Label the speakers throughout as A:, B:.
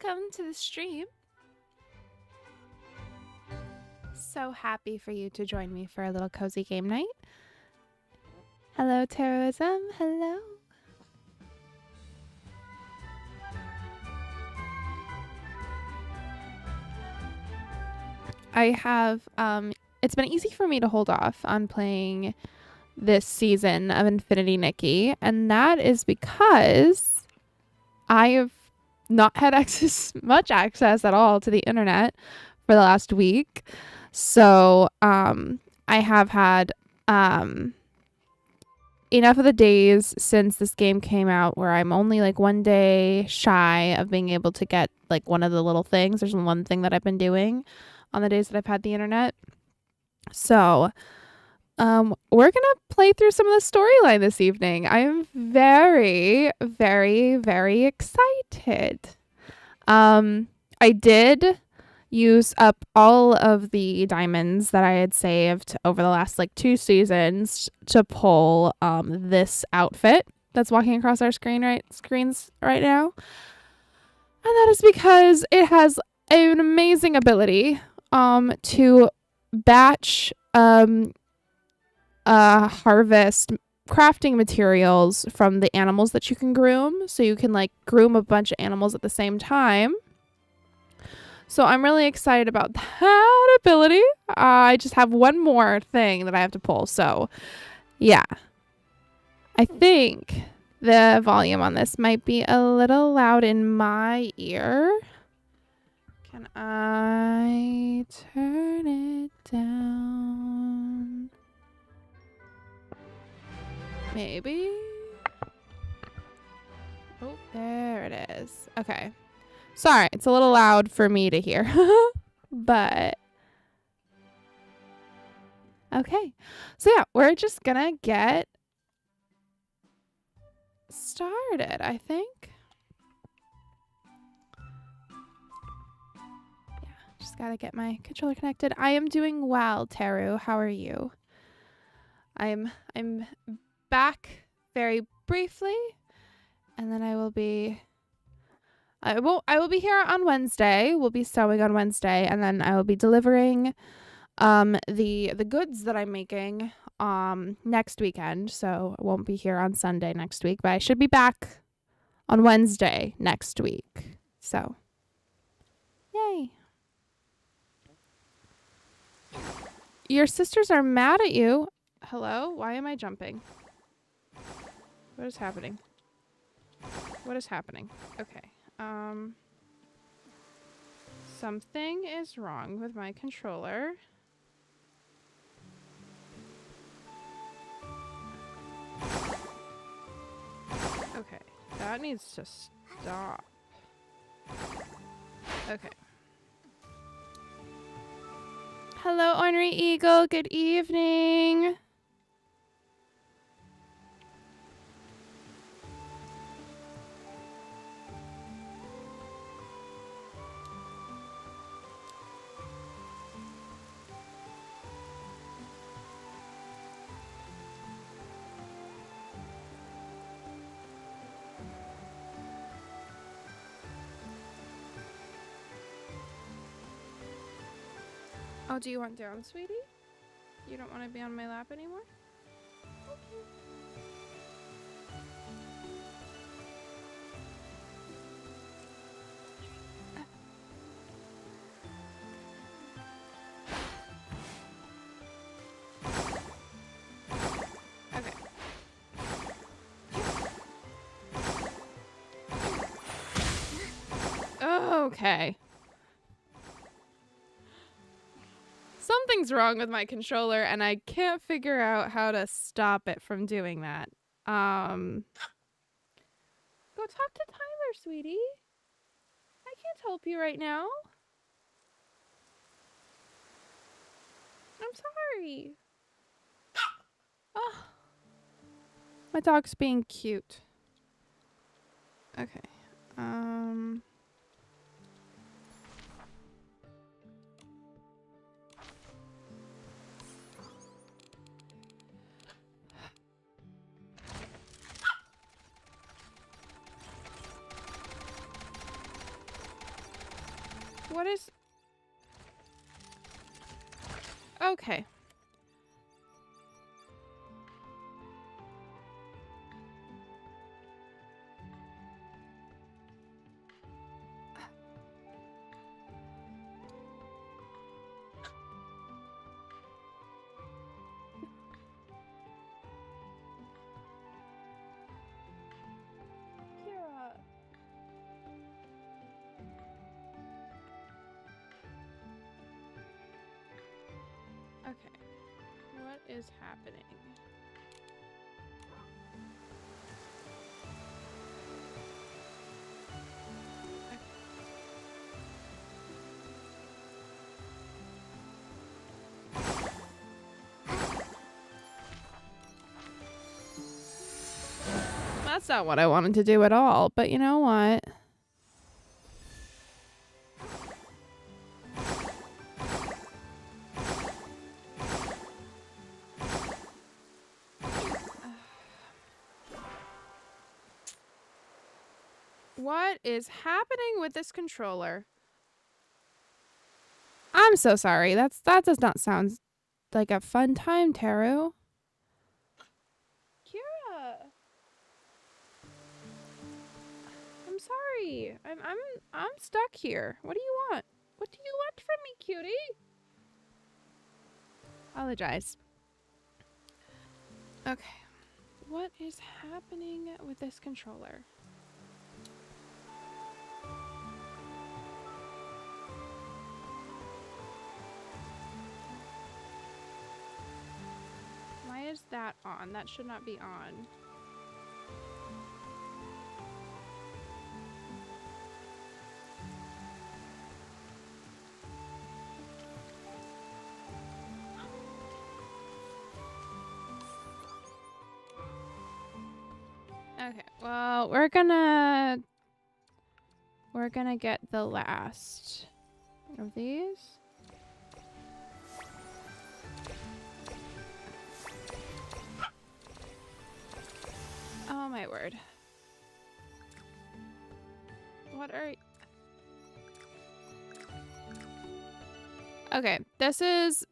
A: welcome to the stream. So happy for you to join me for a little cozy game night. Hello, Taroism. Hello. I have, it's been easy for me to hold off on playing this season of Infinity Nikki, and that is because I have not had much access at all to the internet for the last week. So, I have had, enough of the days since this game came out where I'm only like one day shy of being able to get like one of the little things. There's one thing that I've been doing on the days that I've had the internet. So, we're gonna play through some of the storyline this evening. I am very, very, very excited. I did use up all of the diamonds that I had saved over the last like 2 seasons to pull this outfit that's walking across our screens right now. And that is because it has an amazing ability to batch harvest crafting materials from the animals that you can groom. So you can like groom a bunch of animals at the same time. So I'm really excited about that ability. I just have one more thing that I have to pull. So yeah, I think the volume on this might be a little loud in my ear. Can I turn it down? Maybe. Oh, there it is. Okay. Sorry, it's a little loud for me to hear. But okay. So yeah, we're just gonna get started, I think. Yeah, just gotta get my controller connected. I am doing well, Teru. How are you? I'm back very briefly, and then I will be here on Wednesday. We'll be sewing on Wednesday, and then I will be delivering the goods that I'm making next weekend. So I won't be here on Sunday next week, but I should be back on Wednesday next week. So yay. Your sisters are mad at you. Hello? Why am I jumping? What is happening? What is happening? Okay. Something is wrong with my controller. Okay, that needs to stop. Okay. Hello, Ornery Eagle. Good evening. Oh, do you want down, sweetie? You don't want to be on my lap anymore? Okay. Okay. Something's wrong with my controller, and I can't figure out how to stop it from doing that. Go talk to Tyler, sweetie. I can't help you right now. I'm sorry. Oh, my dog's being cute. Okay. What is... Okay. Okay. What is happening? That's not what I wanted to do at all, but you know what? What is happening with this controller? I'm so sorry. That does not sound like a fun time, Taru. Kira. I'm sorry. I'm stuck here. What do you want? What do you want from me, cutie? Apologize. Okay. What is happening with this controller? Why is that on? That should not be on. Okay, well, we're gonna get the last of these. Oh my word. What are... Okay, this is...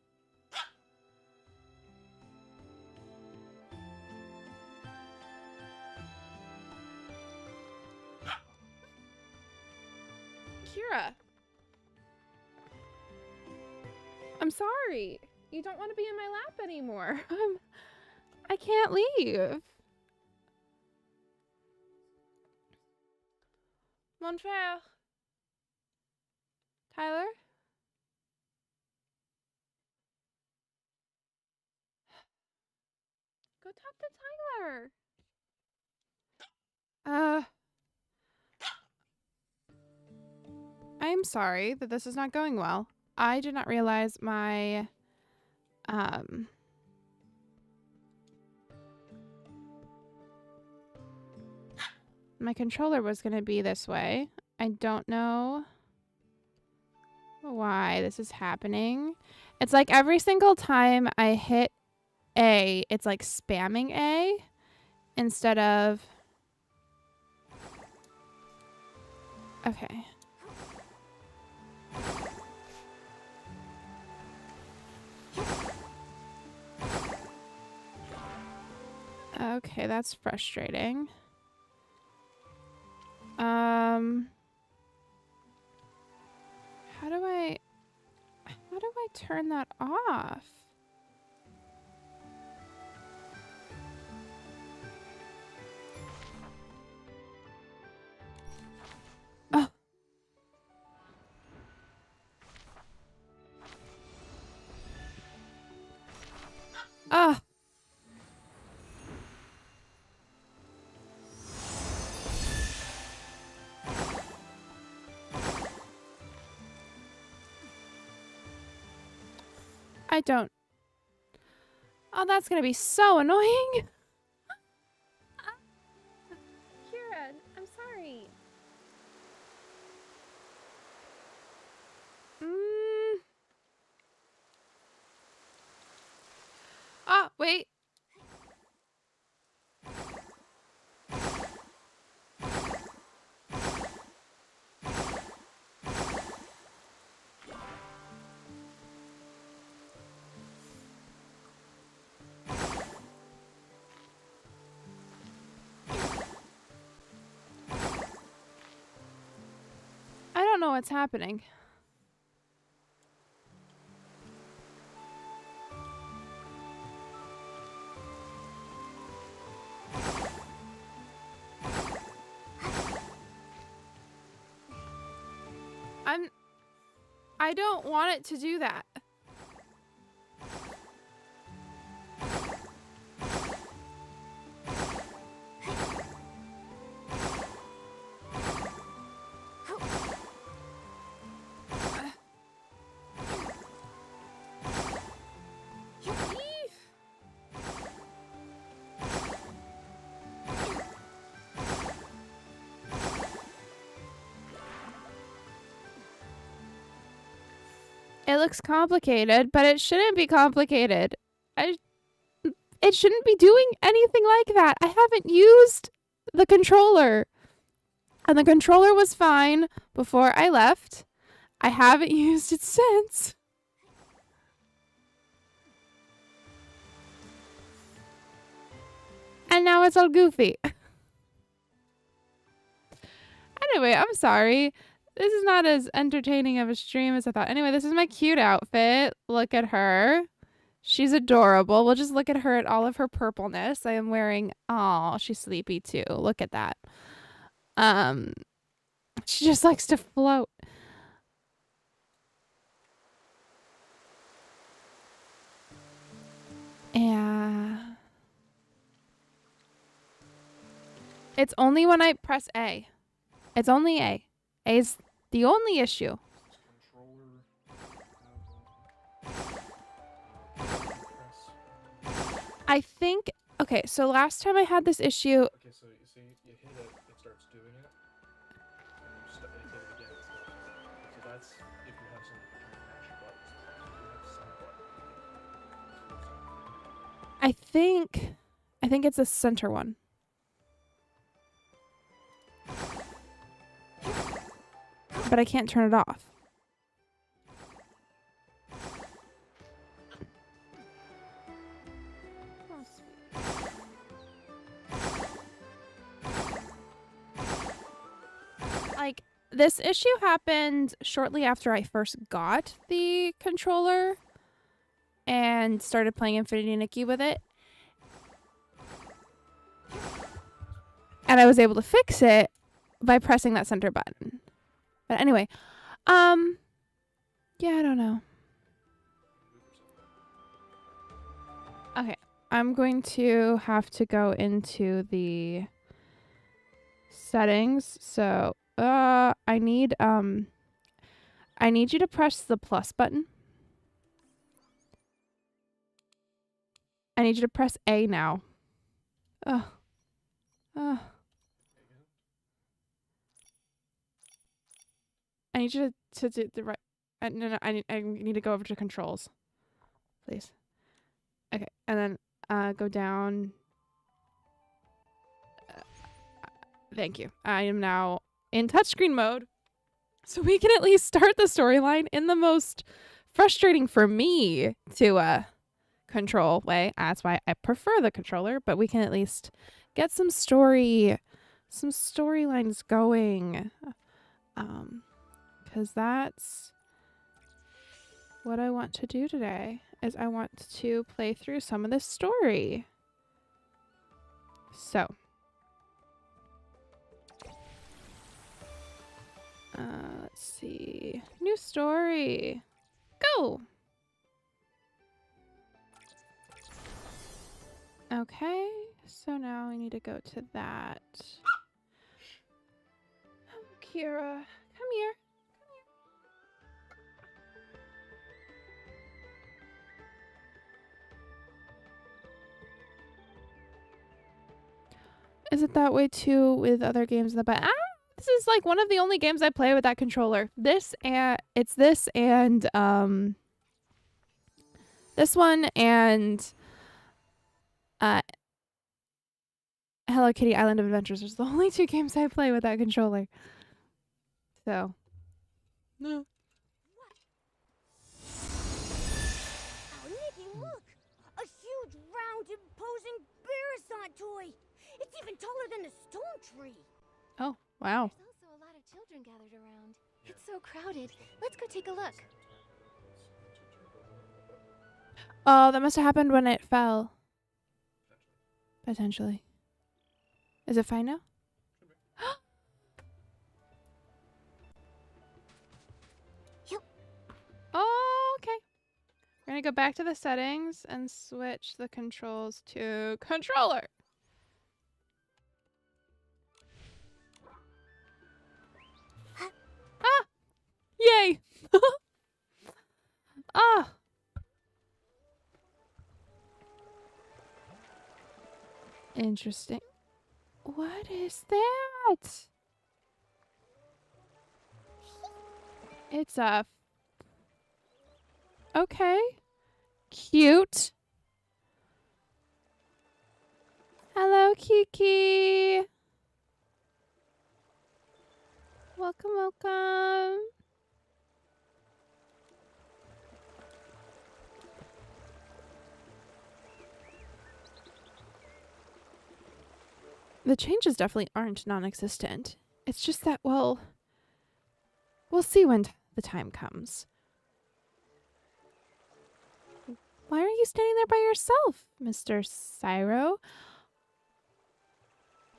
A: Kira. I'm sorry. You don't want to be in my lap anymore. I can't leave. Mon frère. Tyler? Go talk to Tyler. I'm sorry that this is not going well. I did not realize my my controller was going to be this way. I don't know why this is happening. It's like every single time I hit A, it's like spamming A instead of... Okay. Okay, that's frustrating. How do I turn that off? Oh. Ah. I don't. Oh, that's gonna be so annoying. Kira, I'm sorry. Ah, wait. don't know what's happening. I don't want it to do that. It looks complicated, but it shouldn't be complicated. It shouldn't be doing anything like that. I haven't used the controller. And the controller was fine before I left. I haven't used it since. And now it's all goofy. Anyway, I'm sorry. This is not as entertaining of a stream as I thought. Anyway, this is my cute outfit. Look at her. She's adorable. We'll just look at her at all of her purpleness. I am wearing... Oh, she's sleepy too. Look at that. She just likes to float. Yeah. It's only when I press A. It's only A. A's the only issue. I think... Okay, so last time I had this issue...
B: Okay, so you see, you hit it, it starts doing it. And you hit it again, it stops. So that's if you have some mash buttons. So you have some button.
A: I think it's the center one. But I can't turn it off. Like, this issue happened shortly after I first got the controller and started playing Infinity Nikki with it. And I was able to fix it by pressing that center button. But anyway, yeah, I don't know. Okay, I'm going to have to go into the settings. So, I need you to press the plus button. I need you to press A now. I need you to do the right... no, I need to go over to controls. Please. Okay, and then go down. Thank you. I am now in touchscreen mode. So we can at least start the storyline in the most frustrating for me to control way. That's why I prefer the controller, but we can at least get some storylines going. Because that's what I want to do today, is I want to play through some of this story. So, let's see. New story. Go! Okay, so now we need to go to that. Oh, Kira, come here. Is it that way too with other games in the back? This is like one of the only games I play with that controller. This and this one and Hello Kitty Island of Adventures. There's the only two games I play with that controller. So, no.
C: Oh, Nikki, look! A huge, round, imposing Bearasant toy! It's even taller than a stone tree!
A: Oh, wow.
D: There's also a lot of children gathered around. It's so crowded. Let's go take a look.
A: Oh, that must have happened when it fell. Potentially. Is it fine now?
C: Yep.
A: Oh, okay. We're gonna go back to the settings and switch the controls to controller. Ah! Yay! Ah! Interesting. What is that? It's a... Okay. Cute. Hello, Kiki. Welcome, welcome. The changes definitely aren't non-existent. It's just that, well, we'll see when the time comes. Why are you standing there by yourself, Mr. Cyro?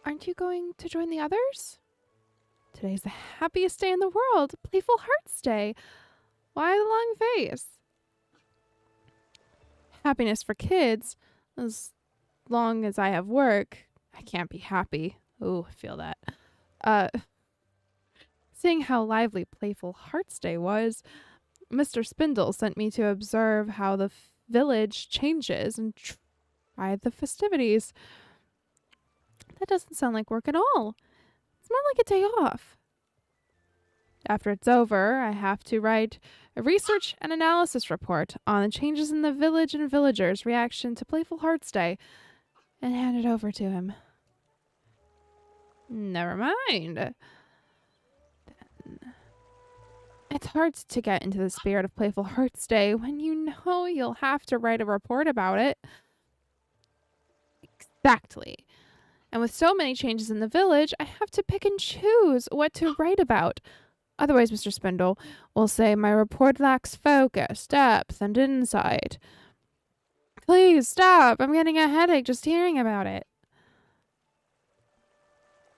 A: Aren't you going to join the others? Today's the happiest day in the world, Playful Hearts Day. Why the long face? Happiness for kids. As long as I have work, I can't be happy. Ooh, I feel that. Seeing how lively Playful Hearts Day was, Mr. Spindle sent me to observe how the village changes and try the festivities. That doesn't sound like work at all. It's more like a day off. After it's over, I have to write a research and analysis report on the changes in the village and villagers' reaction to Playful Hearts Day and hand it over to him. Never mind. It's hard to get into the spirit of Playful Hearts Day when you know you'll have to write a report about it. Exactly. And with so many changes in the village, I have to pick and choose what to write about. Otherwise, Mr. Spindle will say my report lacks focus, depth, and insight. Please stop. I'm getting a headache just hearing about it.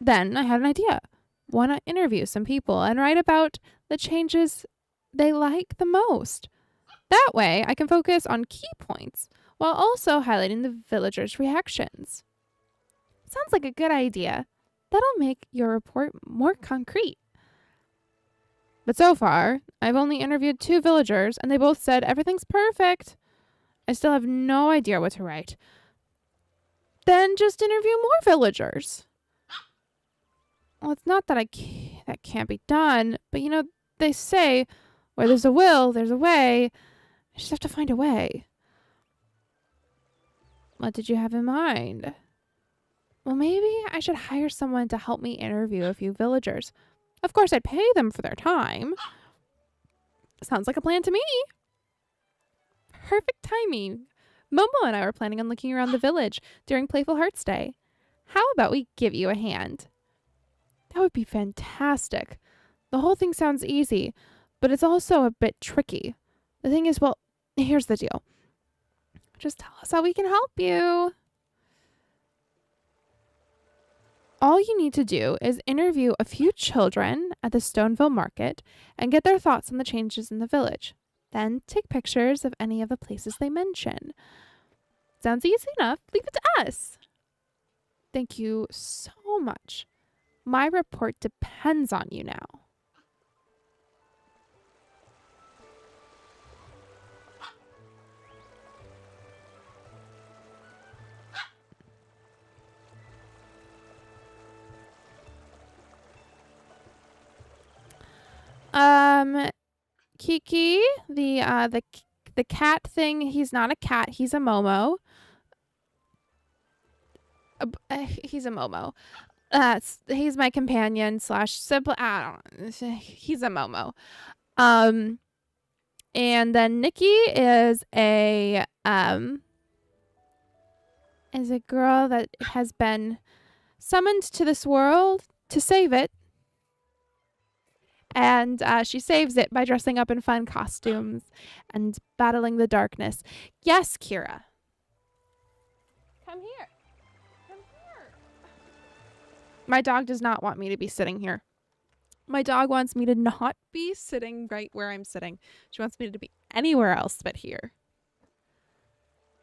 A: Then I had an idea. Why not interview some people and write about the changes they like the most? That way, I can focus on key points while also highlighting the villagers' reactions. Sounds like a good idea. That'll make your report more concrete. But so far, I've only interviewed 2 villagers, and they both said everything's perfect. I still have no idea what to write. Then just interview more villagers. Well, it's not that that can't be done, but you know, they say, where there's a will, there's a way. I just have to find a way. What did you have in mind? Well, maybe I should hire someone to help me interview a few villagers. Of course, I'd pay them for their time. Sounds like a plan to me. Perfect timing. Momo and I were planning on looking around the village during Playful Hearts Day. How about we give you a hand? That would be fantastic. The whole thing sounds easy, but it's also a bit tricky. The thing is, well, here's the deal. Just tell us how we can help you. All you need to do is interview a few children at the Stoneville Market and get their thoughts on the changes in the village. Then take pictures of any of the places they mention. Sounds easy enough. Leave it to us. Thank you so much. My report depends on you now. Kiki, the cat thing, he's not a cat, he's a Momo. He's a Momo. He's my companion slash simple. I don't know. He's a Momo. And then Nikki is a girl that has been summoned to this world to save it. And she saves it by dressing up in fun costumes and battling the darkness. Yes, Kira. Come here. Come here. My dog does not want me to be sitting here. My dog wants me to not be sitting right where I'm sitting. She wants me to be anywhere else but here.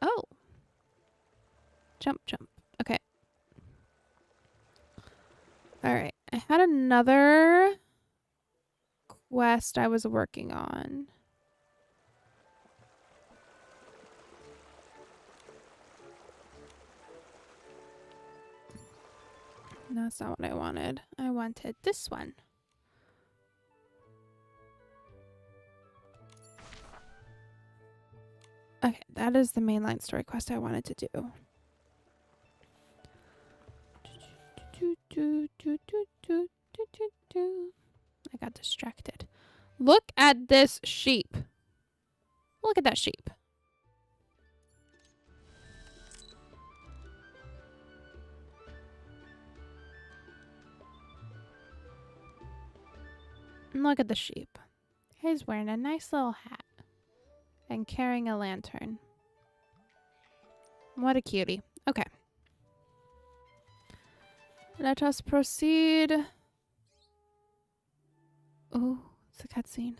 A: Oh. Jump, jump. Okay. All right. I had another quest I was working on. No, that's not what I wanted. I wanted this one. Okay, that is the mainline story quest I wanted to do. I got distracted. Look at this sheep. Look at that sheep. And look at the sheep. He's wearing a nice little hat and carrying a lantern. What a cutie. Okay. Let us proceed. Oh, it's a cutscene.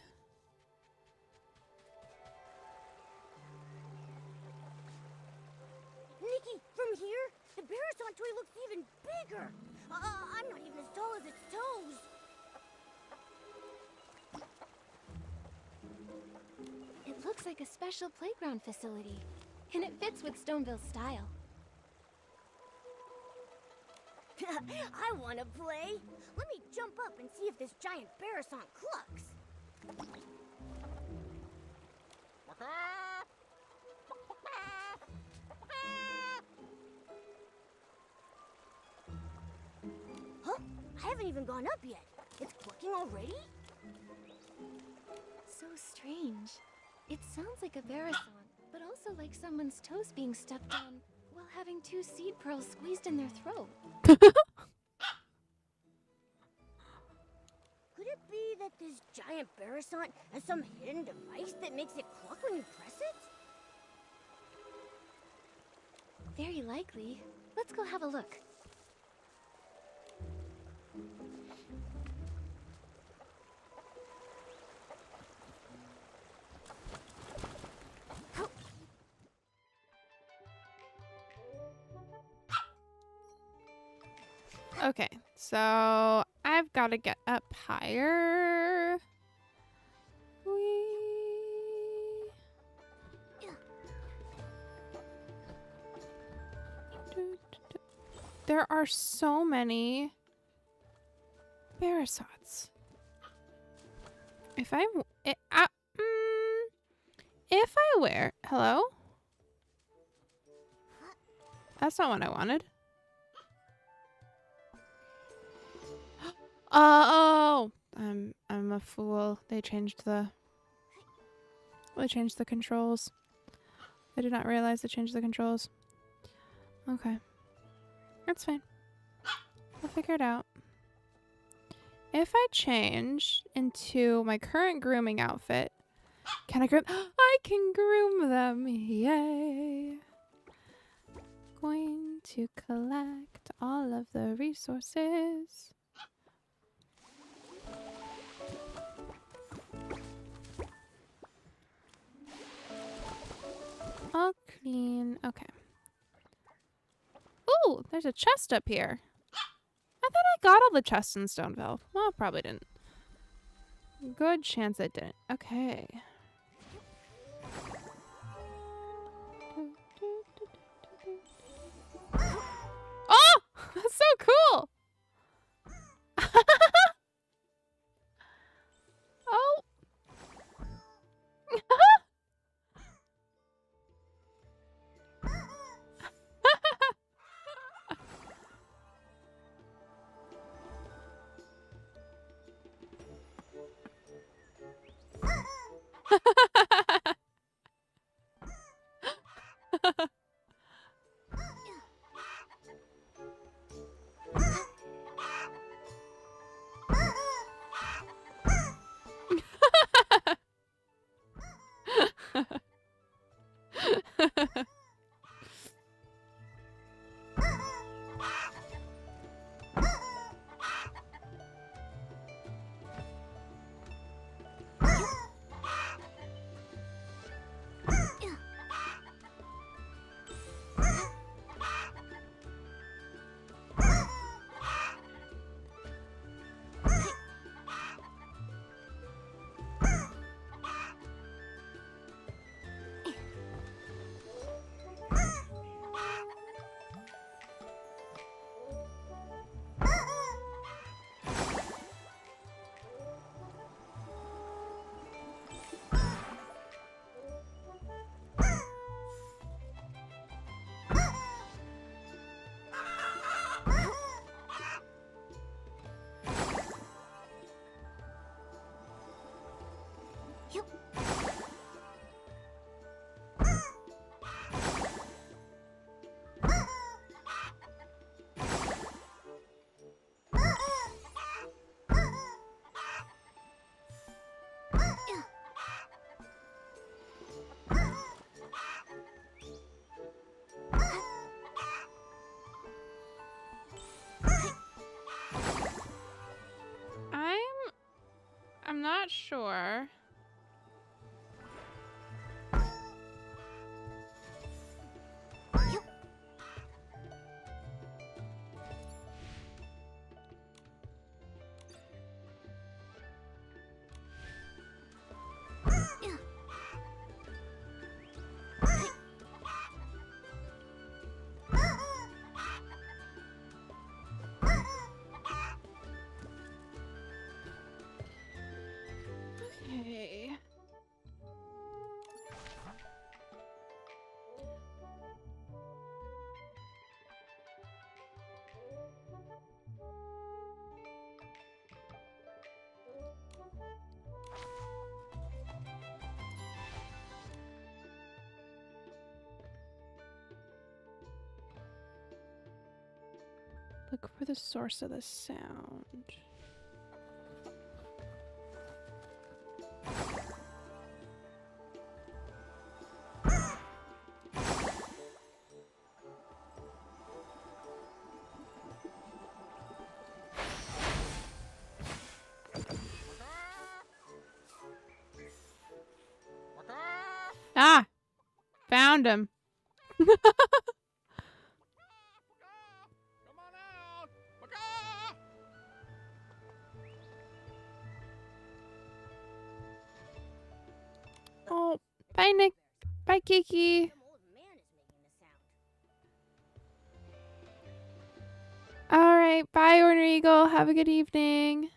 C: Nikki, from here, the Barrison toy looks even bigger. I'm not even as tall as its toes.
D: It looks like a special playground facility, and it fits with Stoneville's style.
C: I want to play. Let me jump up and see if this giant Barrison clucks. Huh? I haven't even gone up yet. It's clucking already?
D: So strange. It sounds like a Barrison, but also like someone's toes being stepped on while having 2 seed pearls squeezed in their throat.
C: Could it be that this giant Barrison has some hidden device that makes it cluck when you press it?
D: Very likely. Let's go have a look.
A: Okay, so I've got to get up higher. Whee. There are so many Barrisots. If I wear, hello? That's not what I wanted. Oh, I'm a fool. They changed the controls. I did not realize they changed the controls. Okay. That's fine. I'll figure it out. If I change into my current grooming outfit, can I groom? I can groom them. Yay. Going to collect all of the resources. All clean. Okay. Ooh, there's a chest up here. I thought I got all the chests in Stoneville. Well, probably didn't. Good chance I didn't. Okay. Oh! That's so cool! Oh! Sure. Okay. Look for the source of the sound. Ah! Found him.
E: Come on out! Macaw!
A: Oh, bye, Nick. Bye, Kiki.
C: Some old man is making the sound.
A: All right. Bye, Ornery Eagle. Have a good evening.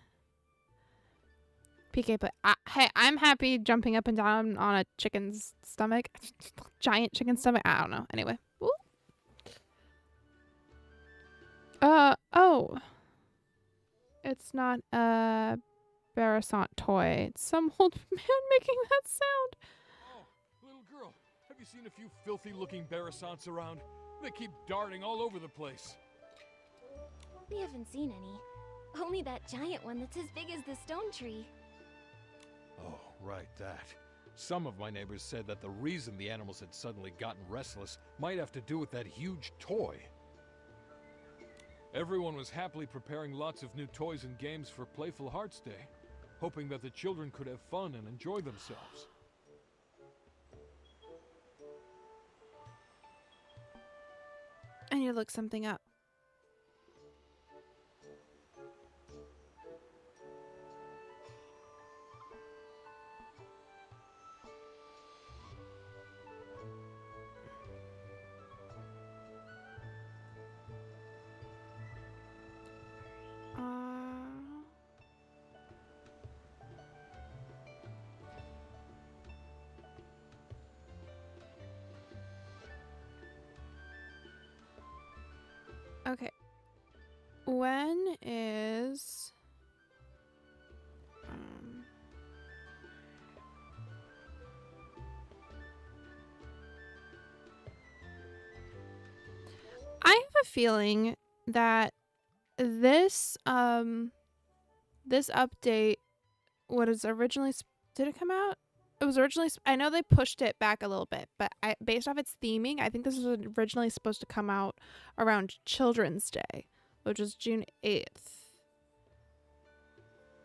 A: PK, but hey, I'm happy jumping up and down on a chicken's stomach. Giant chicken stomach. I don't know. Anyway. Woo. Oh. It's not a Barasant toy. It's some old man making that sound.
E: Oh, little girl, have you seen a few filthy-looking Barasants around? They keep darting all over the place.
D: We haven't seen any. Only that giant one that's as big as the stone tree.
E: Oh, right, that. Some of my neighbors said that the reason the animals had suddenly gotten restless might have to do with that huge toy. Everyone was happily preparing lots of new toys and games for Playful Hearts Day, hoping that the children could have fun and enjoy themselves.
A: I need to look something up. Okay. When is I have a feeling that this this update was originally did it come out? It was originally I know they pushed it back a little bit, but based off its theming, I think this was originally supposed to come out around Children's Day, which is June 8th.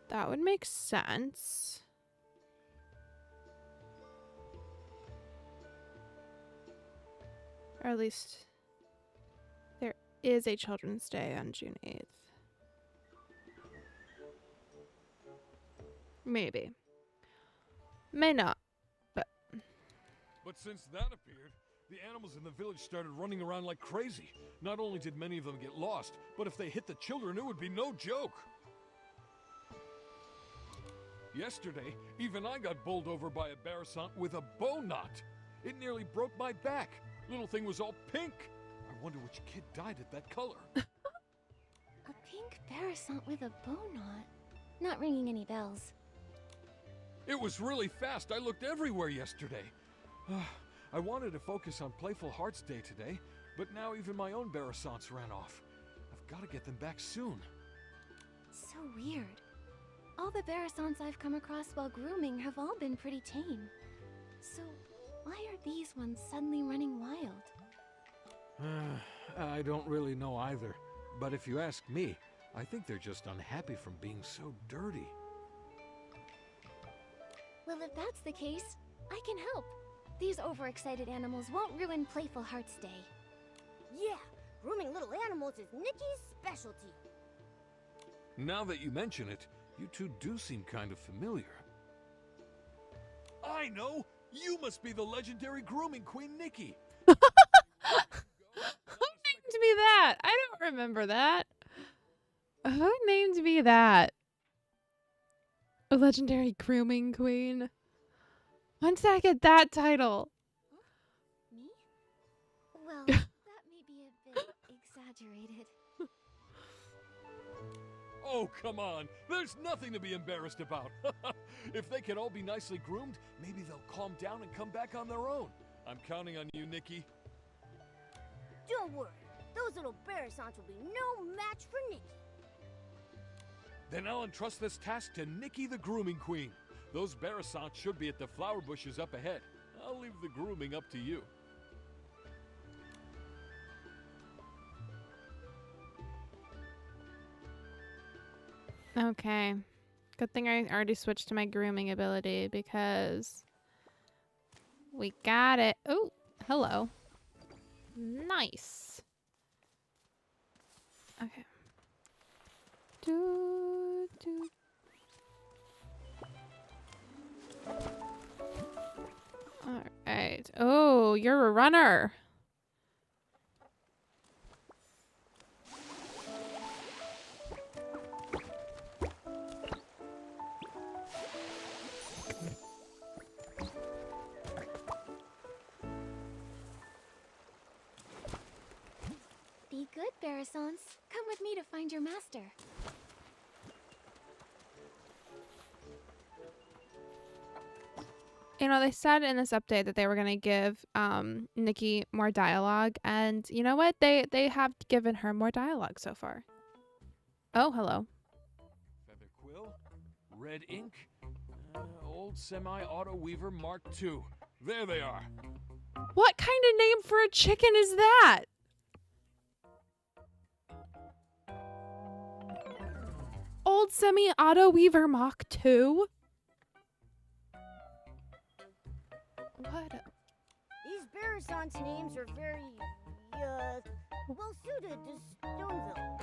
A: That would make sense. Or at least there is a Children's Day on June 8th. Maybe. May not, but...
E: But since that appeared, the animals in the village started running around like crazy. Not only did many of them get lost, but if they hit the children, it would be no joke. Yesterday, even I got bowled over by a Barasant with a bow knot. It nearly broke my back. Little thing was all pink. I wonder which kid dyed it that color.
D: A pink Barasant with a bow knot. Not ringing any bells.
E: It was really fast. I looked everywhere yesterday. I wanted to focus on Playful Hearts Day today, but now even my own Barasants ran off. I've got to get them back soon.
D: So weird. All the Barasants I've come across while grooming have all been pretty tame. So, why are these ones suddenly running wild?
E: I don't really know either. But if you ask me, I think they're just unhappy from being so dirty.
D: Well, if that's the case, I can help. These overexcited animals won't ruin Playful Hearts Day.
C: Yeah, grooming little animals is Nikki's specialty.
E: Now that you mention it, you two do seem kind of familiar. I know! You must be the legendary grooming queen, Nikki!
A: Who named me that? I don't remember that. Who named me that? A legendary grooming queen. When did I get that title?
D: Me? Well, that may be a bit exaggerated.
E: Oh, come on! There's nothing to be embarrassed about! If they can all be nicely groomed, maybe they'll calm down and come back on their own. I'm counting on you, Nikki.
C: Don't worry, those little Barasants will be no match for Nikki.
E: Then I'll entrust this task to Nikki the Grooming Queen. Those Barasants should be at the flower bushes up ahead. I'll leave the grooming up to you.
A: Okay. Good thing I already switched to my grooming ability because we got it. Oh, hello. Nice. Okay. Do, do. All right. Oh, you're a runner.
D: Be good, Barasants. Come with me to find your master.
A: You know, they said in this update that they were going to give Nikki more dialogue, and you know what? They have given her more dialogue so far. Oh, hello.
E: Feather quill, red ink, old semi-auto weaver Mark II. There they are.
A: What kind of name for a chicken is that? Old semi-auto weaver Mach 2? What?
C: These Barasants' names are very, well suited to Stoneville.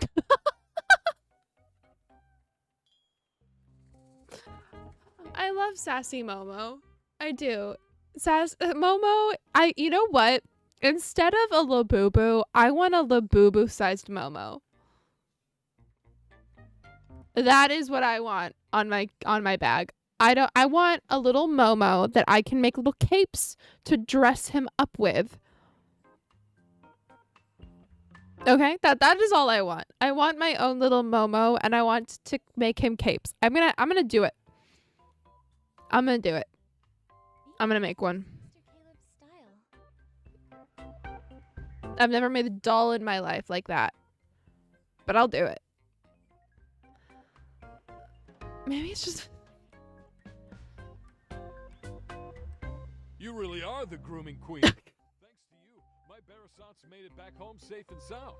A: I love Sassy Momo. I do. Momo, you know what? Instead of a Labubu, I want a Labubu sized Momo. That is what I want on my bag. I want a little Momo that I can make little capes to dress him up with. Okay? That is all I want. I want my own little Momo and I want to make him capes. I'm going to do it. I'm going to do it. I'm going to make one.
D: Mr. Caleb's style.
A: I've never made a doll in my life like that. But I'll do it. Maybe it's just...
E: You really are the grooming queen. Thanks to you, my Barasants made it back home safe and sound.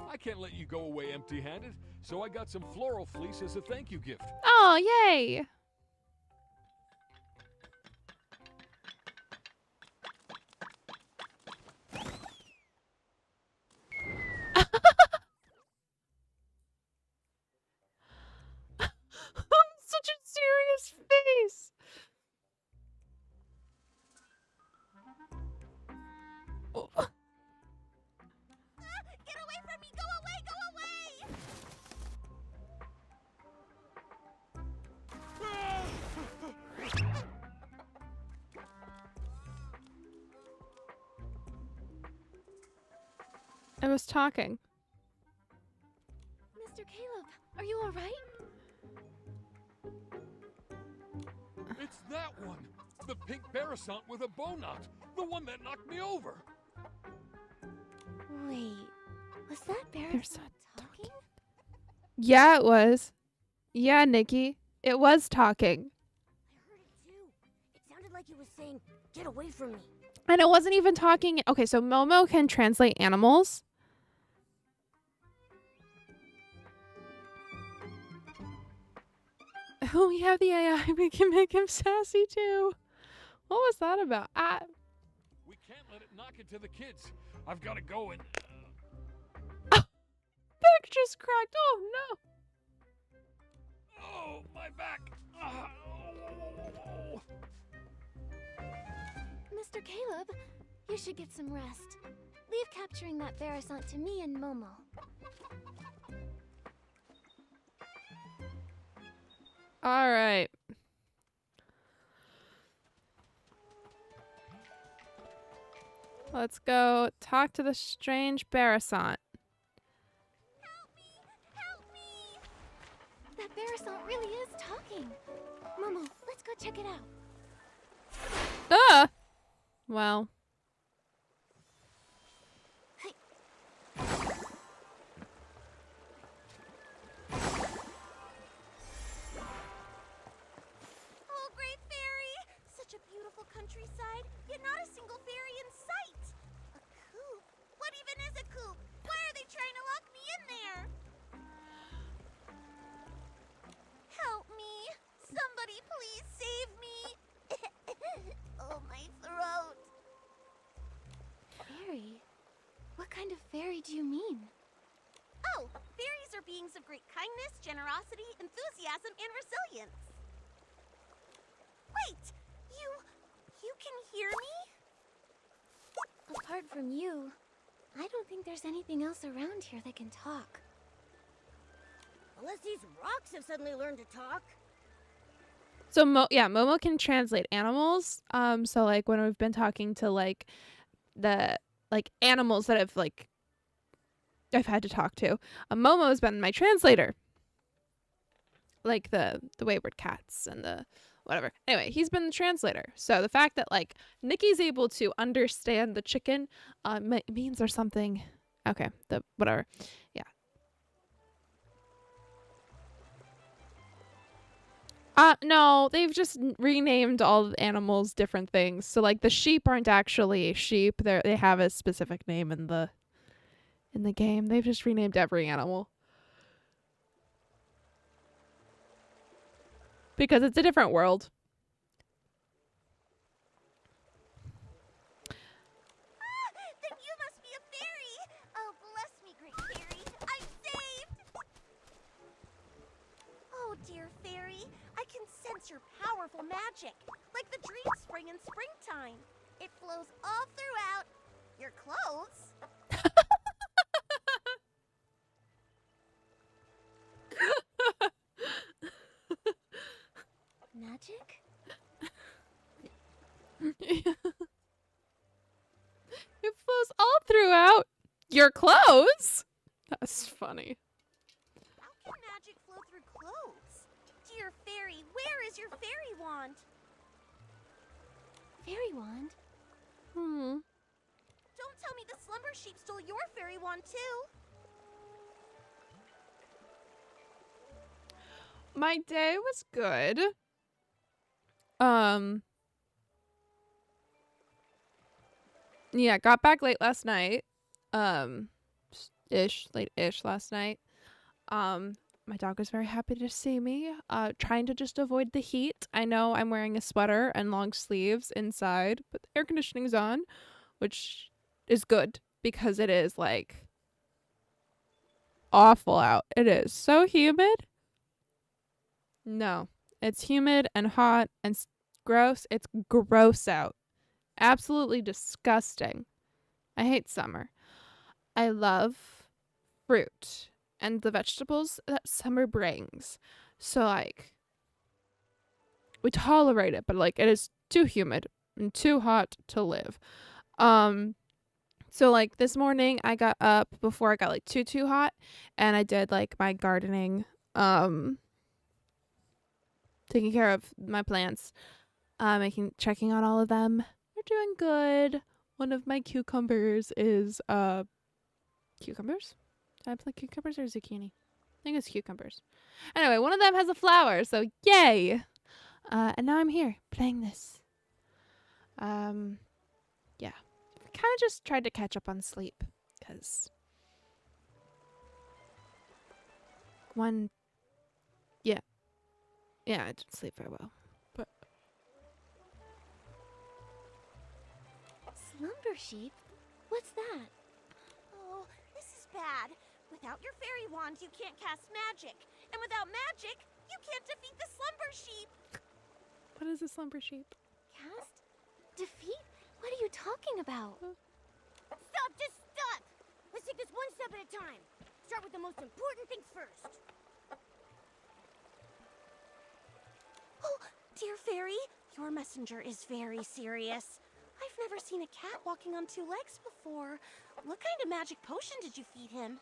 E: I can't let you go away empty-handed, so I got some floral fleece as a thank you gift.
A: Oh, yay! Such a serious face. Oh.
C: Get away from me! Go away! Go away!
A: I was talking.
D: Mr. Caleb, are you all right?
E: It's that one! The pink Barasant with a bow knot! The one that knocked me over!
D: Wait, was that
A: There's
D: Barasant
A: that
D: talking?
A: Yeah, it was. Yeah, Nikki. It was talking.
C: I heard it too. It sounded like he was saying, "Get away from me."
A: And it wasn't even talking. Okay, so Momo can translate animals. Oh, we have the AI. We can make him sassy too. What was that about?
E: We can't let it knock into the kids. I've got to go and...
A: Back just cracked. Oh no.
E: Oh, my back. Oh.
D: Mr. Caleb, you should get some rest. Leave capturing that Barasant to me and Momo.
A: All right. Let's go talk to the strange Barasant.
D: Help me! Help me! That Barasant really is talking. Momo, let's go check it out.
A: Well.
C: Oh, great fairy! Such a beautiful countryside, yet not a single fairy in sight. A coop? What even is a coop? Why are they trying to lock me in there? Help me! Somebody please save me! Oh, my throat.
D: Fairy? What kind of fairy do you mean?
C: Oh, fairies are beings of great kindness, generosity, enthusiasm, and resilience. Wait! You can hear me?
D: Apart from you, I don't think there's anything else around here that can talk.
C: Unless these rocks have suddenly learned to talk.
A: So Momo can translate animals. So like when we've been talking to like the like animals that I've had to talk to, Momo has been my translator. Like the wayward cats and the whatever. Anyway, he's been the translator. So the fact that like Nikki's able to understand the chicken means there's something. Okay, whatever. Yeah. No, they've just renamed all the animals different things. So like the sheep aren't actually sheep. They have a specific name in the game. They've just renamed every animal. Because it's a different world.
C: Then you must be a fairy! Oh, bless me, great fairy! I'm saved! Oh, dear fairy, I can sense your powerful magic, like the dream spring in springtime. It flows all throughout your clothes.
D: Magic?
A: It flows all throughout your clothes. That's funny.
C: How can magic flow through clothes? Dear fairy, where is your fairy wand?
D: Fairy wand?
C: Don't tell me the slumber sheep stole your fairy wand too.
A: My day was good. Yeah, got back late last night. Late-ish last night. My dog was very happy to see me. Trying to just avoid the heat. I know I'm wearing a sweater and long sleeves inside, but the air conditioning's on, which is good because it is like awful out. It is so humid. No, it's humid and hot and gross. It's gross out. Absolutely disgusting. I hate summer. I love fruit and the vegetables that summer brings. So like we tolerate it, but like it is too humid and too hot to live. So like this morning I got up before it got like too hot and I did like my gardening, taking care of my plants, checking on all of them. They're doing good. One of my cucumbers is cucumbers? Did I play cucumbers or zucchini? I think it's cucumbers. Anyway, one of them has a flower, so yay! And now I'm here playing this. Yeah. Kind of just tried to catch up on sleep because Yeah, I didn't sleep very well. But
D: Slumber sheep? What's that?
C: Oh, this is bad. Without your fairy wand, you can't cast magic. And without magic, you can't defeat the slumber sheep.
A: what is a slumber sheep?
D: Cast? Defeat? What are you talking about?
C: Stop, just stop! Let's take this one step at a time. Start with the most important things first. Oh, dear fairy, your messenger is very serious. I've never seen a cat walking on two legs before. What kind of magic potion did you feed him?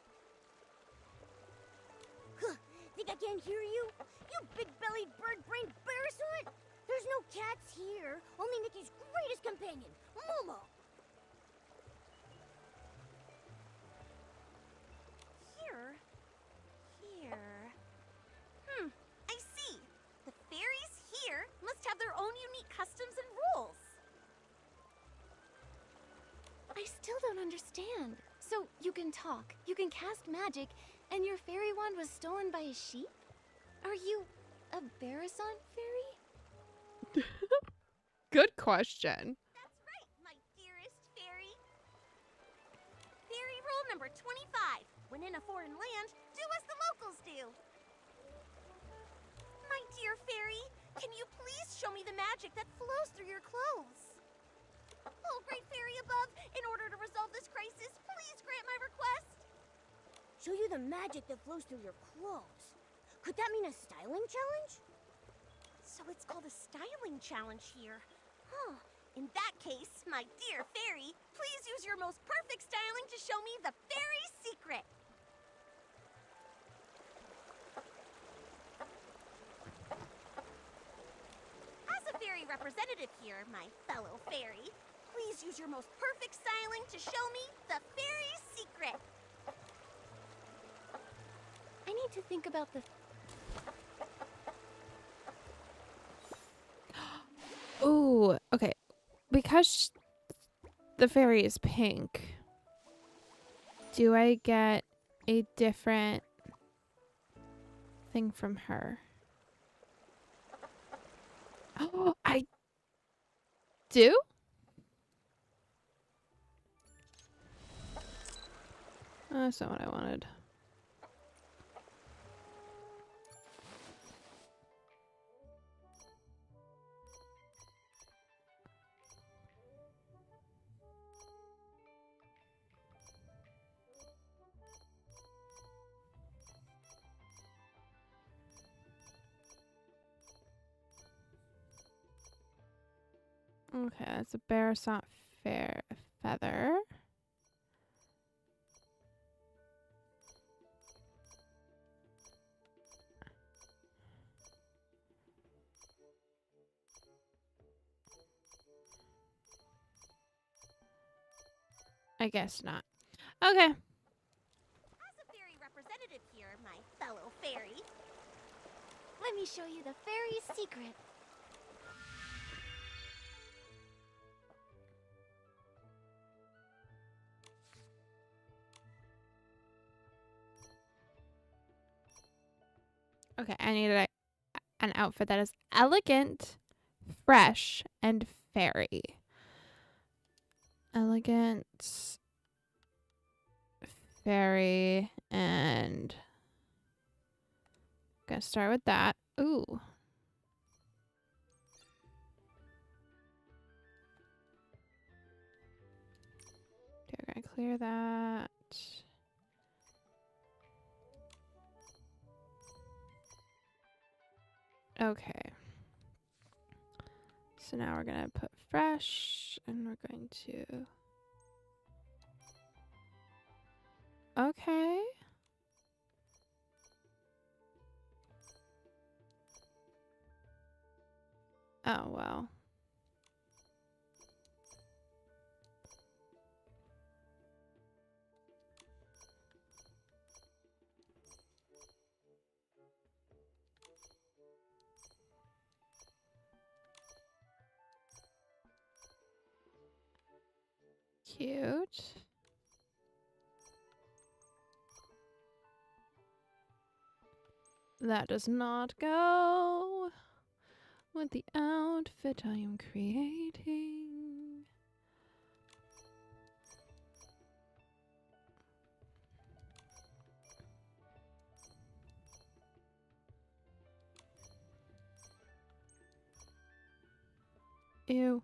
C: Huh, think I can't hear you? You big-bellied, bird-brained parasite! There's no cats here, only Nikki's greatest companion, Momo. Here? I see. The fairies here must have their own unique customs and rules.
D: I still don't understand. So you can talk, you can cast magic, and your fairy wand was stolen by a sheep? Are you a Barasant fairy?
A: Good question.
C: That's right, my dearest fairy. Fairy rule number 25. When in a foreign land, do as the locals do. My dear fairy, can you please show me the magic that flows through your clothes? Oh, great fairy above, in order to resolve this crisis, please grant my request. Show you the magic that flows through your clothes. Could that mean a styling challenge? So it's called a styling challenge here. Huh. In that case, my dear fairy, please use your most perfect styling to show me the fairy secret. As a fairy representative here, my fellow fairy, please use your most perfect styling to show me the fairy secret.
D: I need to think about the...
A: Ooh, okay. Because the fairy is pink, do I get a different thing from her? Oh, I do? Oh, that's not what I wanted. Okay, that's a Barasant fair feather. I guess not. Okay.
C: As a fairy representative here, my fellow fairy,
D: Let me show you the fairy's secret.
A: Okay, I need an outfit that is elegant, fresh, and fairy. Elegant, fairy, and gonna start with that. Ooh. Okay, we're gonna clear that. Okay. So now we're gonna put fresh, and we're going to... Okay. Oh, well. Cute. That does not go. with the outfit I am creating. Ew.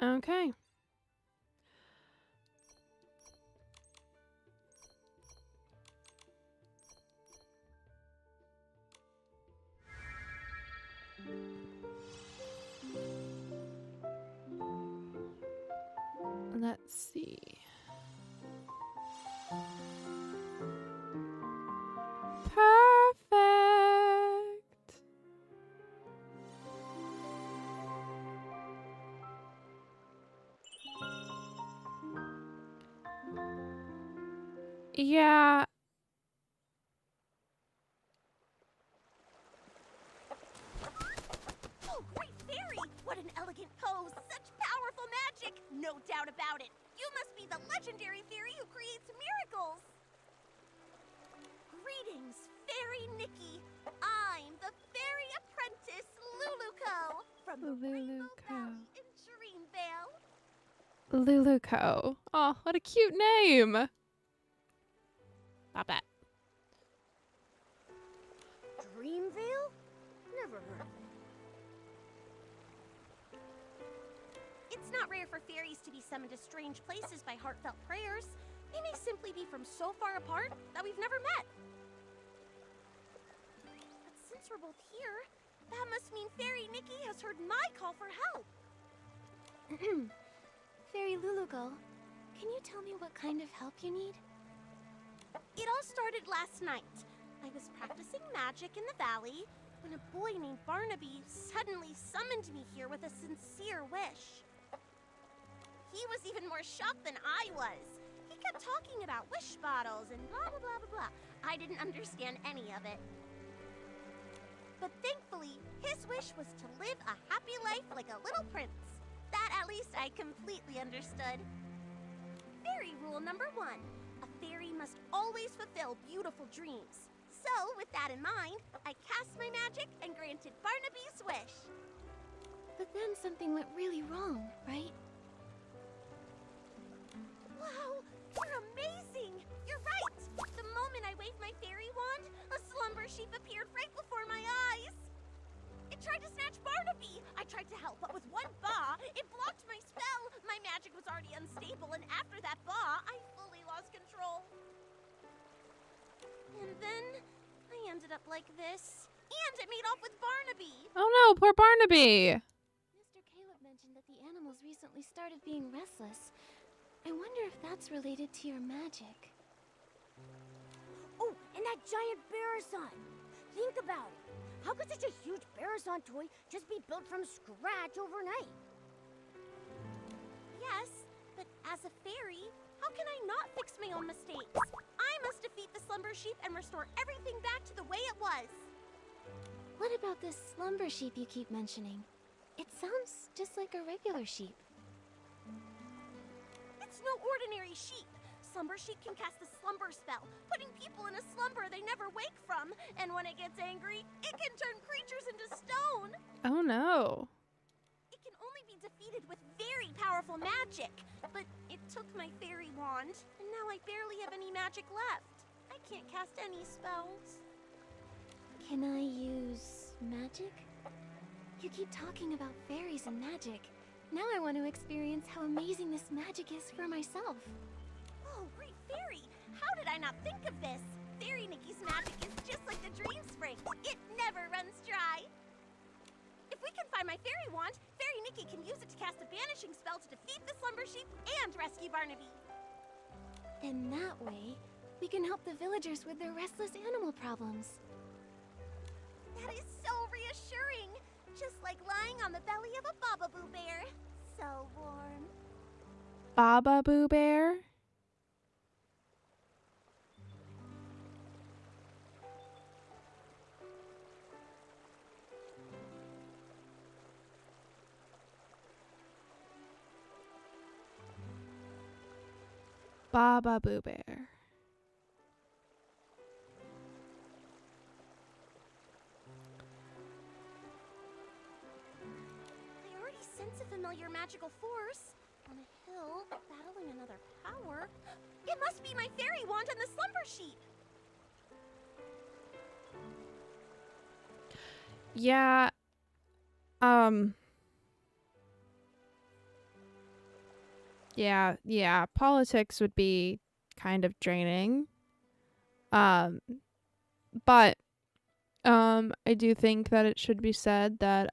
A: Okay. Let's see. Perfect. Yeah.
C: Oh, great fairy! What an elegant pose! Such powerful magic! No doubt about it. You must be the legendary fairy who creates miracles! Greetings, Fairy Nikki. I'm the fairy apprentice Luluco from the Rainbow
A: Luluco.
C: Valley in Dreamvale.
A: Luluco. Oh, what a cute name. Stop that.
C: Dreamvale? Never heard of it. It's not rare for fairies to be summoned to strange places by heartfelt prayers. They may simply be from so far apart that we've never met. But since we're both here, that must mean Fairy Nikki has heard my call for help.
D: Fairy Lulugo, can you tell me what kind of help you need?
C: It all started last night. I was practicing magic in the valley when a boy named Barnaby suddenly summoned me here with a sincere wish. He was even more shocked than I was. He kept talking about wish bottles and blah blah blah blah blah. I didn't understand any of it. But thankfully, his wish was to live a happy life like a little prince. That at least I completely understood. Fairy rule number 1. A fairy must always fulfill beautiful dreams. So, with that in mind, I cast my magic and granted Barnaby's wish.
D: But then something went really wrong, right?
C: Wow, you're amazing! You're right! The moment I waved my fairy wand, a slumber sheep appeared right before my eyes. It tried to snatch Barnaby. I tried to help, but with one ba, it blocked my spell. My magic was already unstable, and after that ba, I fully lost control. And then I ended up like this. And it made off with Barnaby.
A: Oh no, poor Barnaby.
D: Mr. Caleb mentioned that the animals recently started being restless. I wonder if that's related to your magic.
C: Oh, and that giant Barrason. Think about it. How could such a huge Barrason toy just be built from scratch overnight? Yes, but as a fairy, how can I not fix my own mistakes? I must defeat the slumber sheep and restore everything back to the way it was.
D: What about this slumber sheep you keep mentioning? It sounds just like a regular sheep.
C: It's no ordinary sheep. Slumber sheep can cast a slumber spell, putting people in a slumber they never wake from. And when it gets angry, it can turn creatures into stone.
A: Oh no.
C: It can only be defeated with very powerful magic. But it took my fairy wand, and now I barely have any magic left. I can't cast any spells.
D: Can I use magic? You keep talking about fairies and magic. Now I want to experience how amazing this magic is for myself.
C: Oh, great fairy! How did I not think of this? Fairy Nikki's magic is just like the dream spring. It never runs dry. If we can find my fairy wand, Fairy Nikki can use it to cast a banishing spell to defeat the slumber sheep and rescue Barnaby.
D: And that way, we can help the villagers with their restless animal problems.
C: That is so reassuring. Just like lying on the belly of a Baba-Boo bear. So warm.
A: Baba Boo Bear? Baba Boo Bear.
C: I already sense a familiar magical force. On a hill, battling another power. It must be my fairy wand on the slumber sheet.
A: Yeah. Yeah, politics would be kind of draining. But I do think that it should be said that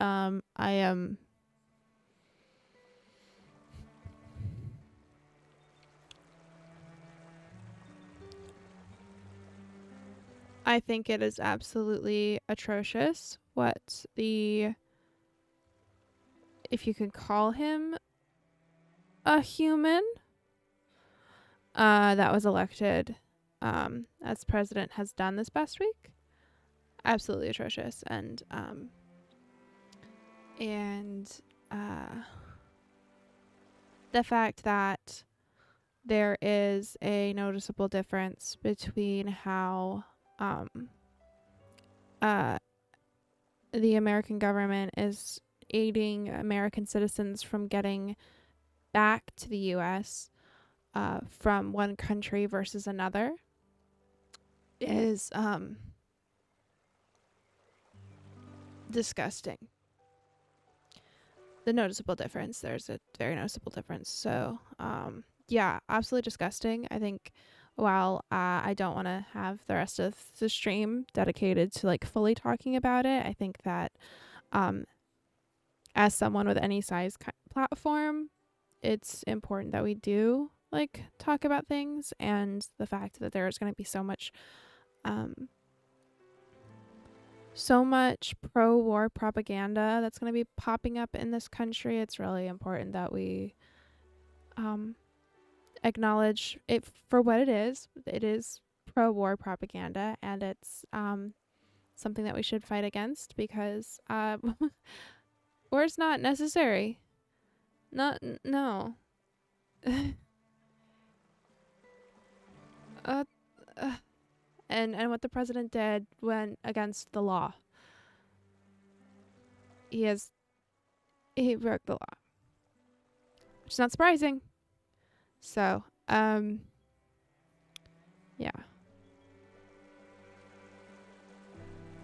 A: I think it is absolutely atrocious what if you could call him a human, that was elected as president has done this past week. Absolutely atrocious. And the fact that there is a noticeable difference between how the American government is aiding American citizens from getting back to the U.S. From one country versus another is disgusting. The noticeable difference. There's a very noticeable difference. So, yeah, absolutely disgusting. I think while I don't want to have the rest of the stream dedicated to like fully talking about it, I think that as someone with any size platform, it's important that we do like talk about things, and the fact that there's going to be so much pro-war propaganda that's going to be popping up in this country. It's really important that we acknowledge it for what it is. It is pro-war propaganda, and it's something that we should fight against, because war's not necessary. No. And what the president did went against the law. He broke the law, which is not surprising. So, yeah.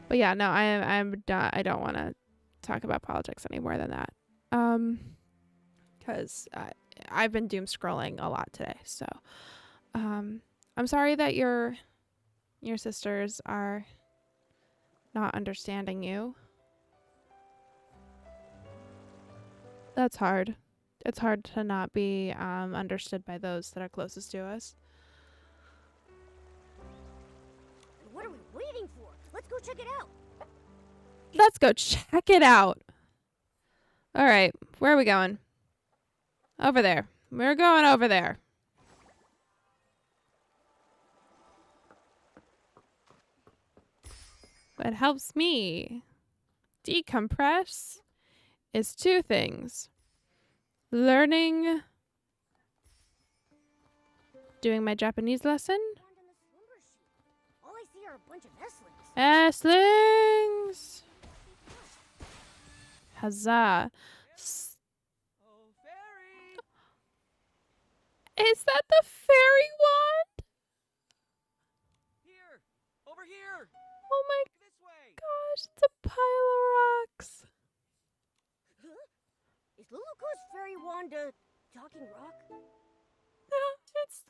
A: But yeah, no, I'm not, I don't want to talk about politics any more than that. Because I've been doom scrolling a lot today. So, I'm sorry that your sisters are not understanding you. That's hard. It's hard to not be understood by those that are closest to us.
C: What are we waiting for? Let's go check it out.
A: Let's go check it out. All right, where are we going? Over there. We're going over there. What helps me decompress is two things. Learning, doing my Japanese lesson.
C: All I see are a bunch of
A: Esslings! Huzzah.
F: Oh, fairy!
A: Is that the fairy wand?
F: Here! Over here!
A: Oh my
F: This way!
A: gosh, it's a pile of rocks.
C: Huh? Is Luluko's fairy wand a talking rock?
A: No, it's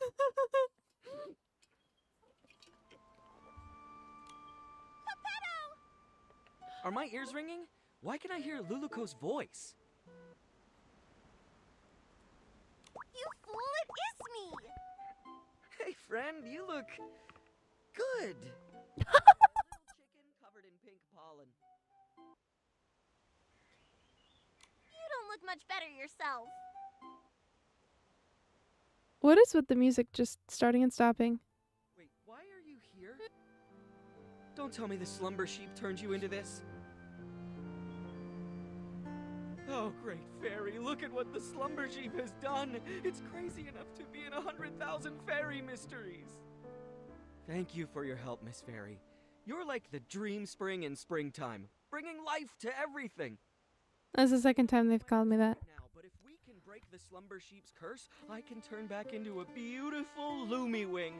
F: Are my ears ringing? Why can I hear Luluko's voice?
C: You fool, it is me!
F: Hey, friend, you look good. Little chicken covered in pink pollen.
C: look much better yourself.
A: What is with the music just starting and stopping?
F: Wait, why are you here? Don't tell me the slumber sheep turned you into this. Oh, great fairy, look at what the slumber sheep has done. It's crazy enough to be in 100,000 fairy mysteries. Thank you for your help, Miss Fairy. You're like the dream spring in springtime, bringing life to everything.
A: That's the second time they've called me that.
F: Now, but if we can break the slumber sheep's curse, I can turn back into a beautiful Lumi Wing.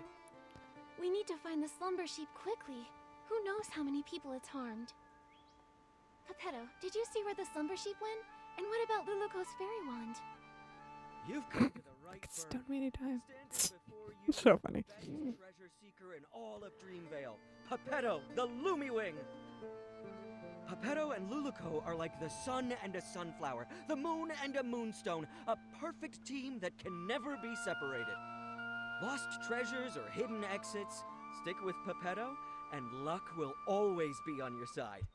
D: We need to find the slumber sheep quickly. Who knows how many people it's harmed? Pepetto, did you see where the slumber sheep went? And what about Luluko's fairy wand?
F: You've come to the right
A: It's
F: burn.
A: done many times.
F: Standing before you
A: So
F: is the
A: funny.
F: best treasure seeker in all of Dreamvale, Pepetto, the Lumi Wing. Pepetto and Luluko are like the sun and a sunflower, the moon and a moonstone, a perfect team that can never be separated. Lost treasures or hidden exits, stick with Pepetto, and luck will always be on your side.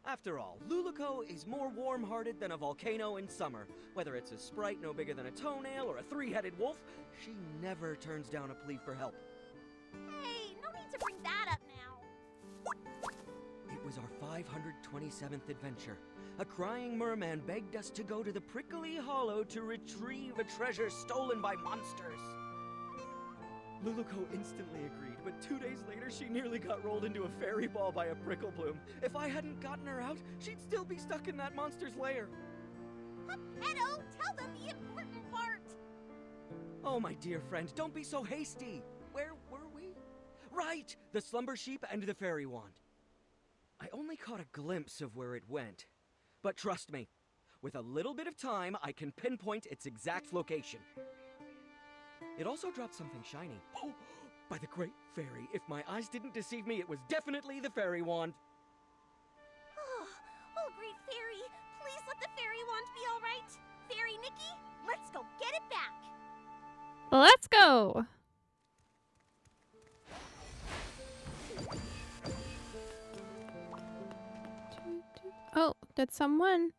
F: After all, Luluko is more warm-hearted than a volcano in summer. Whether it's a sprite no bigger than a toenail or a three-headed wolf, she never turns down a plea for help.
C: Hey, no need to bring that up now.
F: It was our 527th adventure. A crying merman begged us to go to the Prickly Hollow to retrieve a treasure stolen by monsters. Luluko instantly agreed, but 2 days later she nearly got rolled into a fairy ball by a prickle bloom. If I hadn't gotten her out, she'd still be stuck in that monster's lair.
C: Pepetto, tell them the important part.
F: Oh, my dear friend, don't be so hasty. Where were we? Right, the slumber sheep and the fairy wand. I only caught a glimpse of where it went. But trust me, with a little bit of time, I can pinpoint its exact location. It also dropped something shiny. Oh, by the great fairy, if my eyes didn't deceive me, it was definitely the fairy wand.
C: Oh, great fairy, please let the fairy wand be all right. Fairy Nikki, let's go get it back.
A: Let's go. Oh, did someone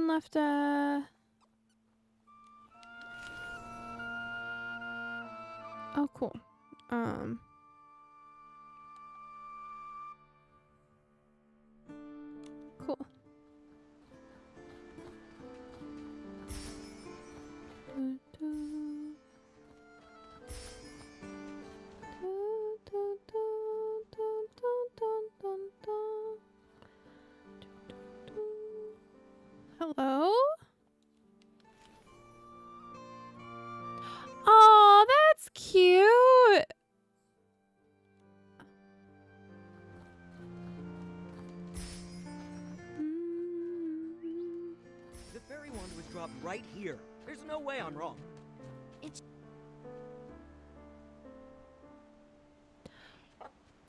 A: left a... Oh, cool. Cool. Hello? Oh, that's cute.
F: The fairy wand was dropped right here. There's no way I'm wrong.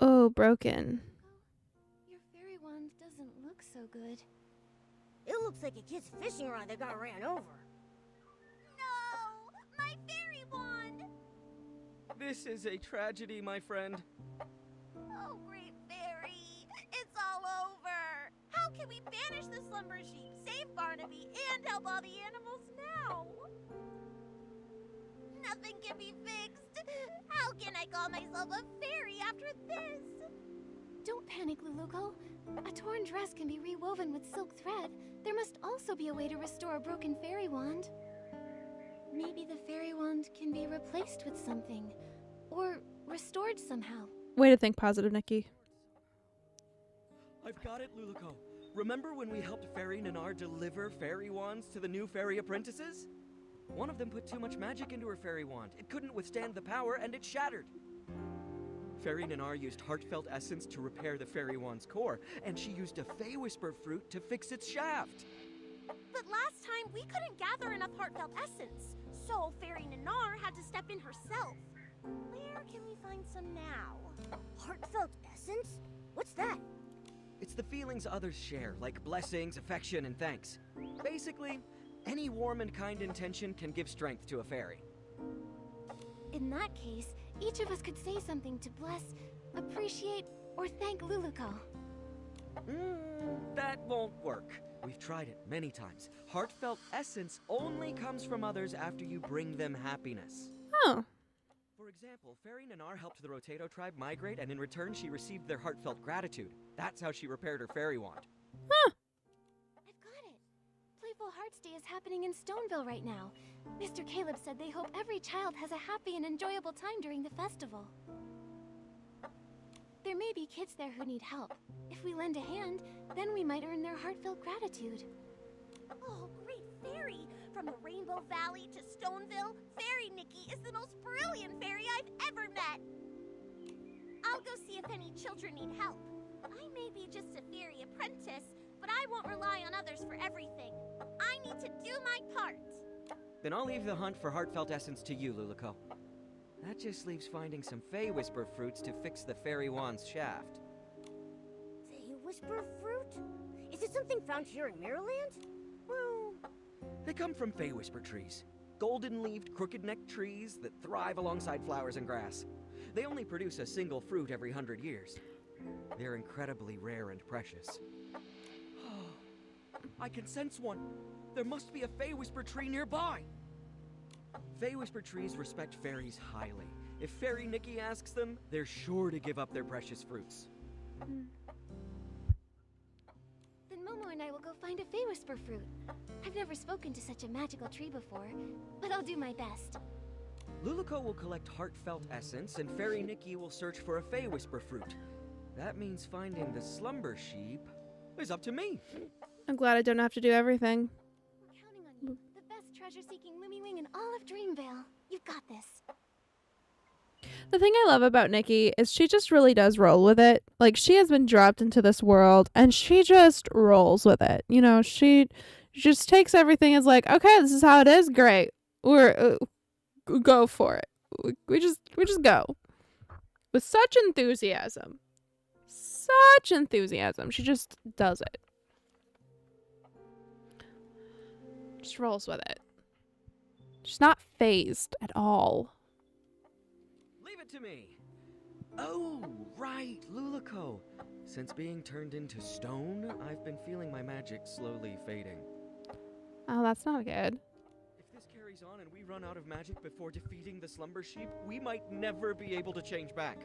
A: Oh, broken.
D: Your fairy wand doesn't look so good.
C: It looks like a kid's fishing rod that got ran over. No! My fairy wand!
F: This is a tragedy, my friend.
C: Oh, great fairy! It's all over! How can we banish the slumber sheep, save Barnaby, and help all the animals now? Nothing can be fixed! How can I call myself a fairy after this?
D: Don't panic, Luluko. A torn dress can be rewoven with silk thread. There must also be a way to restore a broken fairy wand. Maybe the fairy wand can be replaced with something. Or restored somehow.
A: Way to think positive, Nikki.
F: I've got it, Luluko. Remember when we helped Fairy Nanar deliver fairy wands to the new fairy apprentices? One of them put too much magic into her fairy wand. It couldn't withstand the power, and it shattered. Fairy Nanar used heartfelt essence to repair the fairy wand's core, and she used a Fey Whisper fruit to fix its shaft.
C: But last time, we couldn't gather enough heartfelt essence, so Fairy Nanar had to step in herself. Where can we find some now? Heartfelt essence? What's that?
F: It's the feelings others share, like blessings, affection, and thanks. Basically, any warm and kind intention can give strength to a fairy.
D: In that case, each of us could say something to bless, appreciate, or thank Luluko.
F: That won't work. We've tried it many times. Heartfelt essence only comes from others after you bring them happiness.
A: Oh.
F: For example, Fairy Nanar helped the Rotato tribe migrate, and in return she received their heartfelt gratitude. That's how she repaired her fairy wand.
A: Huh.
D: I've got it. Playful Hearts Day is happening in Stoneville right now. Mr. Caleb said they hope every child has a happy and enjoyable time during the festival. There may be kids there who need help. If we lend a hand, then we might earn their heartfelt gratitude.
C: Oh, great fairy! From the Rainbow Valley to Stoneville, Fairy Nikki is the most brilliant fairy I've ever met! I'll go see if any children need help. I may be just a fairy apprentice, but I won't rely on others for everything. I need to do my part.
F: Then I'll leave the hunt for heartfelt essence to you, Luluco. That just leaves finding some Fey Whisper fruits to fix the fairy wand's shaft.
C: Fey Whisper fruit? Is it something found here in Maryland?
F: Well, they come from Fey Whisper trees. Golden-leaved, crooked-necked trees that thrive alongside flowers and grass. They only produce a single fruit every 100 years. They're incredibly rare and precious. I can sense one. There must be a Fey Whisper tree nearby. Fey Whisper trees respect fairies highly. If Fairy Nikki asks them, they're sure to give up their precious fruits.
D: Then Momo and I will go find a Fey Whisper fruit. I've never spoken to such a magical tree before, but I'll do my best.
F: Luluco will collect heartfelt essence, and Fairy Nikki will search for a Fey Whisper fruit. That means finding the slumber sheep is up to me.
A: I'm glad I don't have to do everything.
D: We're counting on you, the best treasure-seeking Lumiwing in all of Dreamvale. You've got this.
A: The thing I love about Nikki is she just really does roll with it. Like, she has been dropped into this world and she just rolls with it. You know, she just takes everything as like, okay, this is how it is. Great. We're go for it. We just go with such enthusiasm. Such enthusiasm. She just does it. Just rolls with it. She's not phased at all.
F: Leave it to me. Oh, right, Luluco. Since being turned into stone, I've been feeling my magic slowly fading.
A: Oh, that's not good.
F: If this carries on and we run out of magic before defeating the slumber sheep, we might never be able to change back.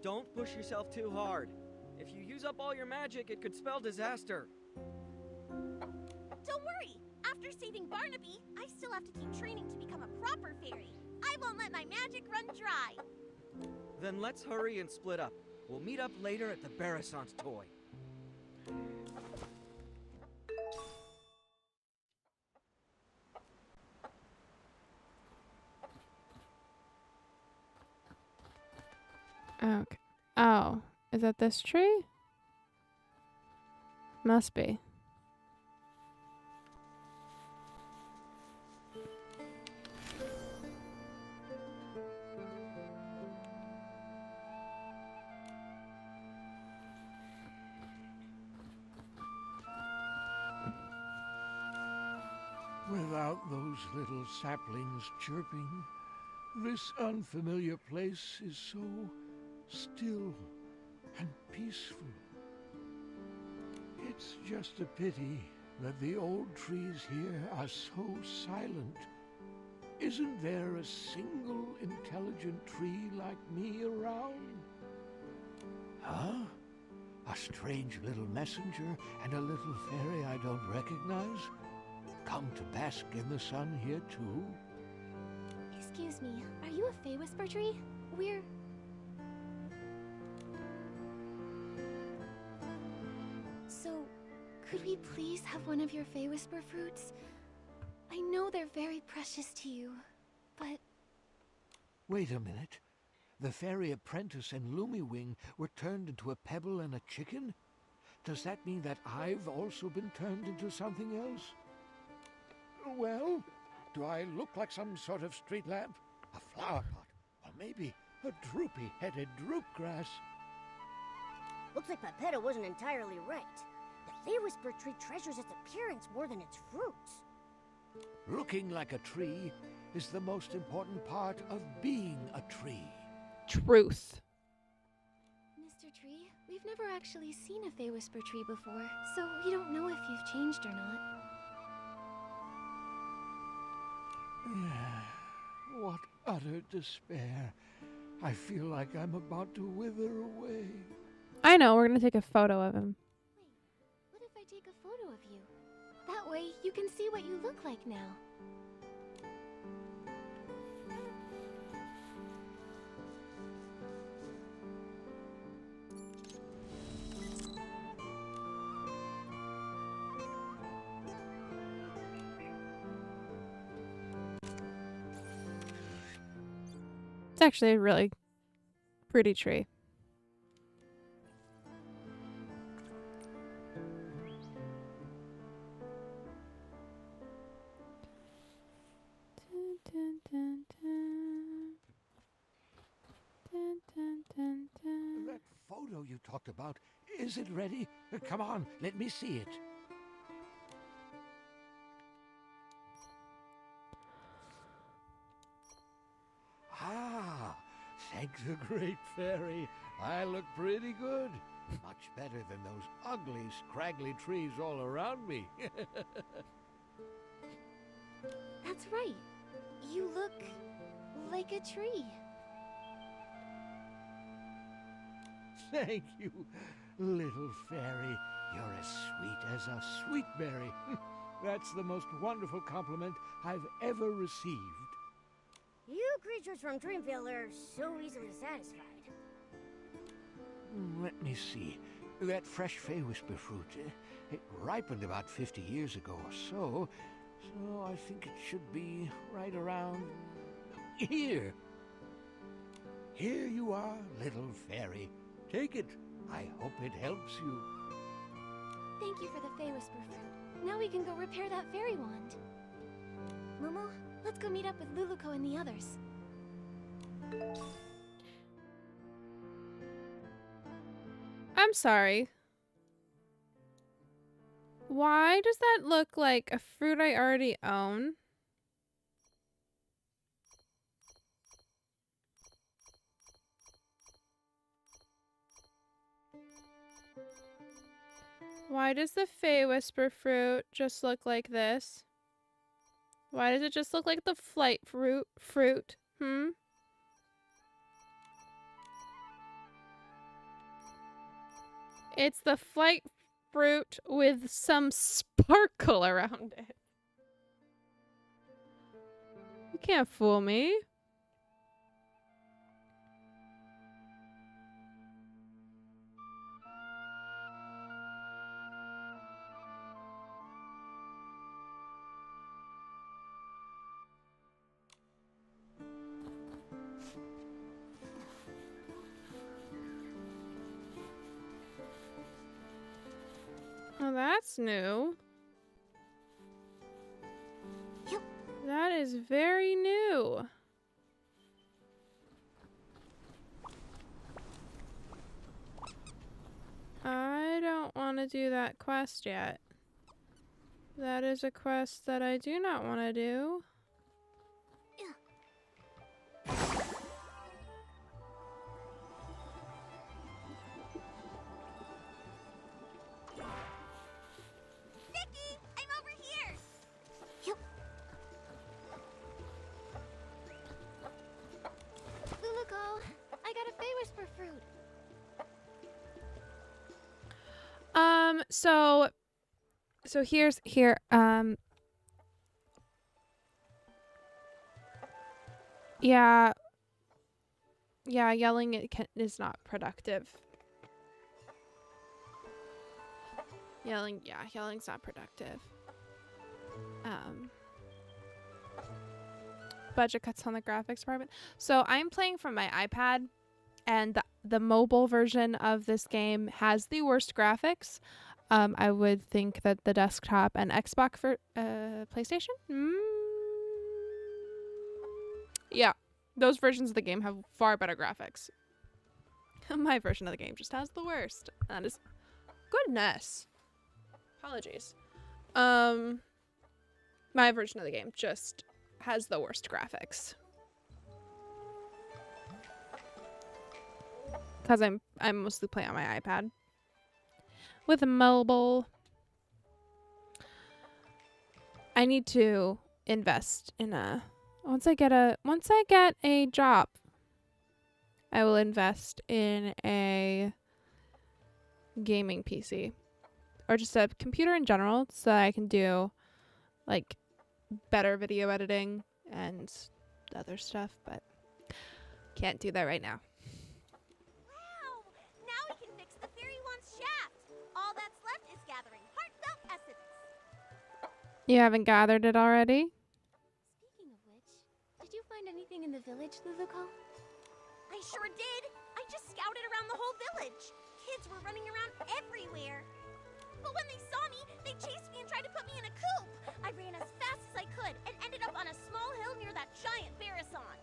F: Don't push yourself too hard. If you use up all your magic, it could spell disaster.
C: Don't worry! After saving Barnaby, I still have to keep training to become a proper fairy. I won't let my magic run dry.
F: Then let's hurry and split up. We'll meet up later at the Barrisant's toy.
A: Okay. Oh, is that this tree? Must be.
G: Without those little saplings chirping, this unfamiliar place is so still and peaceful. It's just a pity that the old trees here are so silent. Isn't there a single intelligent tree like me around? Huh? A strange little messenger and a little fairy I don't recognize? Come to bask in the sun here too?
D: Excuse me, are you a Fey Whisper tree? We're... So, could we please have one of your Fey Whisper fruits? I know they're very precious to you, but...
G: Wait a minute. The fairy apprentice and Lumiwing were turned into a pebble and a chicken? Does that mean that I've also been turned into something else? Well, do I look like some sort of street lamp? A flower pot? Or maybe a droopy-headed droopgrass?
C: Looks like Pepetto wasn't entirely right. The Fey Whisper tree treasures its appearance more than its fruits.
G: Looking like a tree is the most important part of being a tree.
A: Truth.
D: Mr. Tree, we've we've never actually seen a Fey Whisper tree before, so we don't know if you've changed or not.
G: What utter despair. I feel like I'm about to wither away.
A: I know, we're gonna take a photo of him.
D: What if I take a photo of you? That way, you can see what you look like now.
A: It's actually a really pretty tree. Dun, dun, dun, dun. Dun, dun, dun, dun.
G: That photo you talked about, is it ready? Come on, let me see it. Ah, thanks a great fairy. I look pretty good. Much better than those ugly, scraggly trees all around me.
D: That's right. You look like a tree.
G: Thank you, little fairy. You're as sweet as a sweet berry. That's the most wonderful compliment I've ever received.
C: You creatures from Dreamville are so easily satisfied.
G: Let me see. That fresh Fey Whisper fruit, it ripened about 50 years ago or so. So I think it should be right around here. Here you are, little fairy. Take it. I hope it helps you.
D: Thank you for the Fey Whisper fruit. Now we can go repair that fairy wand. Momo, let's go meet up with Luluko and the others.
A: I'm sorry. Why does that look like a fruit I already own? Why does the Fey Whisper fruit just look like this? Why does it just look like the flight fruit? It's the flight fruit with some sparkle around it. You can't fool me. Oh, that's new.
C: Yep.
A: That is very new. I don't want to do that quest yet. That is a quest that I do not want to do.
C: Nikki, I'm over here.
D: Yep. Luluko, I got a Fey Whisper fruit.
A: So here's here. Yeah. Yeah, yelling is not productive. Yelling's not productive. Budget cuts on the graphics department. So I'm playing from my iPad, and the mobile version of this game has the worst graphics. I would think that the desktop and Xbox for PlayStation. Yeah, those versions of the game have far better graphics. My version of the game just has the worst. That is goodness. Apologies. My version of the game just has the worst graphics. because I mostly play on my iPad with a mobile. I need to invest in once I get a job, I will invest in a gaming PC or just a computer in general so that I can do like better video editing and other stuff, but can't do that right now.
C: Wow! Now we can fix the fairy wand's shaft. All that's left is gathering heartfelt essence.
A: You haven't gathered it already?
D: Speaking of which, did you find anything in the village, Luluko?
C: I sure did. I just scouted around the whole village. Kids were running around everywhere. But when they saw me, they chased me and tried to put me in a coop. I ran as fast as I could and ended up on a small hill near that giant Barasant.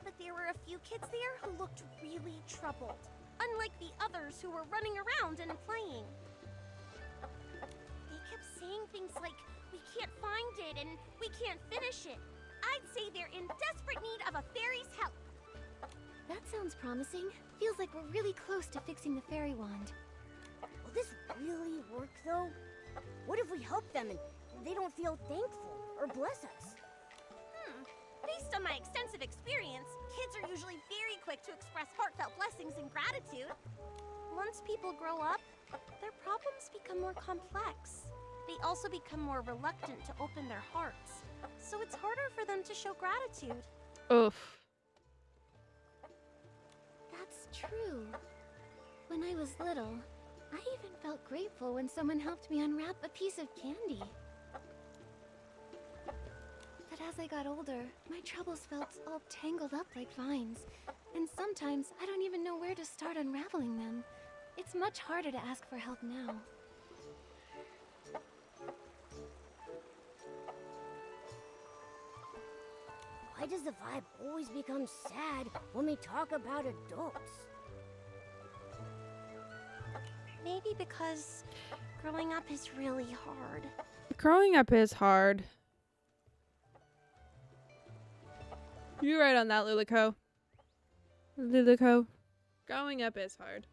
C: But there were a few kids there who looked really troubled, unlike the others who were running around and playing. They kept saying things like, "We can't find it and we can't finish it." I'd say they're in desperate need of a fairy's help.
D: That sounds promising. Feels like we're really close to fixing the fairy wand.
C: Will this really work, though? What if we help them and they don't feel thankful or bless us? Based on my extensive experience, kids are usually very quick to express heartfelt blessings and gratitude. Once people grow up, their problems become more complex. They also become more reluctant to open their hearts, so it's harder for them to show gratitude.
A: Oof.
D: That's true. When I was little, I even felt grateful when someone helped me unwrap a piece of candy. But as I got older, my troubles felt all tangled up like vines, and sometimes I don't even know where to start unraveling them. It's much harder to ask for help now.
C: Why does the vibe always become sad when we talk about adults? Maybe because growing up is really hard.
A: Growing up is hard. You're right on that, Luluko. Luluko. Growing up is hard.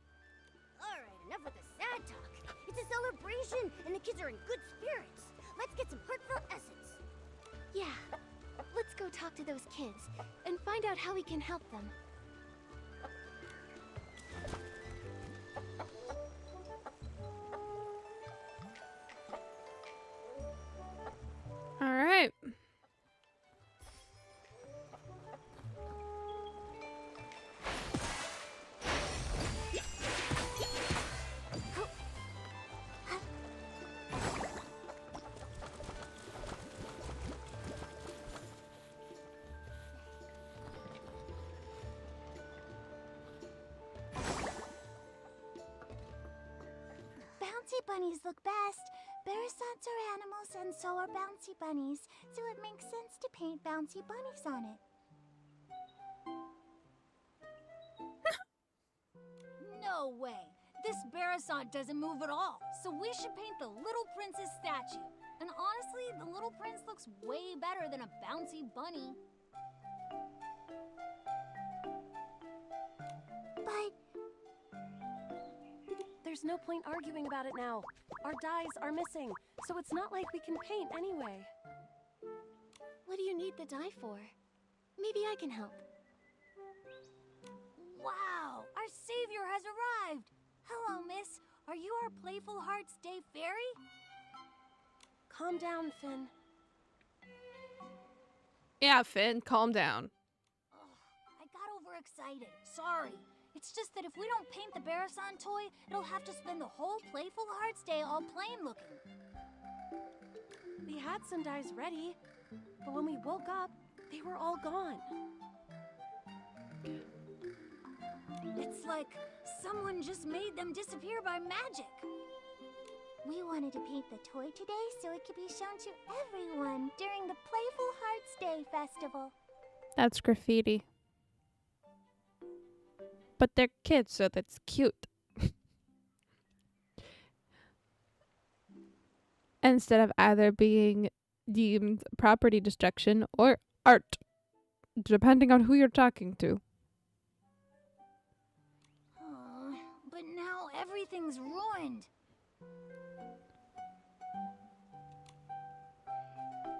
C: Alright, enough with the sad talk. It's a celebration, and the kids are in good spirits. Let's get some heartfelt essence.
D: Yeah, let's go talk to those kids and find out how we can help them.
A: All right.
C: Bouncy bunnies look best. Barasants are animals and so are bouncy bunnies, so it makes sense to paint bouncy bunnies on it.
H: No way! This Barasant doesn't move at all, so we should paint the little prince's statue. And honestly, the little prince looks way better than a bouncy bunny.
C: But
I: There's no point arguing about it now. Our dyes are missing, so it's not like we can paint anyway.
D: What do you need the dye for? Maybe I can help.
H: Wow! Our savior has arrived! Hello, miss. Are you our Playful Hearts Day fairy?
I: Calm down, Finn.
A: Yeah, Finn, calm down.
H: I got overexcited. Sorry. It's just that if we don't paint the Barasant toy, it'll have to spend the whole Playful Hearts Day all plain looking.
I: We had some dyes ready, but when we woke up, they were all gone.
H: It's like someone just made them disappear by magic.
C: we wanted to paint the toy today so it could be shown to everyone during the Playful Hearts Day festival.
A: That's graffiti. But they're kids, so that's cute. Instead of either being deemed property destruction or art, depending on who you're talking to.
H: Now everything's ruined.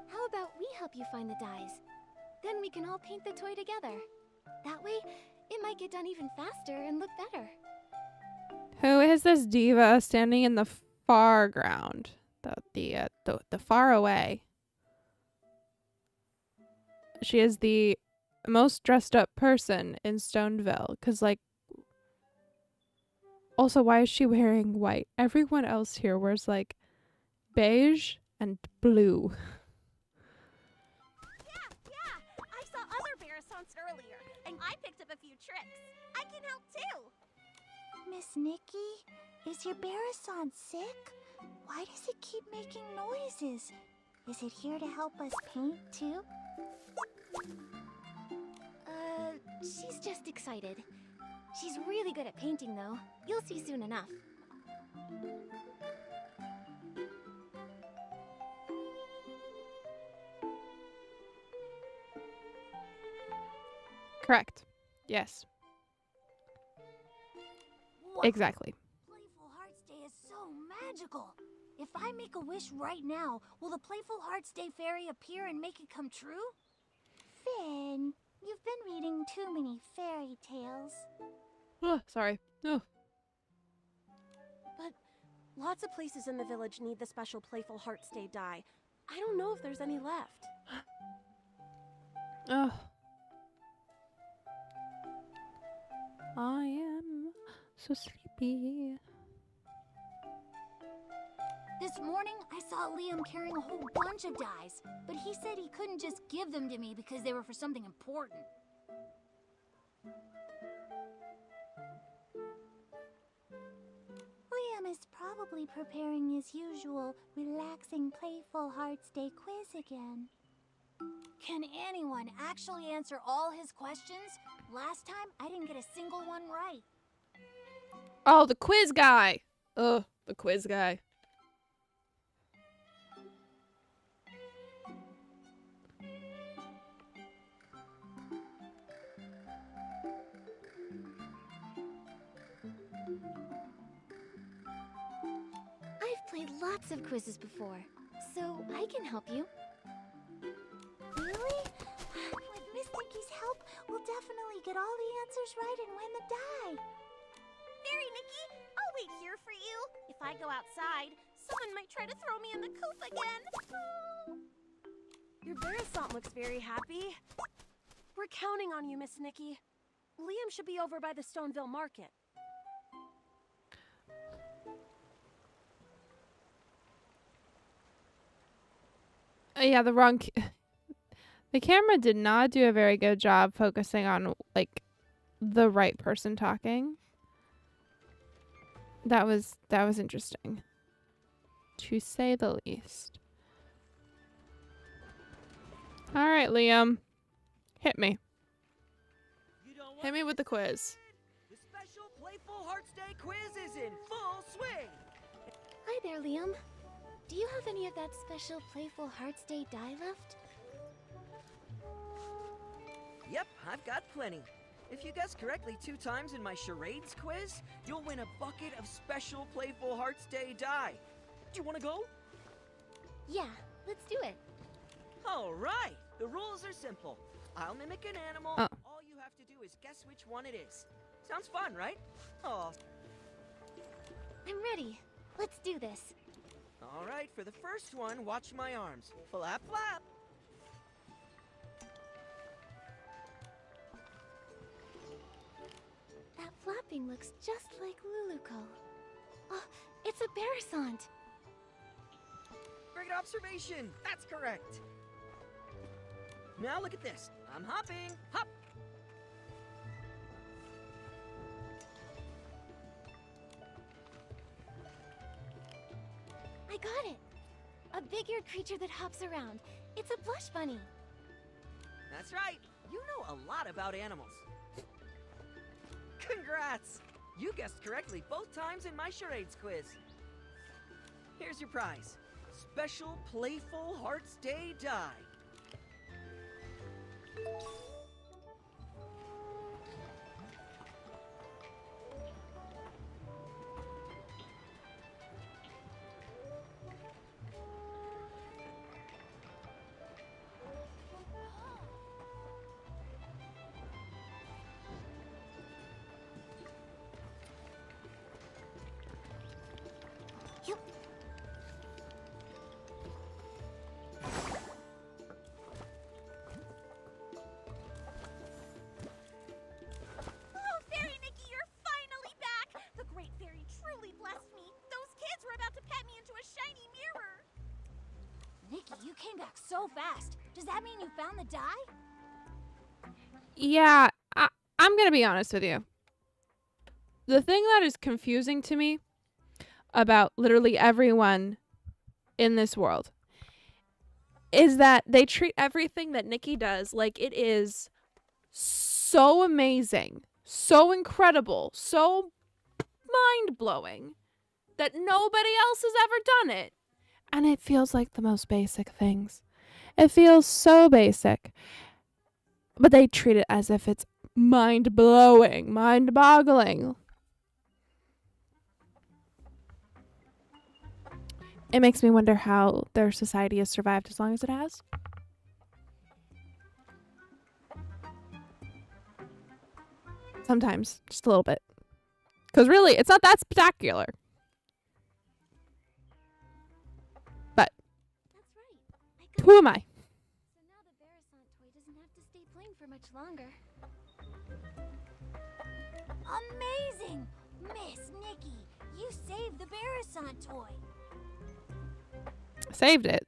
D: How about we help you find the dyes? Then we can all paint the toy together. That way, it might get done even faster and look better.
A: Who is this diva standing in the far ground? The far away. She is the most dressed up person in Stoneville. Cause like, also why is she wearing white? Everyone else here wears like beige and blue.
C: Yeah, I saw other Barasants earlier, and I picked up a few tricks. I can help too.
J: Miss Nikki, is your Barasant sick? Why does it keep making noises? Is it here to help us paint too?
D: She's just excited. She's really good at painting, though. You'll see soon enough.
A: Correct. Yes.
H: What?
A: Exactly.
H: Playful Hearts Day is so magical. If I make a wish right now, will the Playful Hearts Day fairy appear and make it come true?
J: Finn, you've been reading too many fairy tales.
A: Oh, sorry. Oh.
I: But lots of places in the village need the special Playful Hearts Day dye. I don't know if there's any left.
A: Oh. I am so sleepy.
H: This morning, I saw Liam carrying a whole bunch of dyes, but he said he couldn't just give them to me because they were for something important.
J: Liam is probably preparing his usual relaxing Playful Hearts Day quiz again.
H: Can anyone actually answer all his questions? Last time, I didn't get a single one right.
A: Oh, the quiz guy. Ugh, the quiz guy.
D: I've played lots of quizzes before, so I can help you.
J: Really? With Miss Nikki's help, we'll definitely get all the answers right and win the dye.
C: Fairy Nikki, I'll wait here for you. If I go outside, someone might try to throw me in the coop again. Oh.
I: Your Barasant looks very happy. We're counting on you, Miss Nikki. Liam should be over by the Stoneville Market.
A: Yeah, the wrong. The camera did not do a very good job focusing on like the right person talking. That was interesting, to say the least. All right, Liam, hit me.
F: You don't
A: Hit me with the quiz.
F: The special Playful Hearts Day quiz is in full swing.
D: Hi there, Liam. Do you have any of that special Playful Hearts Day dye left?
F: Yep, I've got plenty. If you guess correctly 2 times in my charades quiz, you'll win a bucket of special Playful Hearts Day dye. Do you want to go?
D: Yeah, let's do it.
F: All right. The rules are simple. I'll mimic an animal.
A: Oh.
F: All you have to do is guess which one it is. Sounds fun, right? Oh.
D: I'm ready. Let's do this.
F: All right, for the first one, watch my arms. Flap, flap.
D: That flapping looks just like Luluco. Oh, it's a Barasant.
F: Great observation. That's correct. Now look at this. I'm hopping. Hop.
D: I got it. A big-eared creature that hops around. It's a blush bunny.
F: That's right. You know a lot about animals. Congrats! You guessed correctly both times in my charades quiz. Here's your prize. Special Playful Hearts Day dye.
H: back so fast. Does that mean you found the dye?
A: Yeah, I'm going to be honest with you. The thing that is confusing to me about literally everyone in this world is that they treat everything that Nikki does like it is so amazing, so incredible, so mind-blowing that nobody else has ever done it. And it feels like the most basic things. It feels so basic. But they treat it as if it's mind-blowing, mind-boggling. It makes me wonder how their society has survived as long as it has. Sometimes, just a little bit. Because really, it's not that spectacular. But
D: That's right.
A: who am I?
D: So now the Verisant toy doesn't have to stay plain for much longer.
H: Amazing! Miss Nikki, you saved the Verisant toy.
A: Saved it.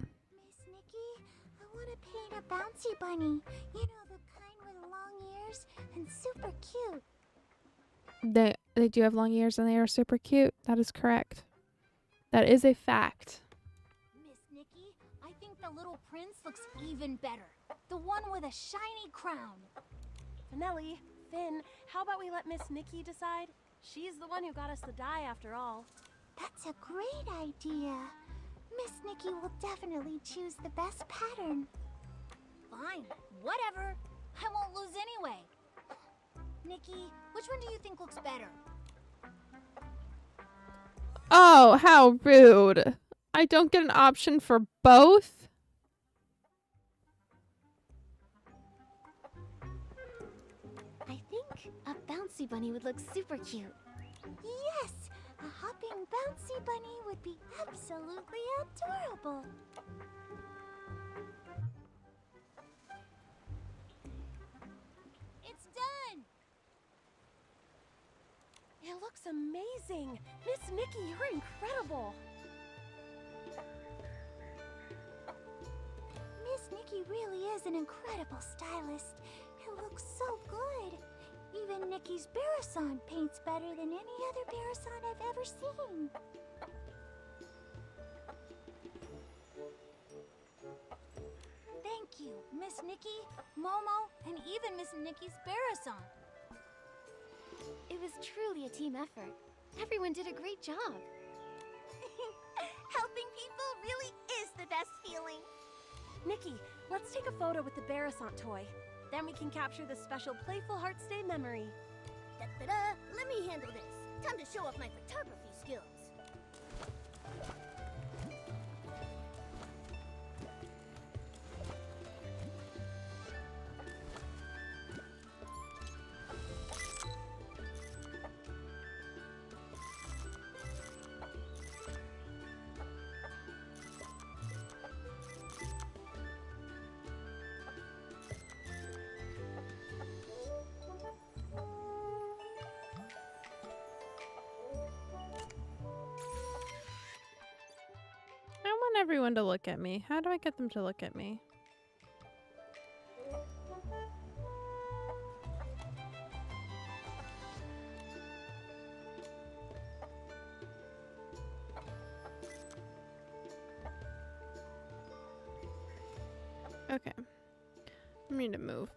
J: Miss Nikki, I want to paint a bouncy bunny. You know, the kind with long ears and super cute.
A: They do have long ears and they are super cute. That is correct. That is a fact.
H: Miss Nikki, I think the little prince looks even better. The one with a shiny crown.
I: Finelli, Finn, how about we let Miss Nikki decide? She's the one who got us the dye after all.
J: That's a great idea. Miss Nikki will definitely choose the best pattern.
H: Fine, whatever. I won't lose anyway. Nikki, which one do you think looks better?
A: Oh, how rude. I don't get an option for both?
D: I think a bouncy bunny would look super cute.
J: Yes, a hopping bouncy bunny would be absolutely adorable.
H: It's done!
I: It looks amazing. Miss Nikki, you're incredible.
J: Miss Nikki really is an incredible stylist. It looks so good. Even Nikki's Barasson paints better than any other Barasson I've ever seen.
H: Thank you, Miss Nikki, Momo, and even Miss Nikki's Barasson.
D: It was truly a team effort. Everyone did a great job.
C: Helping people really is the best feeling.
I: Nikki, let's take a photo with the Barasant toy. Then we can capture this special Playful Hearts Day memory.
C: Da-da-da, let me handle this. Time to show off my photography skills.
A: I want everyone to look at me. How do I get them to look at me? Okay. I need to move.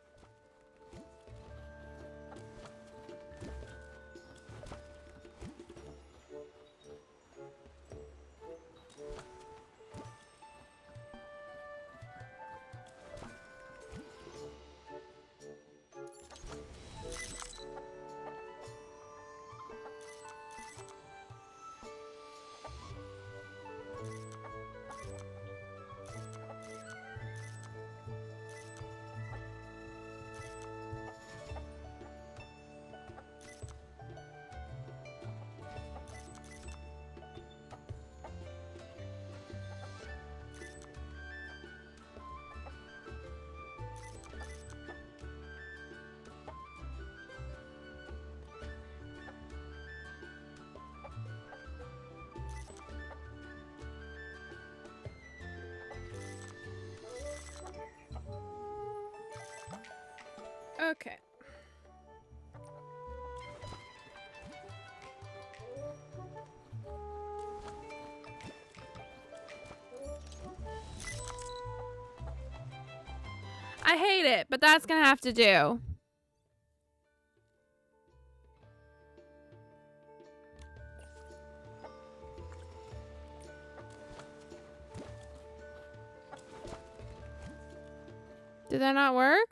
A: Okay. I hate it, but that's gonna have to do. Did that not work?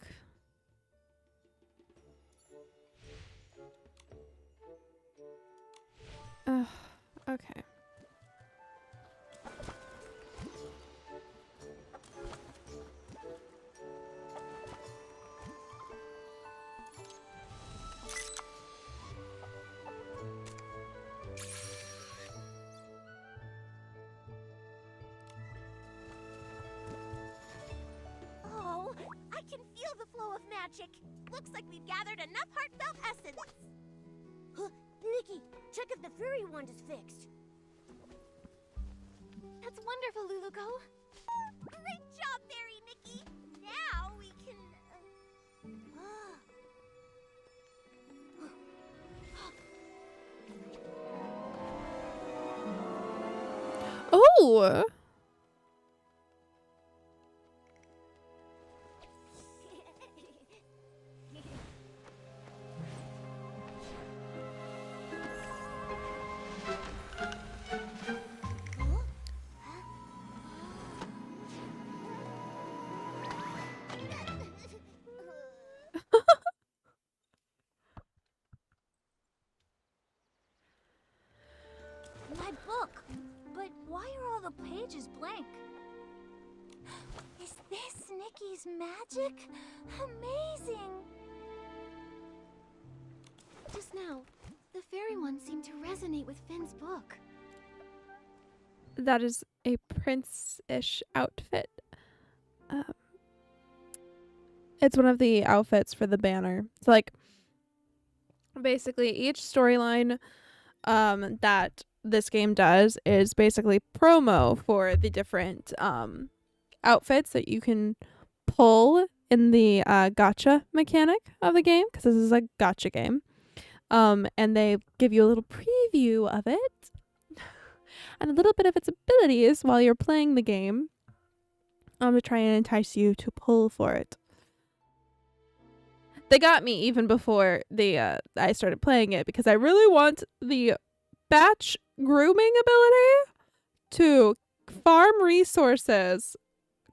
A: Ugh, okay.
C: Oh, I can feel the flow of magic. Looks like we've gathered enough heartfelt essence. Huh, Nikki, check if the fairy wand is fixed.
D: That's wonderful, Luluko.
C: Great job, Fairy Nikki. Now we can.
A: Oh.
H: My book! But why are all the pages blank?
J: Is this Nikki's magic? Amazing!
D: Just now, the fairy one seemed to resonate with Finn's book.
A: That is a prince-ish outfit. It's one of the outfits for the banner. So, like, basically each storyline that this game does is basically promo for the different outfits that you can pull in the gacha mechanic of the game, because this is a gacha game. And they give you a little preview of it and a little bit of its abilities while you're playing the game, to try and entice you to pull for it. They got me even before I started playing it, because I really want the batch grooming ability to farm resources,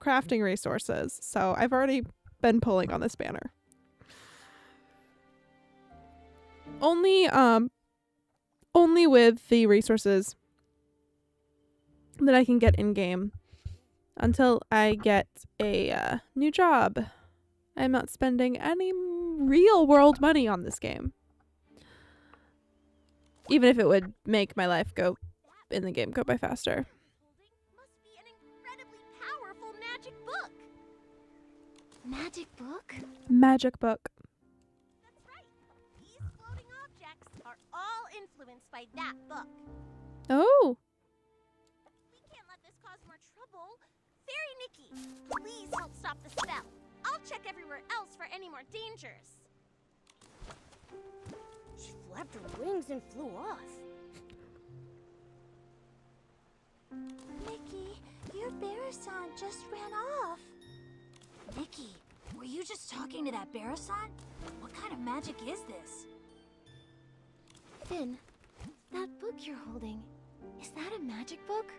A: crafting resources. So I've already been pulling on this banner. Only with the resources that I can get in game until I get a new job. I'm not spending any real world money on this game. Even if it would make my life go in the game go by faster.
C: Must be an incredibly powerful magic book.
D: Magic book?
A: Magic book.
C: That's right. These floating objects are all influenced by that book.
A: Oh.
C: We can't let this cause more trouble. Fairy Nikki, please help stop the spell. I'll check everywhere else for any more dangers. She flapped her wings and flew off.
J: Nikki, your Barasant just ran off.
H: Nikki, were you just talking to that Barasant? What kind of magic is this?
D: Finn, that book you're holding, is that a magic book?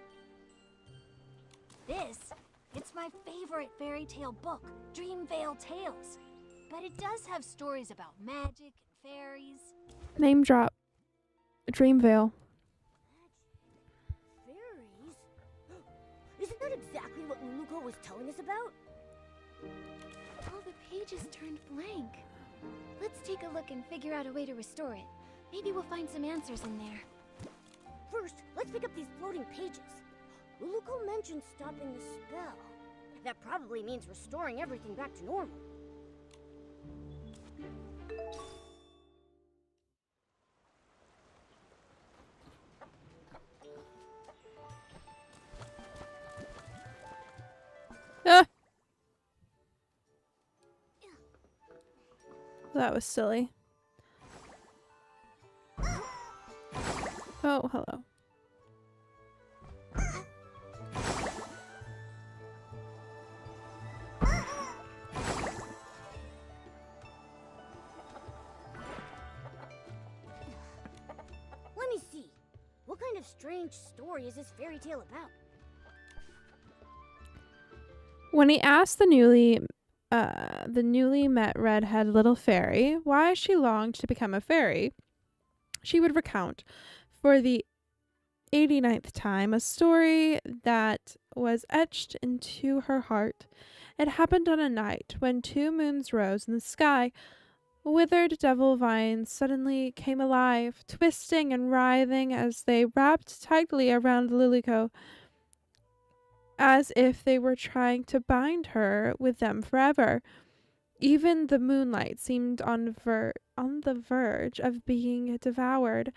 H: It's my favorite fairy tale book, Dreamvale Tales. But it does have stories about magic and fairies.
A: Name drop. Dreamvale.
C: Fairies? Isn't that exactly what Luluko was telling us about?
D: All the pages turned blank. Let's take a look and figure out a way to restore it. Maybe we'll find some answers in there.
C: First, let's pick up these floating pages. Luluko mentioned stopping the spell. That probably means restoring everything back to normal.
A: That was silly. Oh, hello.
C: Let me see. What kind of strange story is this fairy tale about?
A: When he asked the newly met redhead little fairy why she longed to become a fairy, she would recount for the 89th time a story that was etched into her heart. It happened on a night when 2 moons rose in the sky. Withered devil vines suddenly came alive, twisting and writhing as they wrapped tightly around Liliko, as if they were trying to bind her with them forever. Even the moonlight seemed on the verge of being devoured.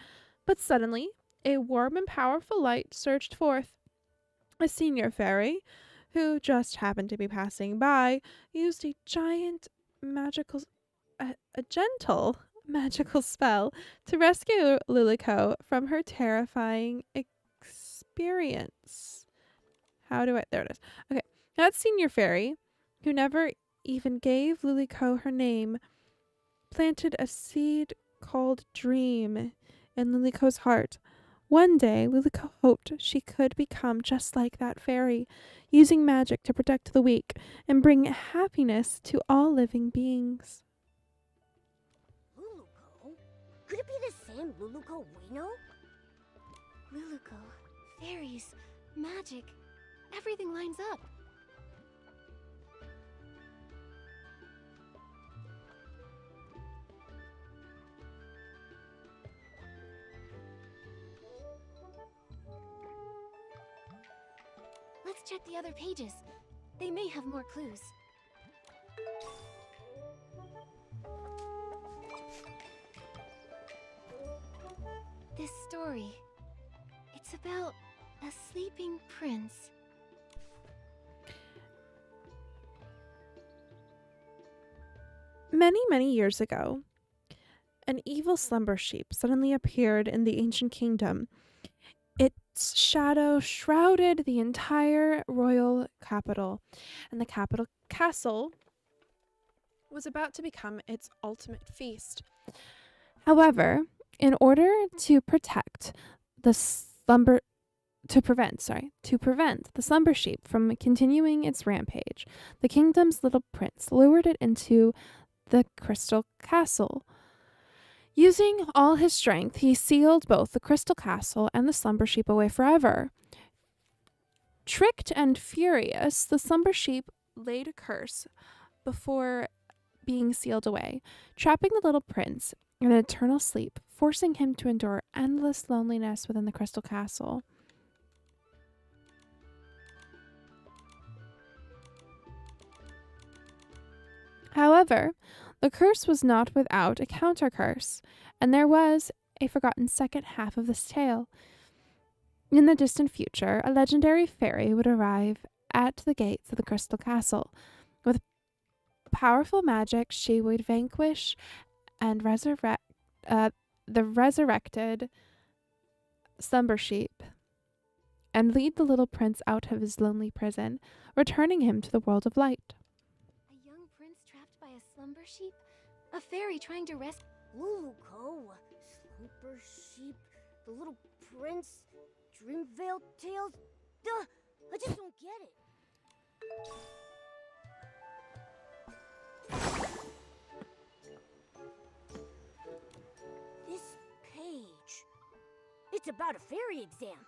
A: But suddenly, a warm and powerful light surged forth. A senior fairy, who just happened to be passing by, used a gentle magical spell to rescue Liliko from her terrifying experience. There it is. Okay. That senior fairy, who never even gave Liliko her name, planted a seed called dream in Liliko's heart. One day, Liliko hoped she could become just like that fairy, using magic to protect the weak and bring happiness to all living beings.
C: Luluko? Could it be the same Luluko we know?
D: Luluko, fairies, magic, everything lines up. Let's check the other pages. They may have more clues. This story, it's about a sleeping prince.
A: Many, many years ago, an evil slumber sheep suddenly appeared in the ancient kingdom. Its shadow shrouded the entire royal capital, and the capital castle was about to become its ultimate feast. However, in order to prevent the slumber sheep from continuing its rampage, the kingdom's little prince lured it into the crystal castle. Using all his strength, he sealed both the crystal castle and the slumber sheep away forever. Tricked and furious, the slumber sheep laid a curse before being sealed away, trapping the little prince in an eternal sleep, forcing him to endure endless loneliness within the crystal castle. However, the curse was not without a counter curse, and there was a forgotten second half of this tale. In the distant future, a legendary fairy would arrive at the gates of the Crystal Castle. With powerful magic, she would vanquish and resurrect the resurrected slumber sheep and lead the little prince out of his lonely prison, returning him to the world of light.
D: A young prince trapped by a slumber sheep? A fairy trying to rescue...
C: Luluko, Slumber Sheep, the Little Prince, Dreamvale Tales. Duh! I just don't get it. This page. It's about a fairy exam.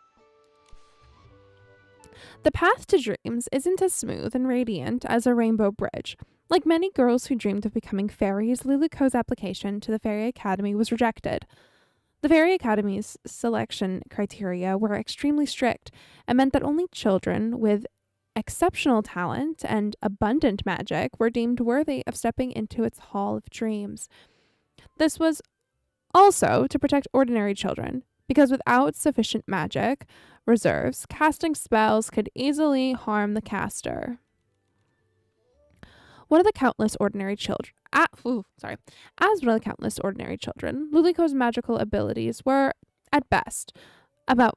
A: The path to dreams isn't as smooth and radiant as a rainbow bridge. Like many girls who dreamed of becoming fairies, Luluko's application to the Fairy Academy was rejected. The Fairy Academy's selection criteria were extremely strict and meant that only children with exceptional talent and abundant magic were deemed worthy of stepping into its Hall of Dreams. This was also to protect ordinary children, because without sufficient magic reserves, casting spells could easily harm the caster. One of the countless ordinary children As with countless ordinary children, Luliko's magical abilities were, at best, about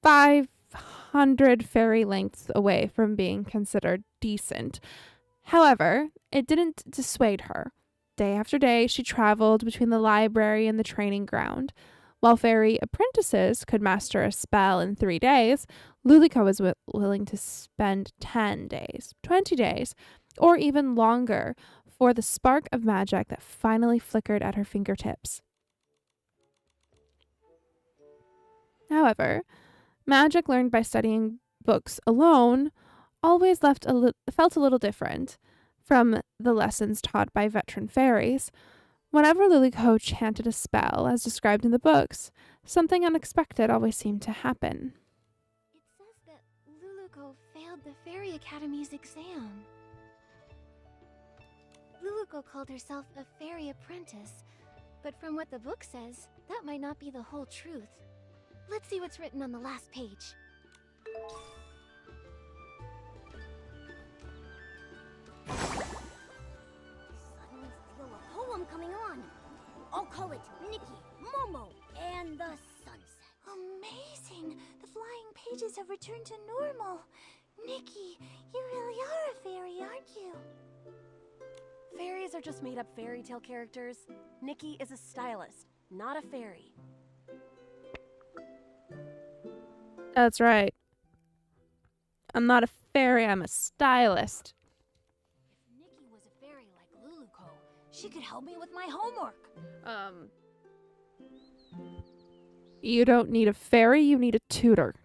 A: 500 fairy lengths away from being considered decent. However, it didn't dissuade her. Day after day, she traveled between the library and the training ground. While fairy apprentices could master a spell in 3 days, Lulico was willing to spend 10 days, 20 days, or even longer for the spark of magic that finally flickered at her fingertips. However, magic learned by studying books alone always felt a little different from the lessons taught by veteran fairies. Whenever Lulico chanted a spell, as described in the books, something unexpected always seemed to happen.
D: It says that Luluco failed the Fairy Academy's exam. Luluco called herself a fairy apprentice, but from what the book says, that might not be the whole truth. Let's see what's written on the last page.
C: Suddenly feel a poem coming on. I'll call it Nikki, Momo, and the Sunset.
J: Amazing! The flying pages have returned to normal. Nikki, you really are a fairy, aren't you?
I: Fairies are just made up fairy tale characters. Nikki is a stylist, not a fairy.
A: That's right. I'm not a fairy, I'm a stylist.
H: If Nikki was a fairy like Luluco, she could help me with my homework.
A: You don't need a fairy, you need a tutor.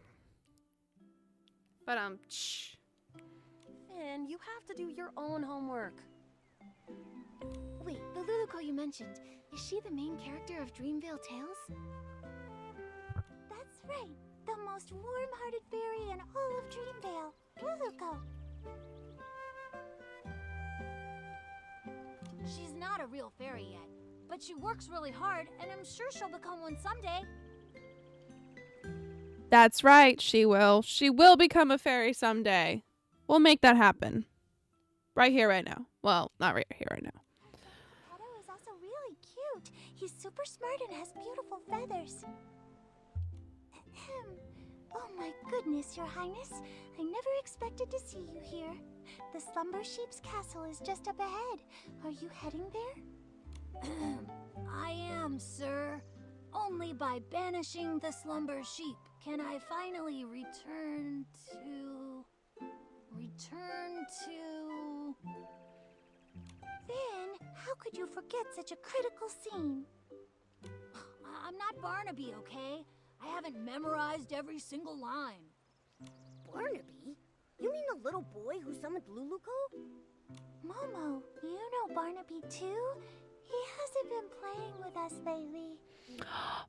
A: But
I: Finn, you have to do your own homework.
D: Wait, the Luluco you mentioned, is she the main character of Dreamvale Tales?
J: That's right. The most warm-hearted fairy in all of Dreamvale, Luluco.
H: She's not a real fairy yet, but she works really hard, and I'm sure she'll become one someday.
A: That's right, she will. She will become a fairy someday. We'll make that happen. Right here, right now. Well, not right here, right now.
J: Otto is also really cute. He's super smart and has beautiful feathers. Ahem. Oh my goodness, Your Highness. I never expected to see you here. The Slumber Sheep's castle is just up ahead. Are you heading there?
H: I am, sir. Only by banishing the slumber sheep can I finally return to...
J: Finn, how could you forget such a critical scene?
H: I'm not Barnaby, okay? I haven't memorized every single line.
C: Barnaby? You mean the little boy who summoned Luluco?
J: Momo, you know Barnaby too? He hasn't been playing with us lately.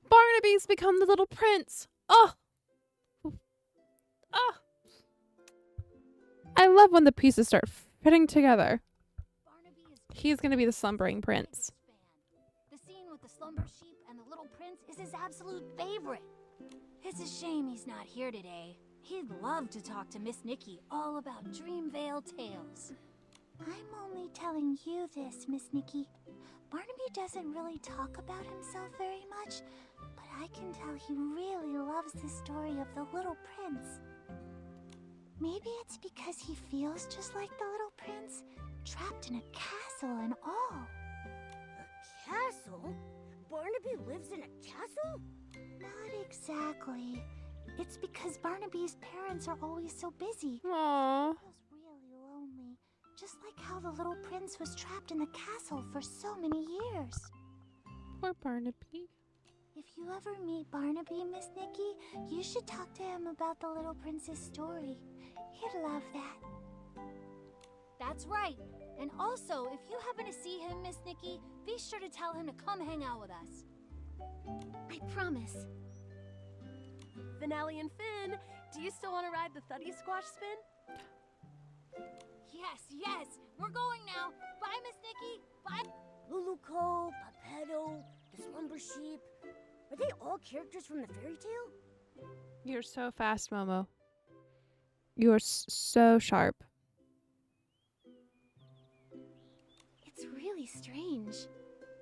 A: Barnaby's become the little prince. Oh! Oh! I love when the pieces start fitting together.
H: Barnaby is
A: He's gonna be the slumbering prince.
H: the scene with the slumber sheep and the little prince is his absolute favorite. It's a shame he's not here today. He'd love to talk to Miss Nikki all about Dreamvale Tales.
J: I'm only telling you this, Miss Nikki. Barnaby doesn't really talk about himself very much, but I can tell he really loves the story of the Little Prince. Maybe it's because he feels just like the Little Prince, trapped in a castle and all.
C: A castle? Barnaby lives in a castle?
J: Not exactly. It's because Barnaby's parents are always so busy.
A: Aww.
J: He feels really lonely, just like how the Little Prince was trapped in the castle for so many years.
A: Poor Barnaby.
J: If you ever meet Barnaby, Miss Nikki, you should talk to him about the Little Prince's story. He'd love that.
H: That's right. And also, if you happen to see him, Miss Nikki, be sure to tell him to come hang out with us.
D: I promise.
I: Finale and Finn, do you still want to ride the Thuddy Squash spin?
H: Yes, we're going now. Bye, Miss Nikki. Bye.
C: Luluco, Papetto, the Slumber Sheep. Are they all characters from the fairy tale?
A: You're so fast, Momo. You are so sharp.
D: It's really really strange.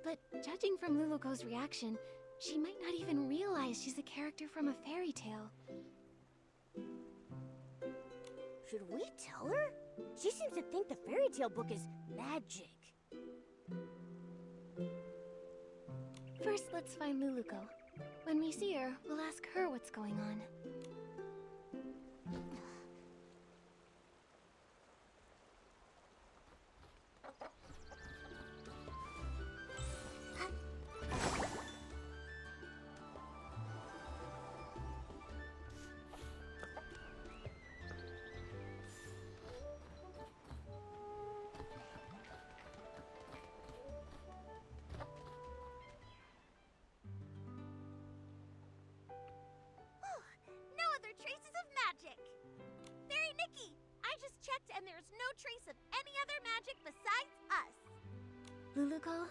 D: But judging from Luluko's reaction, she might not even realize she's a character from a fairy tale.
C: Should we tell her? She seems to think the fairy tale book is magic.
D: First, let's find Luluko. When we see her, we'll ask her what's going on.
C: No other traces of magic. Fairy Nikki, I just checked and there's no trace of any other magic besides us.
D: Luluko,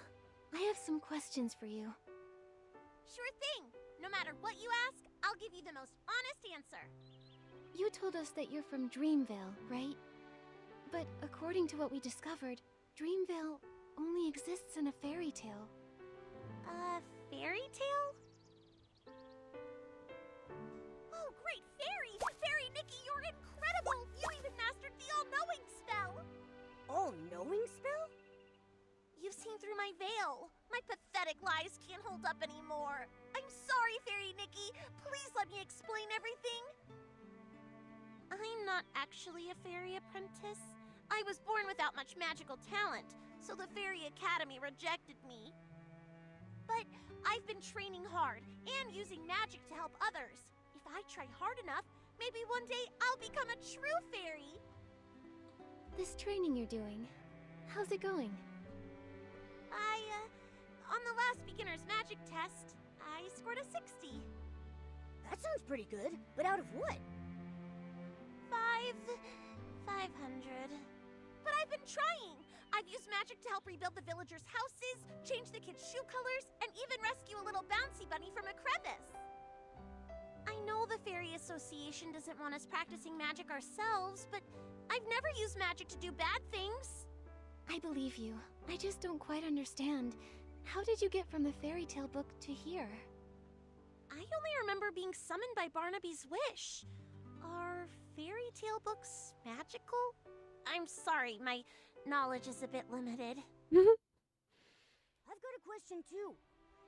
D: I have some questions for you.
C: Sure thing. No matter what you ask, I'll give you the most honest answer.
D: You told us that you're from Dreamvale, right? But according to what we discovered, Dreamvale only exists in a fairy tale.
C: A fairy tale? Oh, great fairy! Fairy Nikki, you're incredible! You even mastered the all-knowing spell! All-knowing spell? You've seen through my veil. My pathetic lies can't hold up anymore. I'm sorry, Fairy Nikki. Please let me explain everything. I'm not actually a fairy apprentice. I was born without much magical talent, so the Fairy Academy rejected me. But I've been training hard and using magic to help others. If I try hard enough, maybe one day I'll become a true fairy.
D: This training you're doing, how's it going?
C: On the last beginner's magic test, I scored a 60. That sounds pretty good, but out of what? 500. But I've been trying. I've used magic to help rebuild the villagers' houses, change the kids' shoe colors, and even rescue a little bouncy bunny from a crevice. I know the Fairy Association doesn't want us practicing magic ourselves, but I've never used magic to do bad things.
D: I believe you. I just don't quite understand. How did you get from the fairy tale book to here?
C: I only remember being summoned by Barnaby's wish. Are fairy tale books magical? I'm sorry, my knowledge is a bit limited. I've got a question too.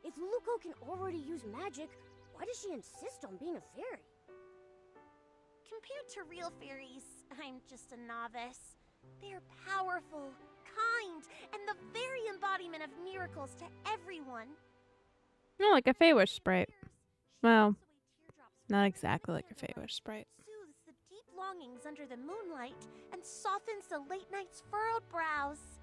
C: If Luluko can already use magic, why does she insist on being a fairy? Compared to real fairies, I'm just a novice. They're powerful, kind, and the very embodiment of miracles to everyone.
A: No, like a Feywish sprite. Well, not exactly like a Feywish sprite.
C: Soothes the deep longings under the moonlight and softens the late night's furrowed brows.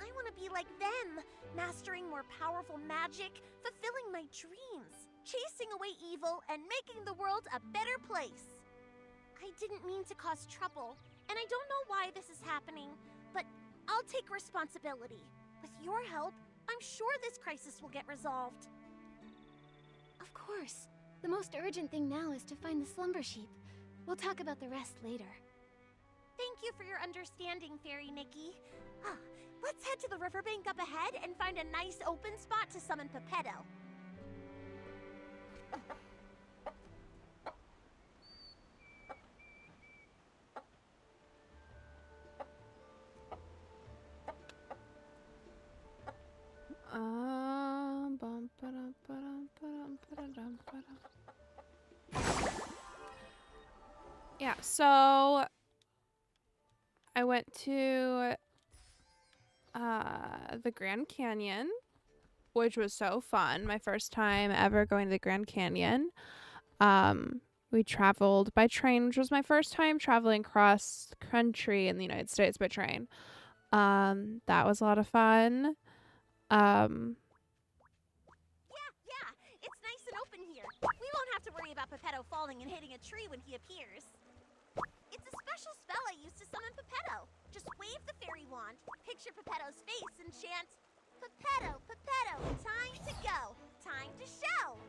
C: I want to be like them, mastering more powerful magic, fulfilling my dreams, chasing away evil, and making the world a better place. I didn't mean to cause trouble, and I don't know why this is happening, but I'll take responsibility. With your help, I'm sure this crisis will get resolved.
D: Of course. The most urgent thing now is to find the slumber sheep. We'll talk about the rest later.
C: Thank you for your understanding, Fairy Nikki. Let's head to the riverbank up ahead and find a nice open spot to summon Pepetto.
A: Yeah, so I went to the Grand Canyon, which was so fun. My first time ever going to the Grand Canyon. We traveled by train, which was my first time traveling cross country in the United States by train. That was a lot of fun.
C: Yeah, it's nice and open here. We won't have to worry about Pepetto falling and hitting a tree when he appears. It's a special spell I use to summon Pepetto. Just wave the fairy wand, picture Pepetto's face, and chant, Pepetto, Pepetto, time to go, time to show.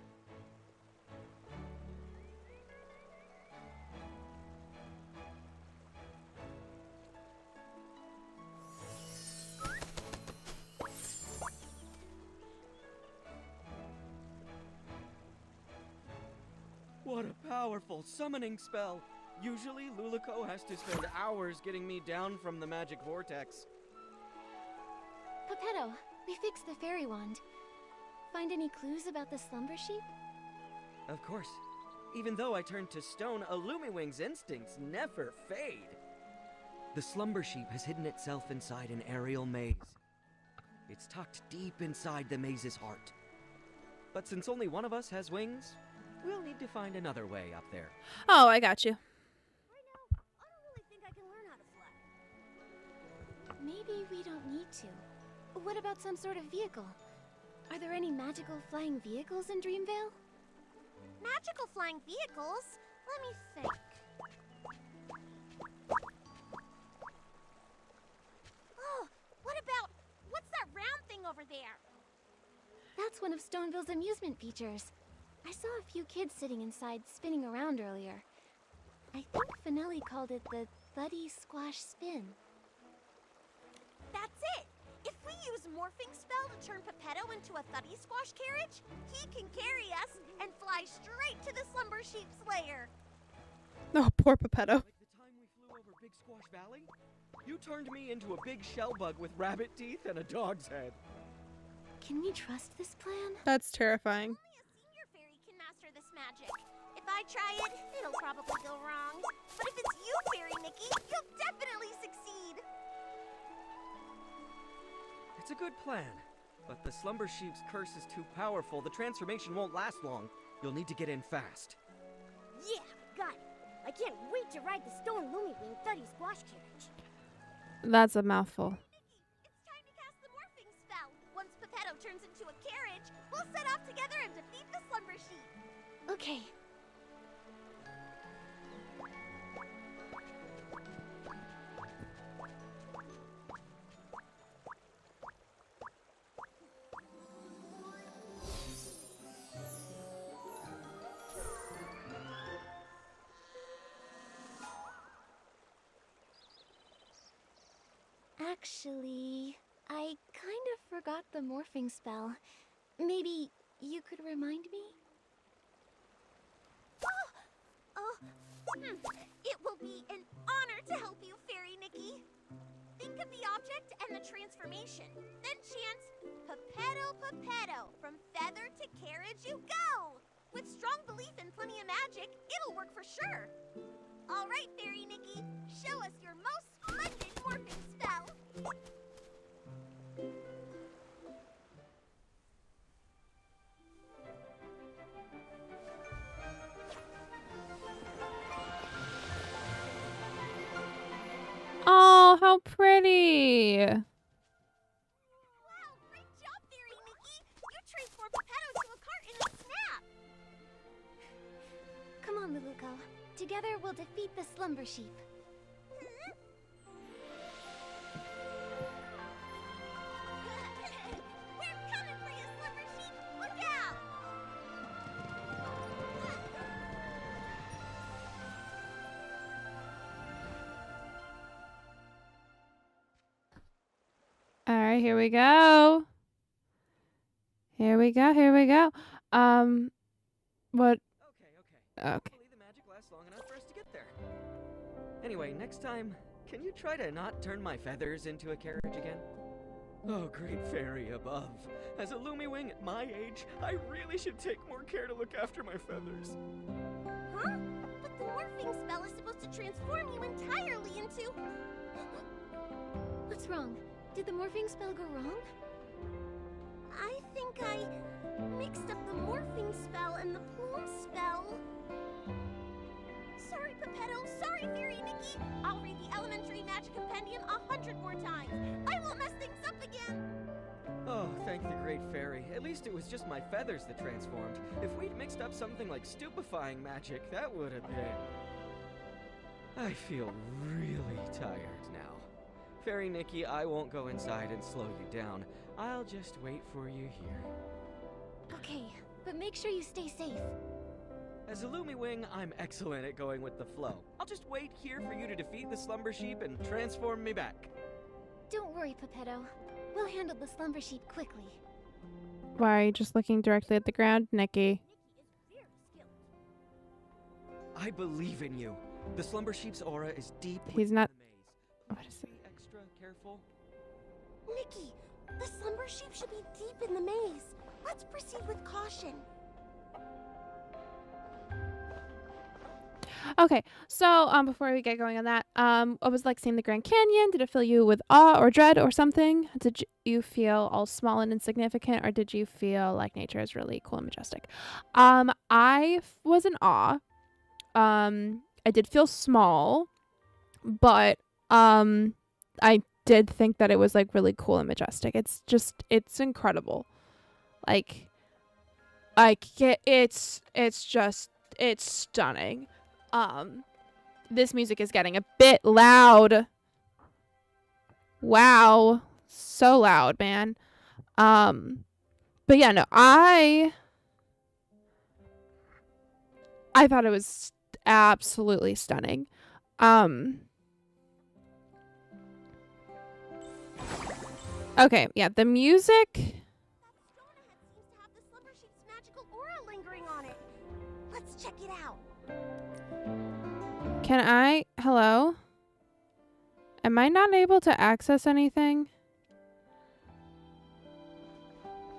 F: What a powerful summoning spell! Usually, Luluco has to spend hours getting me down from the magic vortex.
D: Geppetto, we fixed the fairy wand. Find any clues about the slumber sheep?
F: Of course. Even though I turned to stone, Illumiwing's instincts never fade. The slumber sheep has hidden itself inside an aerial maze. It's tucked deep inside the maze's heart. But since only one of us has wings, we'll need to find another way up there.
A: Oh, I got you.
C: Right now, I don't really think I can learn how to fly.
D: Maybe we don't need to. What about some sort of vehicle? Are there any magical flying vehicles in Dreamvale?
C: Magical flying vehicles? Let me think. Oh, what's that round thing over there?
D: That's one of Stoneville's amusement features. I saw a few kids sitting inside spinning around earlier. I think Finelli called it the Thuddy Squash Spin.
C: That's it! If we use Morphing Spell to turn Geppetto into a Thuddy Squash carriage, he can carry us and fly straight to the Slumber Sheep's lair.
A: Oh, poor Geppetto.
F: Like the time we flew over Big Squash Valley? You turned me into a big shell bug with rabbit teeth and a dog's head.
D: Can we trust this plan?
A: That's terrifying.
C: Only a senior fairy can master this magic. If I try it, it'll probably go wrong. But if it's you, Fairy Nikki, you'll definitely succeed.
F: It's a good plan, but the slumber sheep's curse is too powerful. The transformation won't last long. You'll need to get in fast.
C: Yeah, got it. I can't wait to ride the Stone Lumiwing Thuddy Squash carriage.
A: That's a mouthful.
C: Nikki, it's time to cast the morphing spell. Once Geppetto turns into a carriage, we'll set off together and defeat the slumber sheep.
D: Okay. Actually, I kind of forgot the morphing spell. Maybe you could remind me?
C: It will be an honor to help you, Fairy Nikki. Think of the object and the transformation. Then chant, Geppetto, Geppetto, from feather to carriage you go. With strong belief and plenty of magic, it'll work for sure. All right, Fairy Nikki, show us your most splendid morphing spell.
A: Oh, how pretty.
C: Wow, great job, Fairy Nikki. You transformed Geppetto to a cart in a snap.
D: Come on, Luluco. Together we'll defeat the slumber sheep.
C: We're coming for you, slumber sheep. Look out!
A: All right, here we go. Here we go. Here we go. What?
F: Okay.
A: Okay.
F: Hopefully the magic lasts long enough for us to get there. Anyway, next time, can you try to not turn my feathers into a carriage again? Oh, great fairy above. As a Lumiwing at my age, I really should take more care to look after my feathers.
C: Huh? But the morphing spell is supposed to transform you entirely into...
D: What's wrong? Did the morphing spell go wrong?
C: I think I mixed up the morphing spell and the plume spell. Sorry, Geppetto. Sorry, Fairy Nikki. I'll read the Elementary Magic Compendium 100 more times. I won't mess things up again.
F: Oh, thank the great fairy. At least it was just my feathers that transformed. If we'd mixed up something like stupefying magic, that would have been... I feel really tired now. Fairy Nikki, I won't go inside and slow you down. I'll just wait for you here.
D: Okay, but make sure you stay safe.
F: As a Lumiwing, I'm excellent at going with the flow. I'll just wait here for you to defeat the slumber sheep and transform me back.
D: Don't worry, Geppetto. We'll handle the slumber sheep quickly.
A: Why are you just looking directly at the ground, Nikki?
C: Nikki is very skilled.
F: I believe in you. The Slumber Sheep's aura is deep.
A: He's
F: within
A: not-
F: the maze.
A: What is it?
F: Be extra careful.
C: Nikki, the slumber sheep should be deep in the maze. Let's proceed with caution.
A: Okay, so before we get going on that, what was it like seeing the Grand Canyon? Did it fill you with awe or dread or something? Did you feel all small and insignificant, or did you feel like nature is really cool and majestic? I was in awe. I did feel small, but I did think that it was like really cool and majestic. It's incredible. It's stunning. This music is getting a bit loud. Wow. So loud, man. But yeah, no, I thought it was absolutely stunning. Okay, yeah, the music.
C: That stone ahead seems to have the slumber sheep's magical aura lingering on it. Let's check it out.
A: Hello? Am I not able to access anything?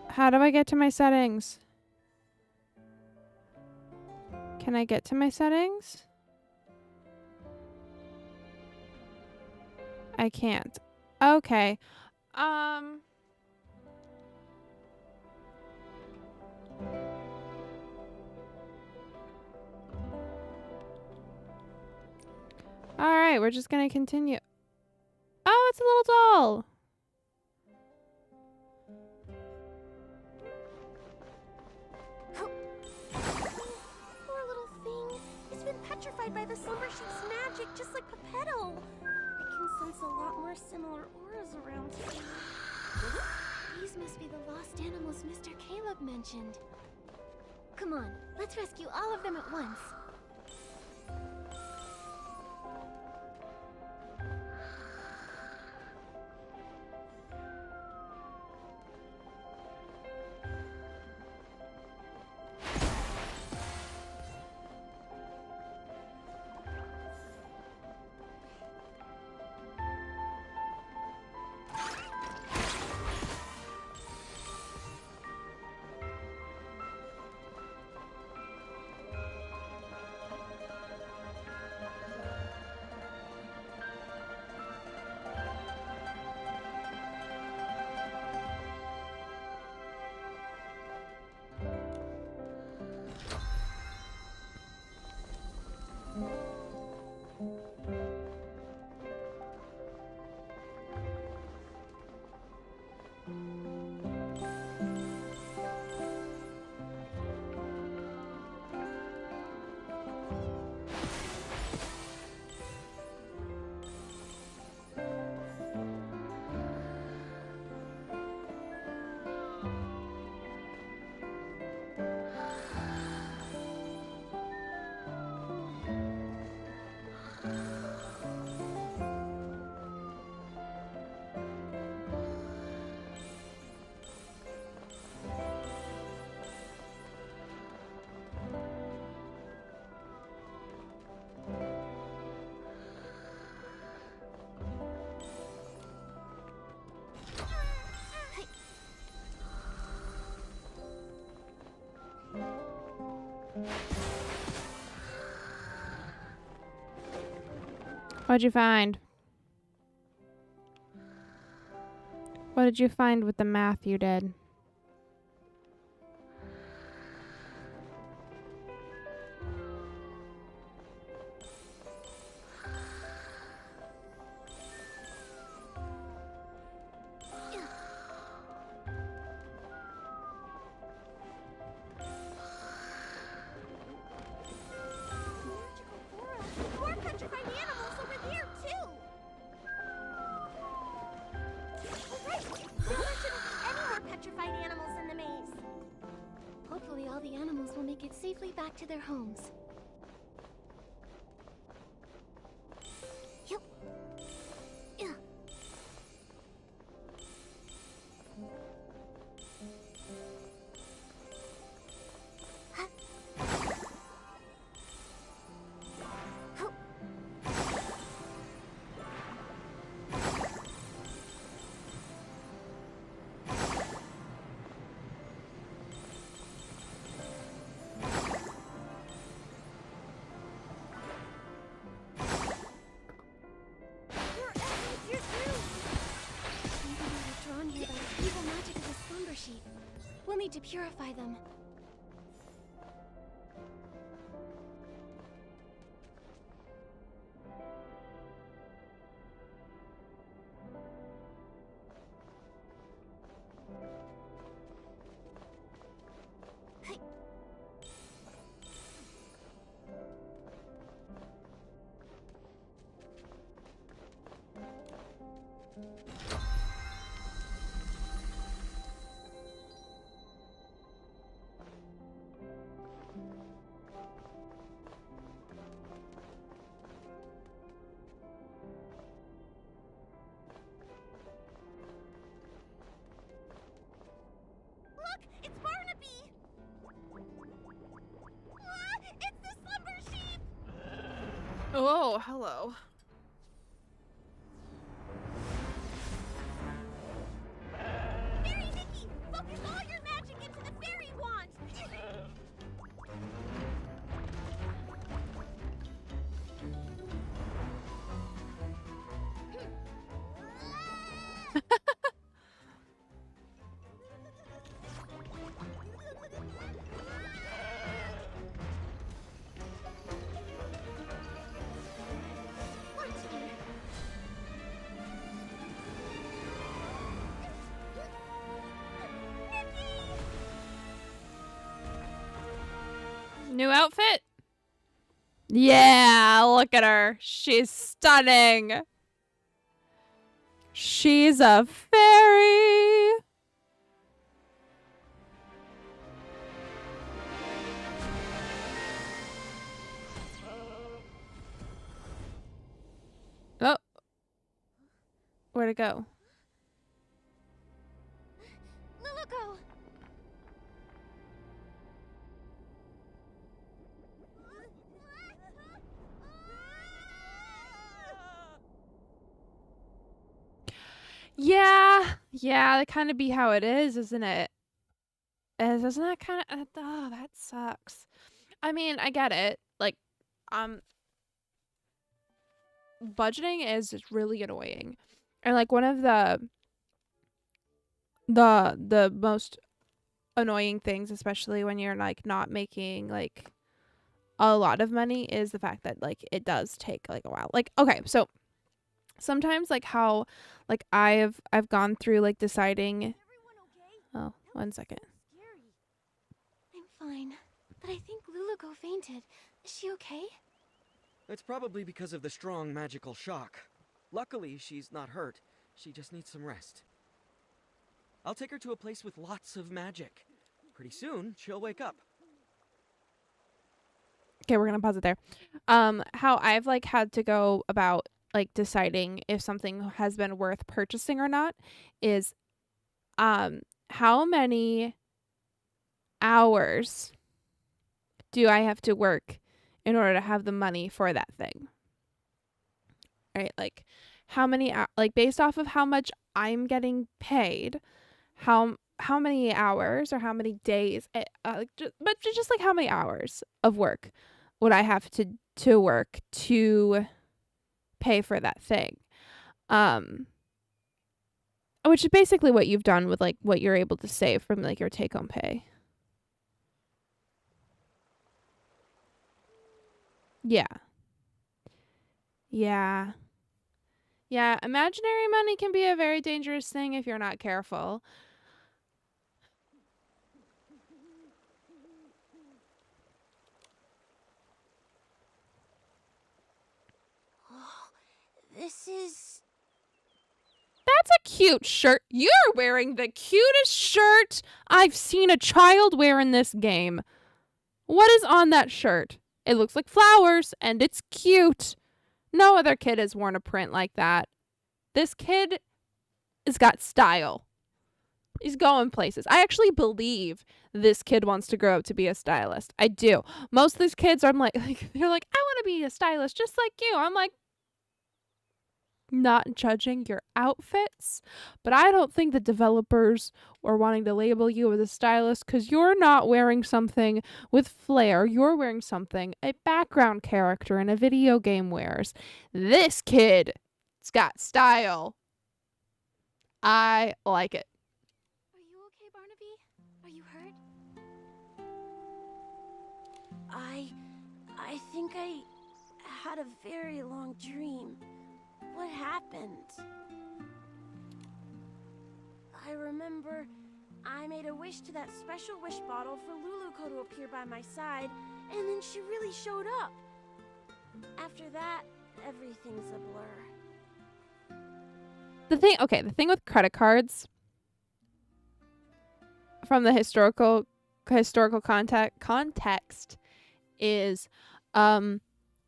A: How do I get to my settings? Can I get to my settings? I can't. Okay. All right, we're just gonna continue. Oh, it's a little doll.
C: Poor little thing. He's been petrified by the slumber sheep's magic, just like Pepetto. I can sense a lot more similar auras around here.
D: These must be the lost animals Mr. Caleb mentioned. Come on, let's rescue all of them at once.
A: What'd you find? What did you find with the math you did?
C: Magical aura. More petrified animals over there, too. Alright, now there shouldn't be any more petrified animals in the maze.
D: Hopefully all the animals will make it safely back to their homes.
C: Yep. Yeah.
D: purify them.
C: Look, it's Barnaby! Ah, it's the slumber sheep!
A: Oh, hello.
C: Fairy Nikki, focus all your magic into the fairy wand!
A: New outfit? Yeah, look at her. She's stunning. She's a fairy. Oh. Where'd it go?
D: Luluko!
A: Yeah, that kind of be how it is, isn't it? Isn't that kind of? Oh, that sucks. I mean, I get it. Like, budgeting is just really annoying, and like one of the most annoying things, especially when you're like not making like a lot of money, is the fact that like it does take like a while. Like, okay, so sometimes like how like I've gone through like deciding. Oh, 1 second.
D: I'm fine, but I think Luluko fainted. Is she okay?
F: It's probably because of the strong magical shock. Luckily, she's not hurt. She just needs some rest. I'll take her to a place with lots of magic. Pretty soon, she'll wake up.
A: Okay, we're gonna pause it there. How I've like had to go about like deciding if something has been worth purchasing or not is how many hours do I have to work in order to have the money for that thing? Right? Like how many like based off of how much I'm getting paid, how many hours or how many days but just like how many hours of work would I have to work to pay for that thing? Which is basically what you've done with like what you're able to save from like your take home pay. Yeah. Yeah. Yeah, imaginary money can be a very dangerous thing if you're not careful.
D: This is...
A: That's a cute shirt. You're wearing the cutest shirt I've seen a child wear in this game. What is on that shirt? It looks like flowers, and it's cute. No other kid has worn a print like that. This kid has got style. He's going places. I actually believe this kid wants to grow up to be a stylist. I do. Most of these kids are they're like, I want to be a stylist just like you. I'm like, not judging your outfits, but I don't think the developers are wanting to label you as a stylist because you're not wearing something with flair. You're wearing something a background character in a video game wears. This kid's got style. I like it.
D: Are you okay, Barnaby? Are you hurt?
I: I think I had a very long dream. What happened? I remember I made a wish to that special wish bottle for Luluco to appear by my side, and then she really showed up. After that, everything's a blur.
A: The thing with credit cards from the historical context is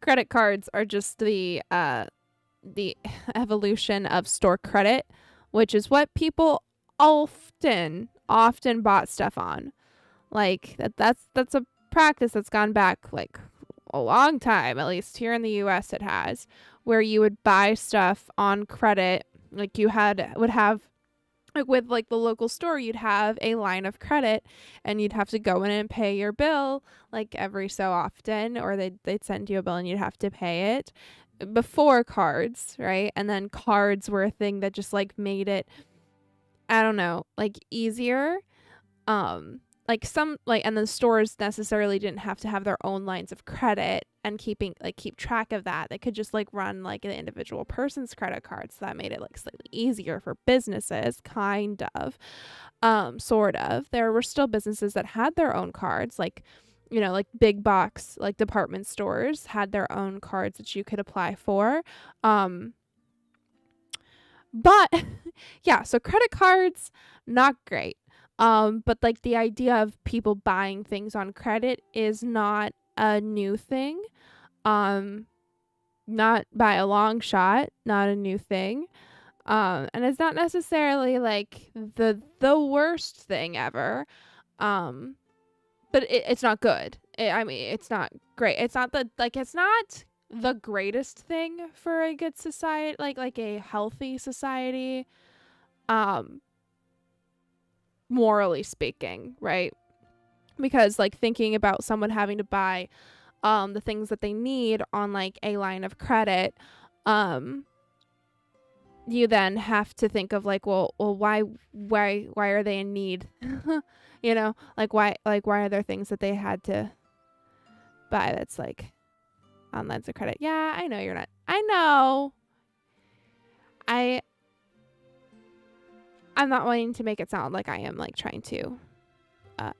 A: credit cards are just the evolution of store credit, which is what people often bought stuff on. Like that's a practice that's gone back like a long time, at least here in the US it has, where you would buy stuff on credit. Like you would have like with like the local store, you'd have a line of credit and you'd have to go in and pay your bill like every so often, or they'd send you a bill and you'd have to pay it before cards, right? And then cards were a thing that just like made it, I don't know, like easier. And the stores necessarily didn't have to have their own lines of credit and keep track of that. They could just like run like an individual person's credit card. So that made it like slightly easier for businesses, kind of, sort of. There were still businesses that had their own cards, like, you know, like big box, like department stores had their own cards that you could apply for. But yeah, so credit cards, not great. But like the idea of people buying things on credit is not a new thing. Not by a long shot, not a new thing. And it's not necessarily like the worst thing ever. But it's not good. It's not great. It's not the greatest thing for a good society, like a healthy society. Morally speaking, right? Because like thinking about someone having to buy the things that they need on like a line of credit, you then have to think of like, well why are they in need? You know, like why are there things that they had to buy that's like on lines of credit? Yeah, I know you're not. I know. I'm not wanting to make it sound like I am like trying to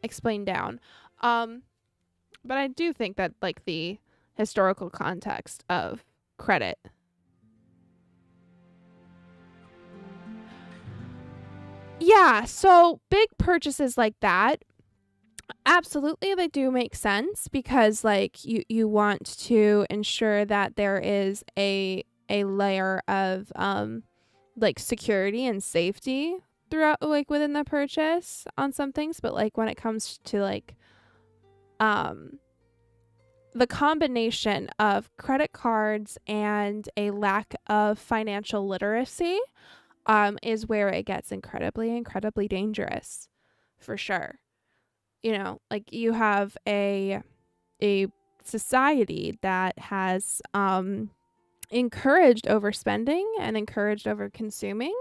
A: explain down. But I do think that like the historical context of credit. Yeah, so big purchases like that, absolutely they do make sense because like you want to ensure that there is a layer of like security and safety throughout like within the purchase on some things. But like when it comes to like the combination of credit cards and a lack of financial literacy is where it gets incredibly dangerous, for sure. You know, like you have a society that has encouraged overspending and encouraged over consuming,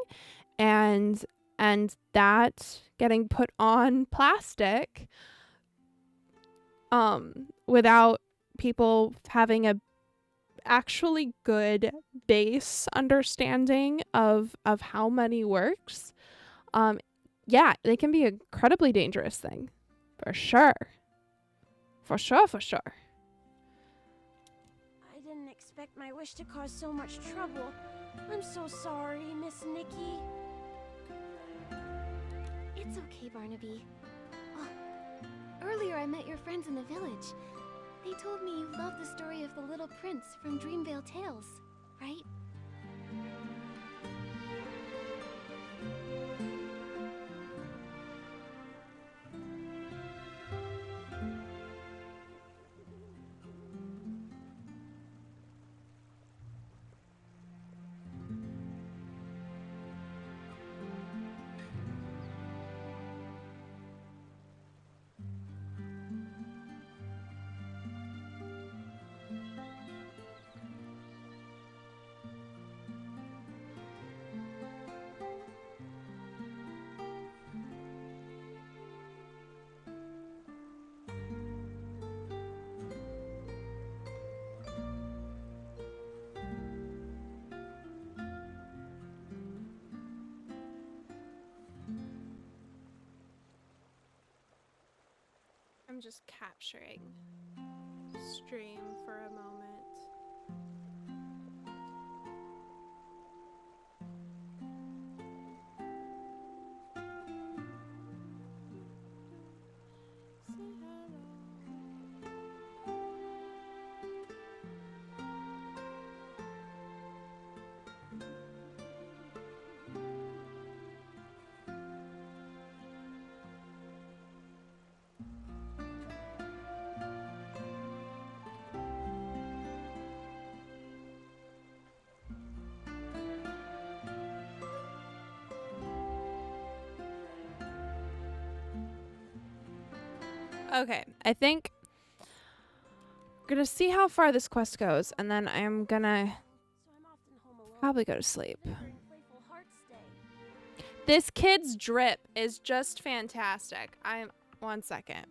A: and that getting put on plastic without people having a actually good base understanding of how money works. Yeah, they can be an incredibly dangerous thing, for sure. I
I: didn't expect my wish to cause so much trouble. I'm so sorry, Miss Nikki.
D: It's okay, Barnaby. Oh, earlier I met your friends in the village. They told me you love the story of the Little Prince from Dreamvale Tales, right?
A: just capturing stream for a moment. Okay, I think I'm gonna see how far this quest goes, and then I'm gonna
I: So I'm often home alone.
A: probably go to sleep.
I: Remembering Playful Hearts Day.
A: This kid's drip is just fantastic. One second.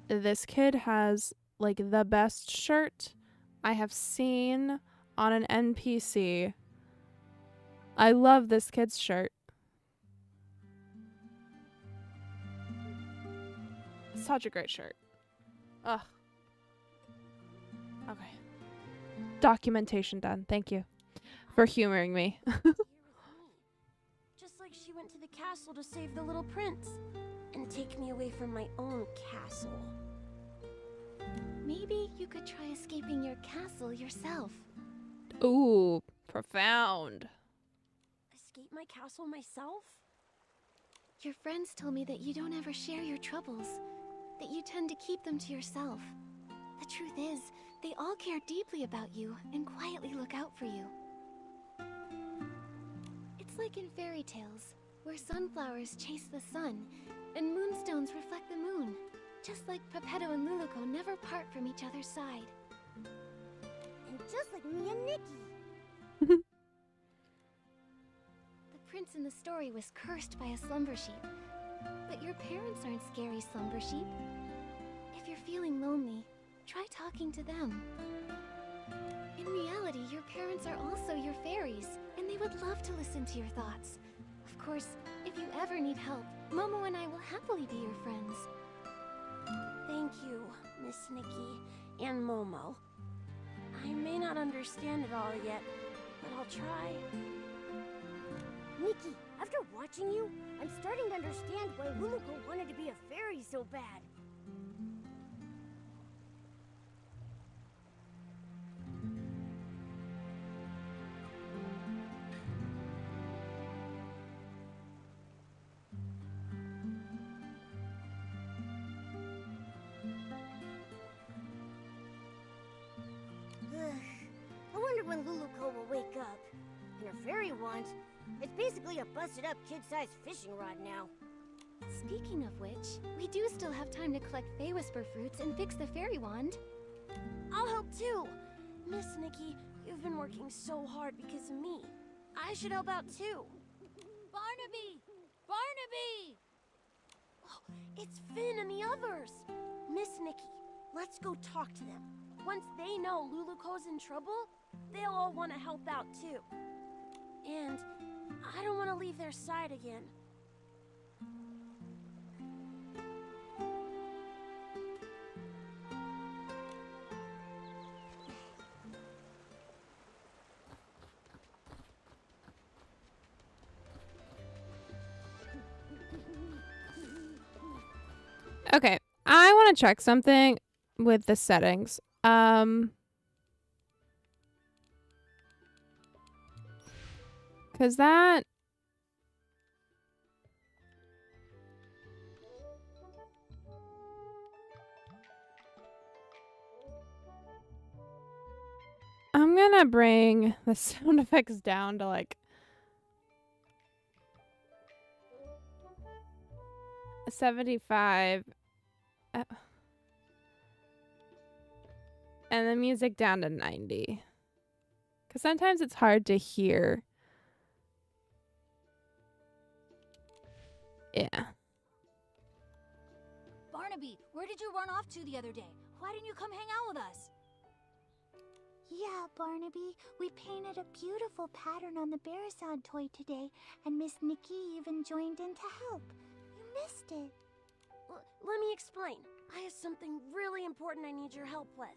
A: This kid has like the best shirt I have seen on an NPC. I love this kid's shirt. Such a great shirt. Ugh. Okay. Documentation done. Thank you for humoring me.
I: Here with me. Just like she went to the castle to save the little prince and take me away from my own castle.
D: Maybe you could try escaping your castle yourself.
A: Ooh, profound.
I: Escape my castle myself?
D: Your friends told me that you don't ever share your troubles, that you tend to keep them to yourself. The truth is, they all care deeply about you and quietly look out for you. It's like in fairy tales, where sunflowers chase the sun and moonstones reflect the moon. Just like Pepetto and Luluco never part from each other's side.
C: And just like me and Nikki.
D: The prince in the story was cursed by a slumber sheep. But your parents aren't scary slumber sheep. If you're feeling lonely, try talking to them. In reality, your parents are also your fairies, and they would love to listen to your thoughts. Of course, if you ever need help, Momo and I will happily be your friends.
I: Thank you, Miss Nikki and Momo. I may not understand it all yet, but I'll try.
C: Nikki, after watching you, I'm starting to understand why Luluco wanted to be a fairy so bad. I wonder when Luluco will wake up. And her fairy wand, it's basically a busted-up kid-sized fishing rod now.
D: Speaking of which, we do still have time to collect Fey Whisper fruits and fix the fairy wand.
I: I'll help too. Miss Nikki, you've been working so hard because of me. I should help out too.
H: Barnaby! Barnaby!
I: Oh, it's Finn and the others. Miss Nikki, let's go talk to them. Once they know Luluco's in trouble, they'll all want to help out too. And I don't want to leave their side again.
A: Okay, I want to check something with the settings. Cause that I'm gonna bring the sound effects down to like 75 and the music down to 90. Cause sometimes it's hard to hear. Yeah.
H: Barnaby, where did you run off to the other day? Why didn't you come hang out with us?
J: Yeah, Barnaby, we painted a beautiful pattern on the Bearsound toy today, and Miss Nikki even joined in to help. You missed it.
I: Let me explain. I have something really important I need your help with.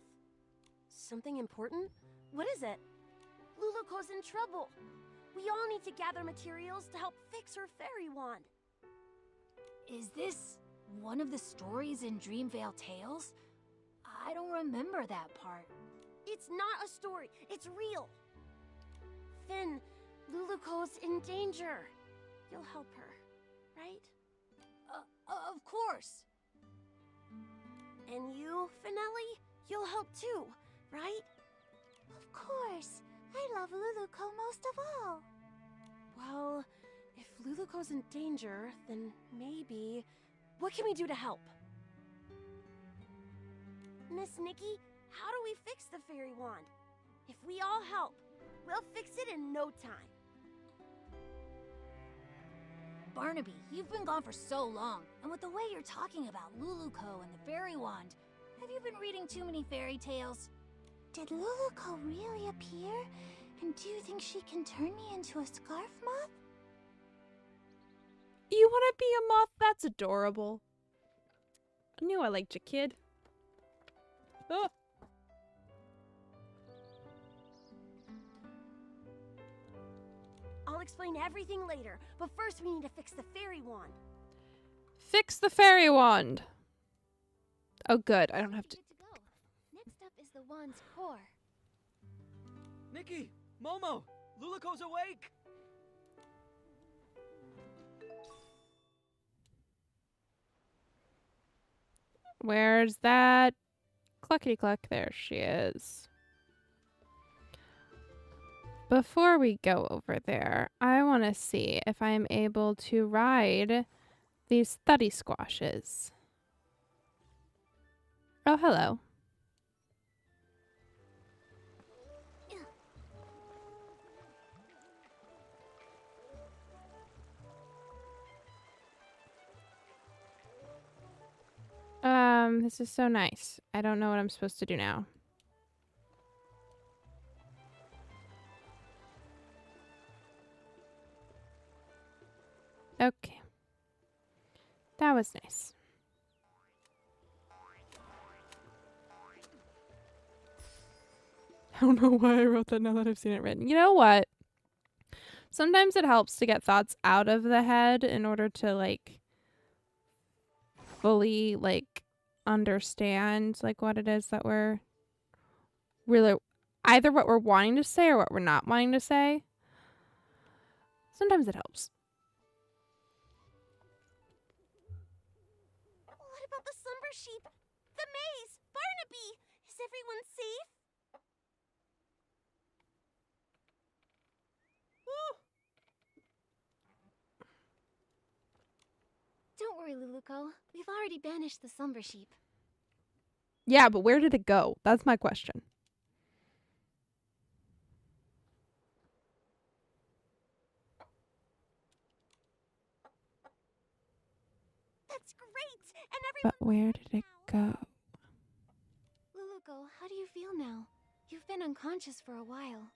I: Something important? What is it? Luluko's in trouble. We all need to gather materials to help fix her fairy wand.
H: Is this one of the stories in Dreamvale Tales? I don't remember that part.
I: It's not a story. It's real. Finn, Luluko's in danger. You'll help her, right?
H: Of course.
I: And you, Finelli? You'll help too, right?
J: Of course. I love Luluko most of all.
I: Well, if Luluko's in danger, then maybe... What can we do to help? Miss Nikki, how do we fix the fairy wand? If we all help, we'll fix it in no time.
H: Barnaby, you've been gone for so long, and with the way you're talking about Luluko and the fairy wand, have you been reading too many fairy tales?
J: Did Luluko really appear? And do you think she can turn me into a scarf moth?
A: You want to be a moth? That's adorable. I knew I liked you, kid. Oh.
I: I'll explain everything later, but first we need to fix the fairy wand.
A: Fix the fairy wand. Oh, good. I don't have to.
D: Good to go. Next up is the wand's core.
F: Nikki! Momo! Luluko's awake!
A: Where's that? Cluckety cluck. There she is. Before we go over there, I want to see if I'm able to ride these study squashes. Oh, hello. This is so nice. I don't know what I'm supposed to do now. Okay. That was nice. I don't know why I wrote that now that I've seen it written. You know what? Sometimes it helps to get thoughts out of the head in order to, like, fully, like, understand, like, what it is that we're really... Either what we're wanting to say or what we're not wanting to say. Sometimes it helps.
C: What about the slumber sheep? The maze? Barnaby? Is everyone safe?
D: Don't worry, Luluko. We've already banished the slumber sheep.
A: Yeah, but where did it go? That's my question.
C: That's great! And
A: But
C: everyone...
A: where did it go?
D: Luluko, how do you feel now? You've been unconscious for a while.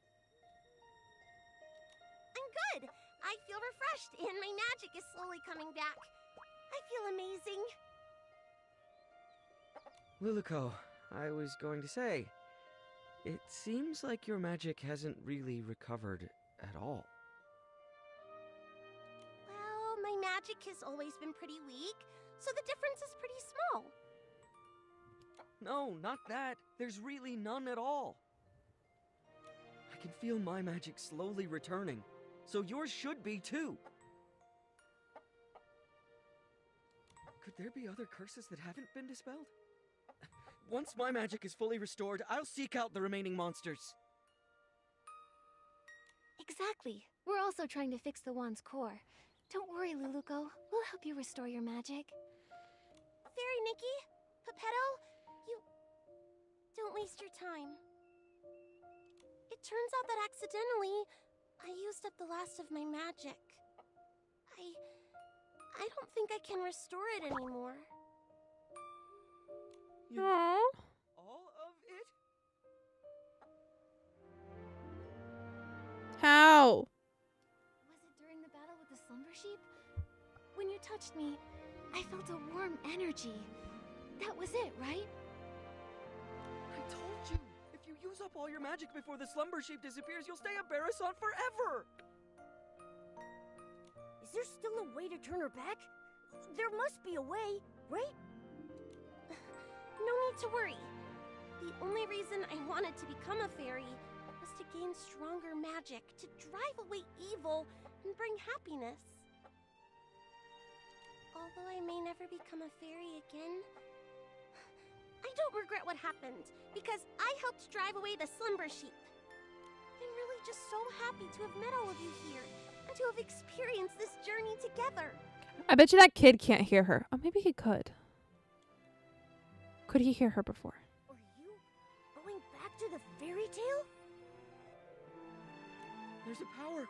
C: I'm good! I feel refreshed, and my magic is slowly coming back. I feel amazing.
F: Luluko, I was going to say, it seems like your magic hasn't really recovered at all.
C: Well, my magic has always been pretty weak, so the difference is pretty small.
F: No, not that. There's really none at all. I can feel my magic slowly returning, so yours should be too. Could there be other curses that haven't been dispelled? Once my magic is fully restored, I'll seek out the remaining monsters.
D: Exactly. We're also trying to fix the wand's core. Don't worry, Luluko. We'll help you restore your magic.
C: Fairy Nikki, Pepetto, you... Don't waste your time. It turns out that accidentally, I used up the last of my magic. I don't think I can restore it anymore.
F: You...
A: Aww.
F: All of it?
A: How?
D: Was it during the battle with the slumber sheep? When you touched me, I felt a warm energy. That was it, right?
F: I told you! If you use up all your magic before the slumber sheep disappears, you'll stay a Barasant forever!
C: Is there still a way to turn her back? There must be a way, right? No need to worry. The only reason I wanted to become a fairy was to gain stronger magic, to drive away evil and bring happiness. Although I may never become a fairy again, I don't regret what happened, because I helped drive away the slumber sheep. I'm really just so happy to have met all of you here, and to have experienced this journey together.
A: I bet you that kid can't hear her. Oh, maybe he could. Could he hear her before?
C: Are you going back to the fairy tale?
F: There's a power.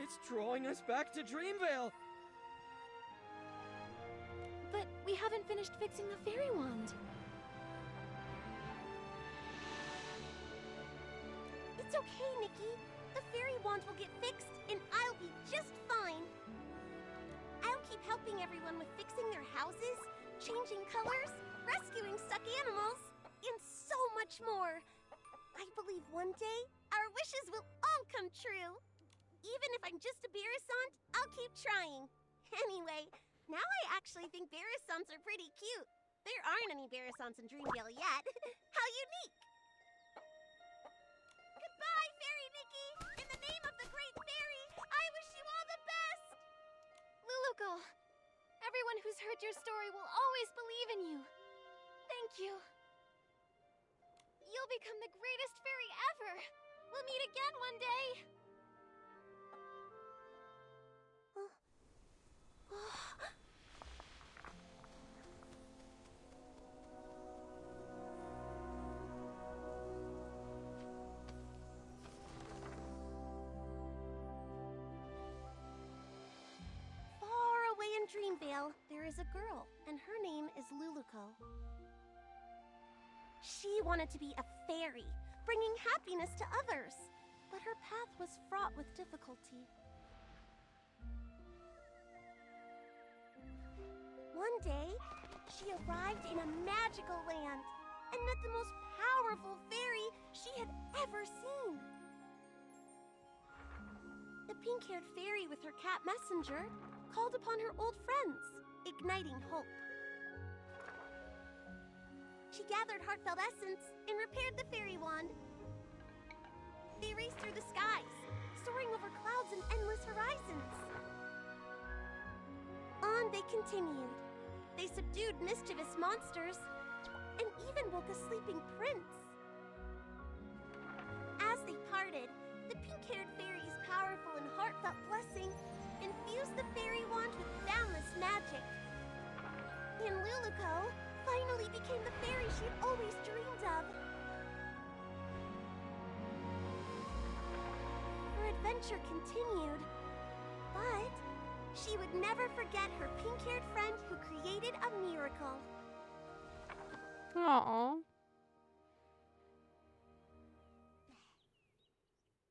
F: It's drawing us back to Dreamvale.
D: But we haven't finished fixing the fairy wand.
C: It's okay, Nikki. The fairy wand will get fixed, and I'll be just fine. I'll keep helping everyone with fixing their houses, changing colors, rescuing stuck animals, and so much more. I believe one day our wishes will all come true. Even if I'm just a Barasant, I'll keep trying. Anyway, now I actually think Barasants are pretty cute. There aren't any Barasants in Dreamvale yet. How unique! Goodbye, Fairy Nikki! In the name of the Great Fairy, I wish you all the best!
D: Luluko, everyone who's heard your story will always believe in you. Thank you. You'll become the greatest fairy ever. We'll meet again one day.
C: Far away in Dreamvale, there is a girl, and her name is Luluko. She wanted to be a fairy, bringing happiness to others, but her path was fraught with difficulty. One day, she arrived in a magical land and met the most powerful fairy she had ever seen. The pink-haired fairy with her cat messenger called upon her old friends, igniting hope. She gathered heartfelt essence and repaired the fairy wand. They raced through the skies, soaring over clouds and endless horizons. On they continued. They subdued mischievous monsters and even woke a sleeping prince. As they parted, the pink-haired fairy's powerful and heartfelt blessing infused the fairy wand with boundless magic. And Luluko finally became the fairy she'd always dreamed of. Her adventure continued, but she would never forget her pink-haired friend who created a miracle.
A: Aww.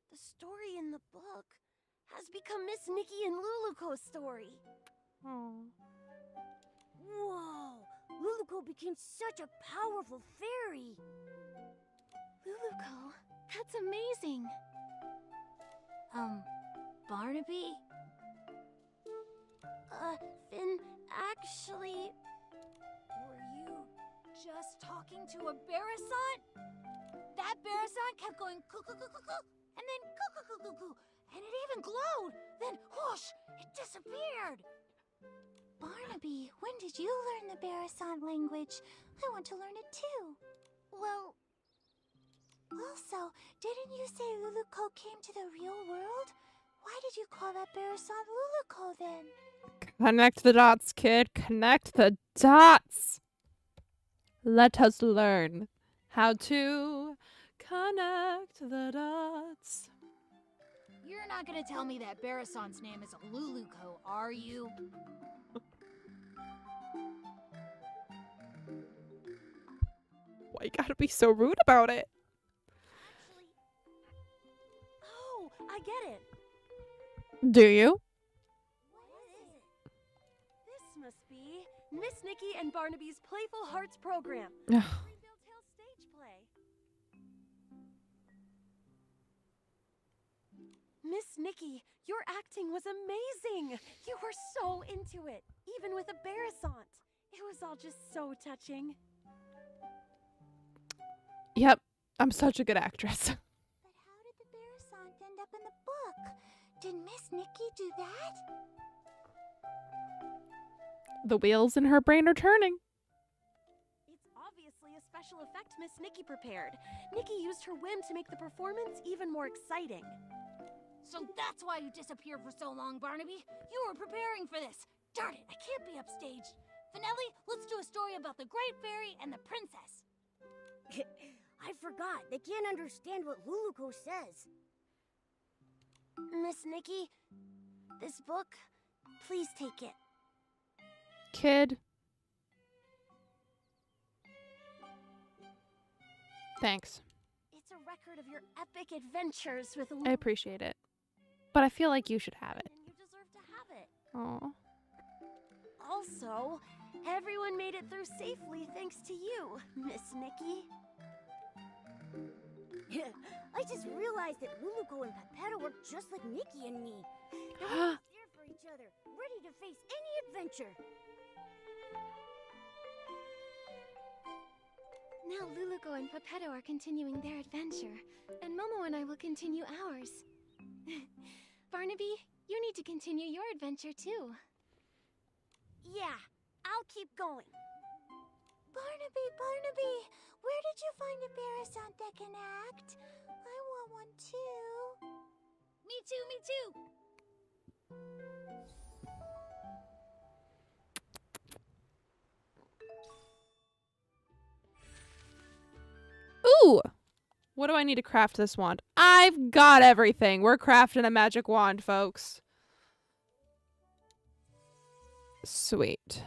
C: The story in the book has become Miss Nikki and Luluko's story.
A: Aww.
C: Whoa! Luluko became such a powerful fairy!
D: Luluko, that's amazing. Barnaby?
C: Finn, actually...
H: Were you just talking to a Barasant? That Barasant kept going coo-coo-coo-coo-coo, and then coo-coo-coo-coo-coo, and it even glowed. Then whoosh, it disappeared.
J: Barnaby, when did you learn the Barasant language? I want to learn it too.
C: Well...
J: Also, didn't you say Luluko came to the real world? Why did you call that Barasant Luluko then?
A: Connect the dots, kid. Connect the dots. Let us learn how to connect the dots.
H: You're not gonna tell me that Barasant's name is Luluko, are you?
A: Why you gotta be so rude about it?
C: Actually... Oh, I get it.
A: Do you?
I: This must be Miss Nikki and Barnaby's Playful Hearts program.
A: Ugh.
I: Dreamville Tales stage play. Miss Nikki, your acting was amazing. You were so into it, even with a Barasant. It was all just so touching.
A: Yep. I'm such a good actress.
J: But how did the Barasant end up in the book? Did Miss Nikki do that?
A: The wheels in her brain are turning.
I: It's obviously a special effect Miss Nikki prepared. Nikki used her whim to make the performance even more exciting.
H: So that's why you disappeared for so long, Barnaby. You were preparing for this. Darn it, I can't be upstaged. Finelli, let's do a story about the Great Fairy and the Princess.
C: I forgot. They can't understand what Luluco says. Miss Nikki, this book, please take it.
A: Kid. Thanks.
I: It's a record of your epic adventures with
A: I appreciate it. But I feel like you should have it.
I: and you deserve to have it.
A: Oh.
I: Also, everyone made it through safely thanks to you, Miss Nikki.
C: I just realized that Luluco and Pepetto were just like Nikki and me. They were always there for each other, ready to face any adventure.
D: Now Luluco and Pepetto are continuing their adventure, and Momo and I will continue ours. Barnaby, you need to continue your adventure too.
C: Yeah, I'll keep going.
J: Barnaby, Barnaby, where did you find a Barasant that can act? I want one too.
H: Me too, me too.
A: Ooh! What do I need to craft this wand? I've got everything. We're crafting a magic wand, folks. Sweet.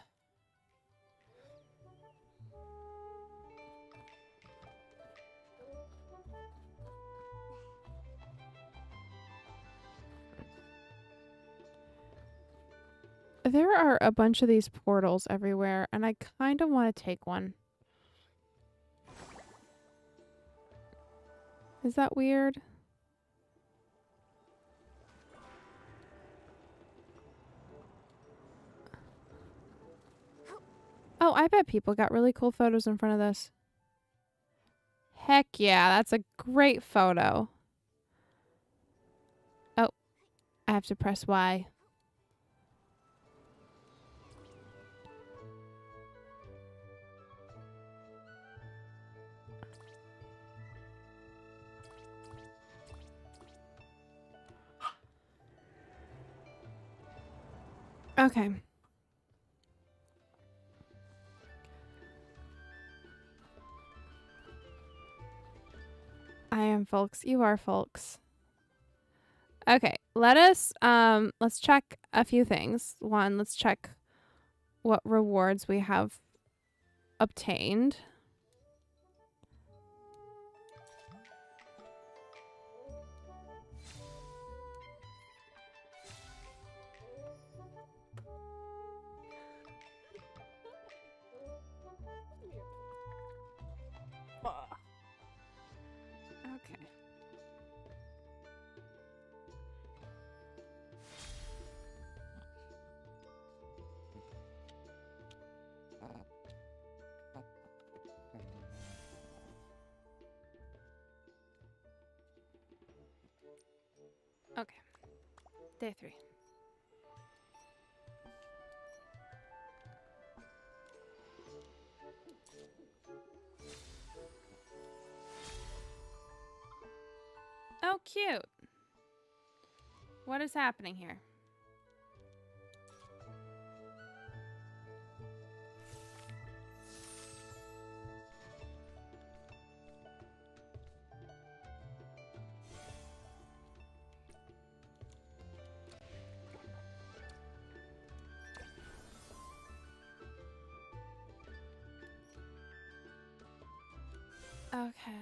A: There are a bunch of these portals everywhere, and I kind of want to take one. Is that weird? Oh, I bet people got really cool photos in front of this. Heck yeah, that's a great photo. Oh, I have to press Y. Okay. I am folks. You are folks. Okay, let's check a few things. One, let's check what rewards we have obtained. Okay. Okay. Day 3. Oh, cute. What is happening here? Okay.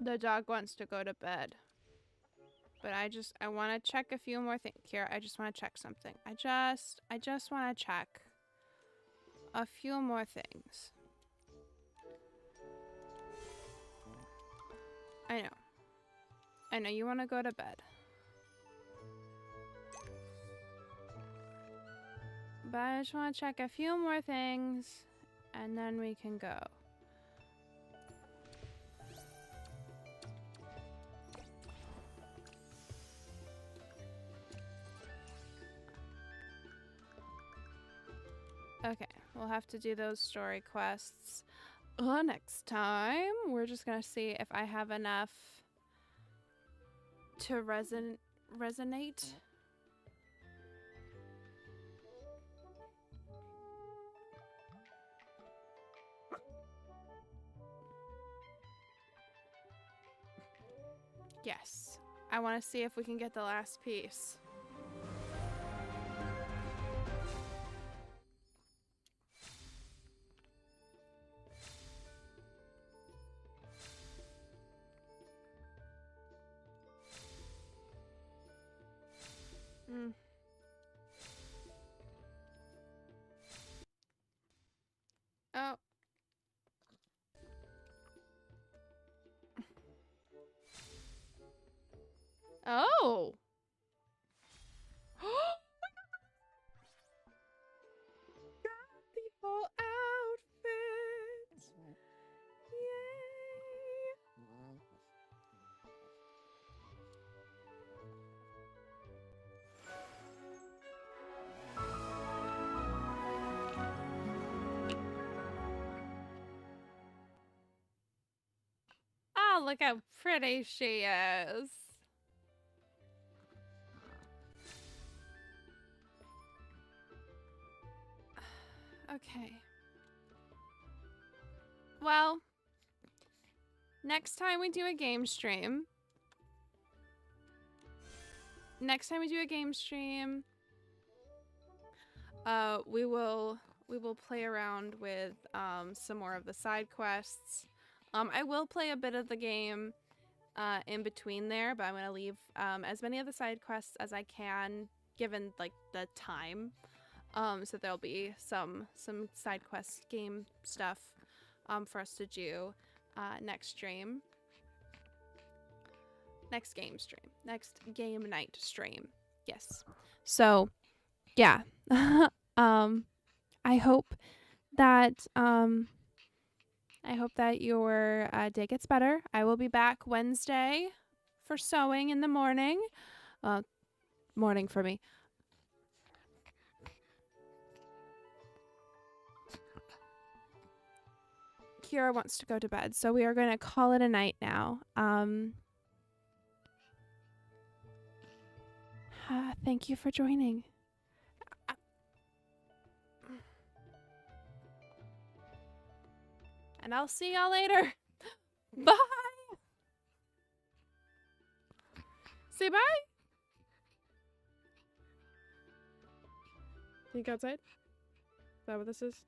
A: The dog wants to go to bed. But I want to check a few more things. Kira, I just want to check something. I just want to check a few more things. I know you want to go to bed. But I just want to check a few more things, and then we can go. Okay, we'll have to do those story quests next time. We're just gonna see if I have enough to resonate. Yes, I want to see if we can get the last piece. Oh. Oh. Got the whole outfit. Yay. Oh, look how pretty she is. Okay. Well, next time we do a game stream, we will play around with some more of the side quests. I will play a bit of the game in between there, but I'm gonna leave as many of the side quests as I can, given like the time. So there'll be some side quest game stuff for us to do next game night stream. Yes. So yeah. I hope that your day gets better. I will be back Wednesday for sewing in the morning. Morning for me. Kira wants to go to bed, so we are going to call it a night now. Thank you for joining. And I'll see y'all later. Bye. Say bye. Can you go outside? Is that what this is?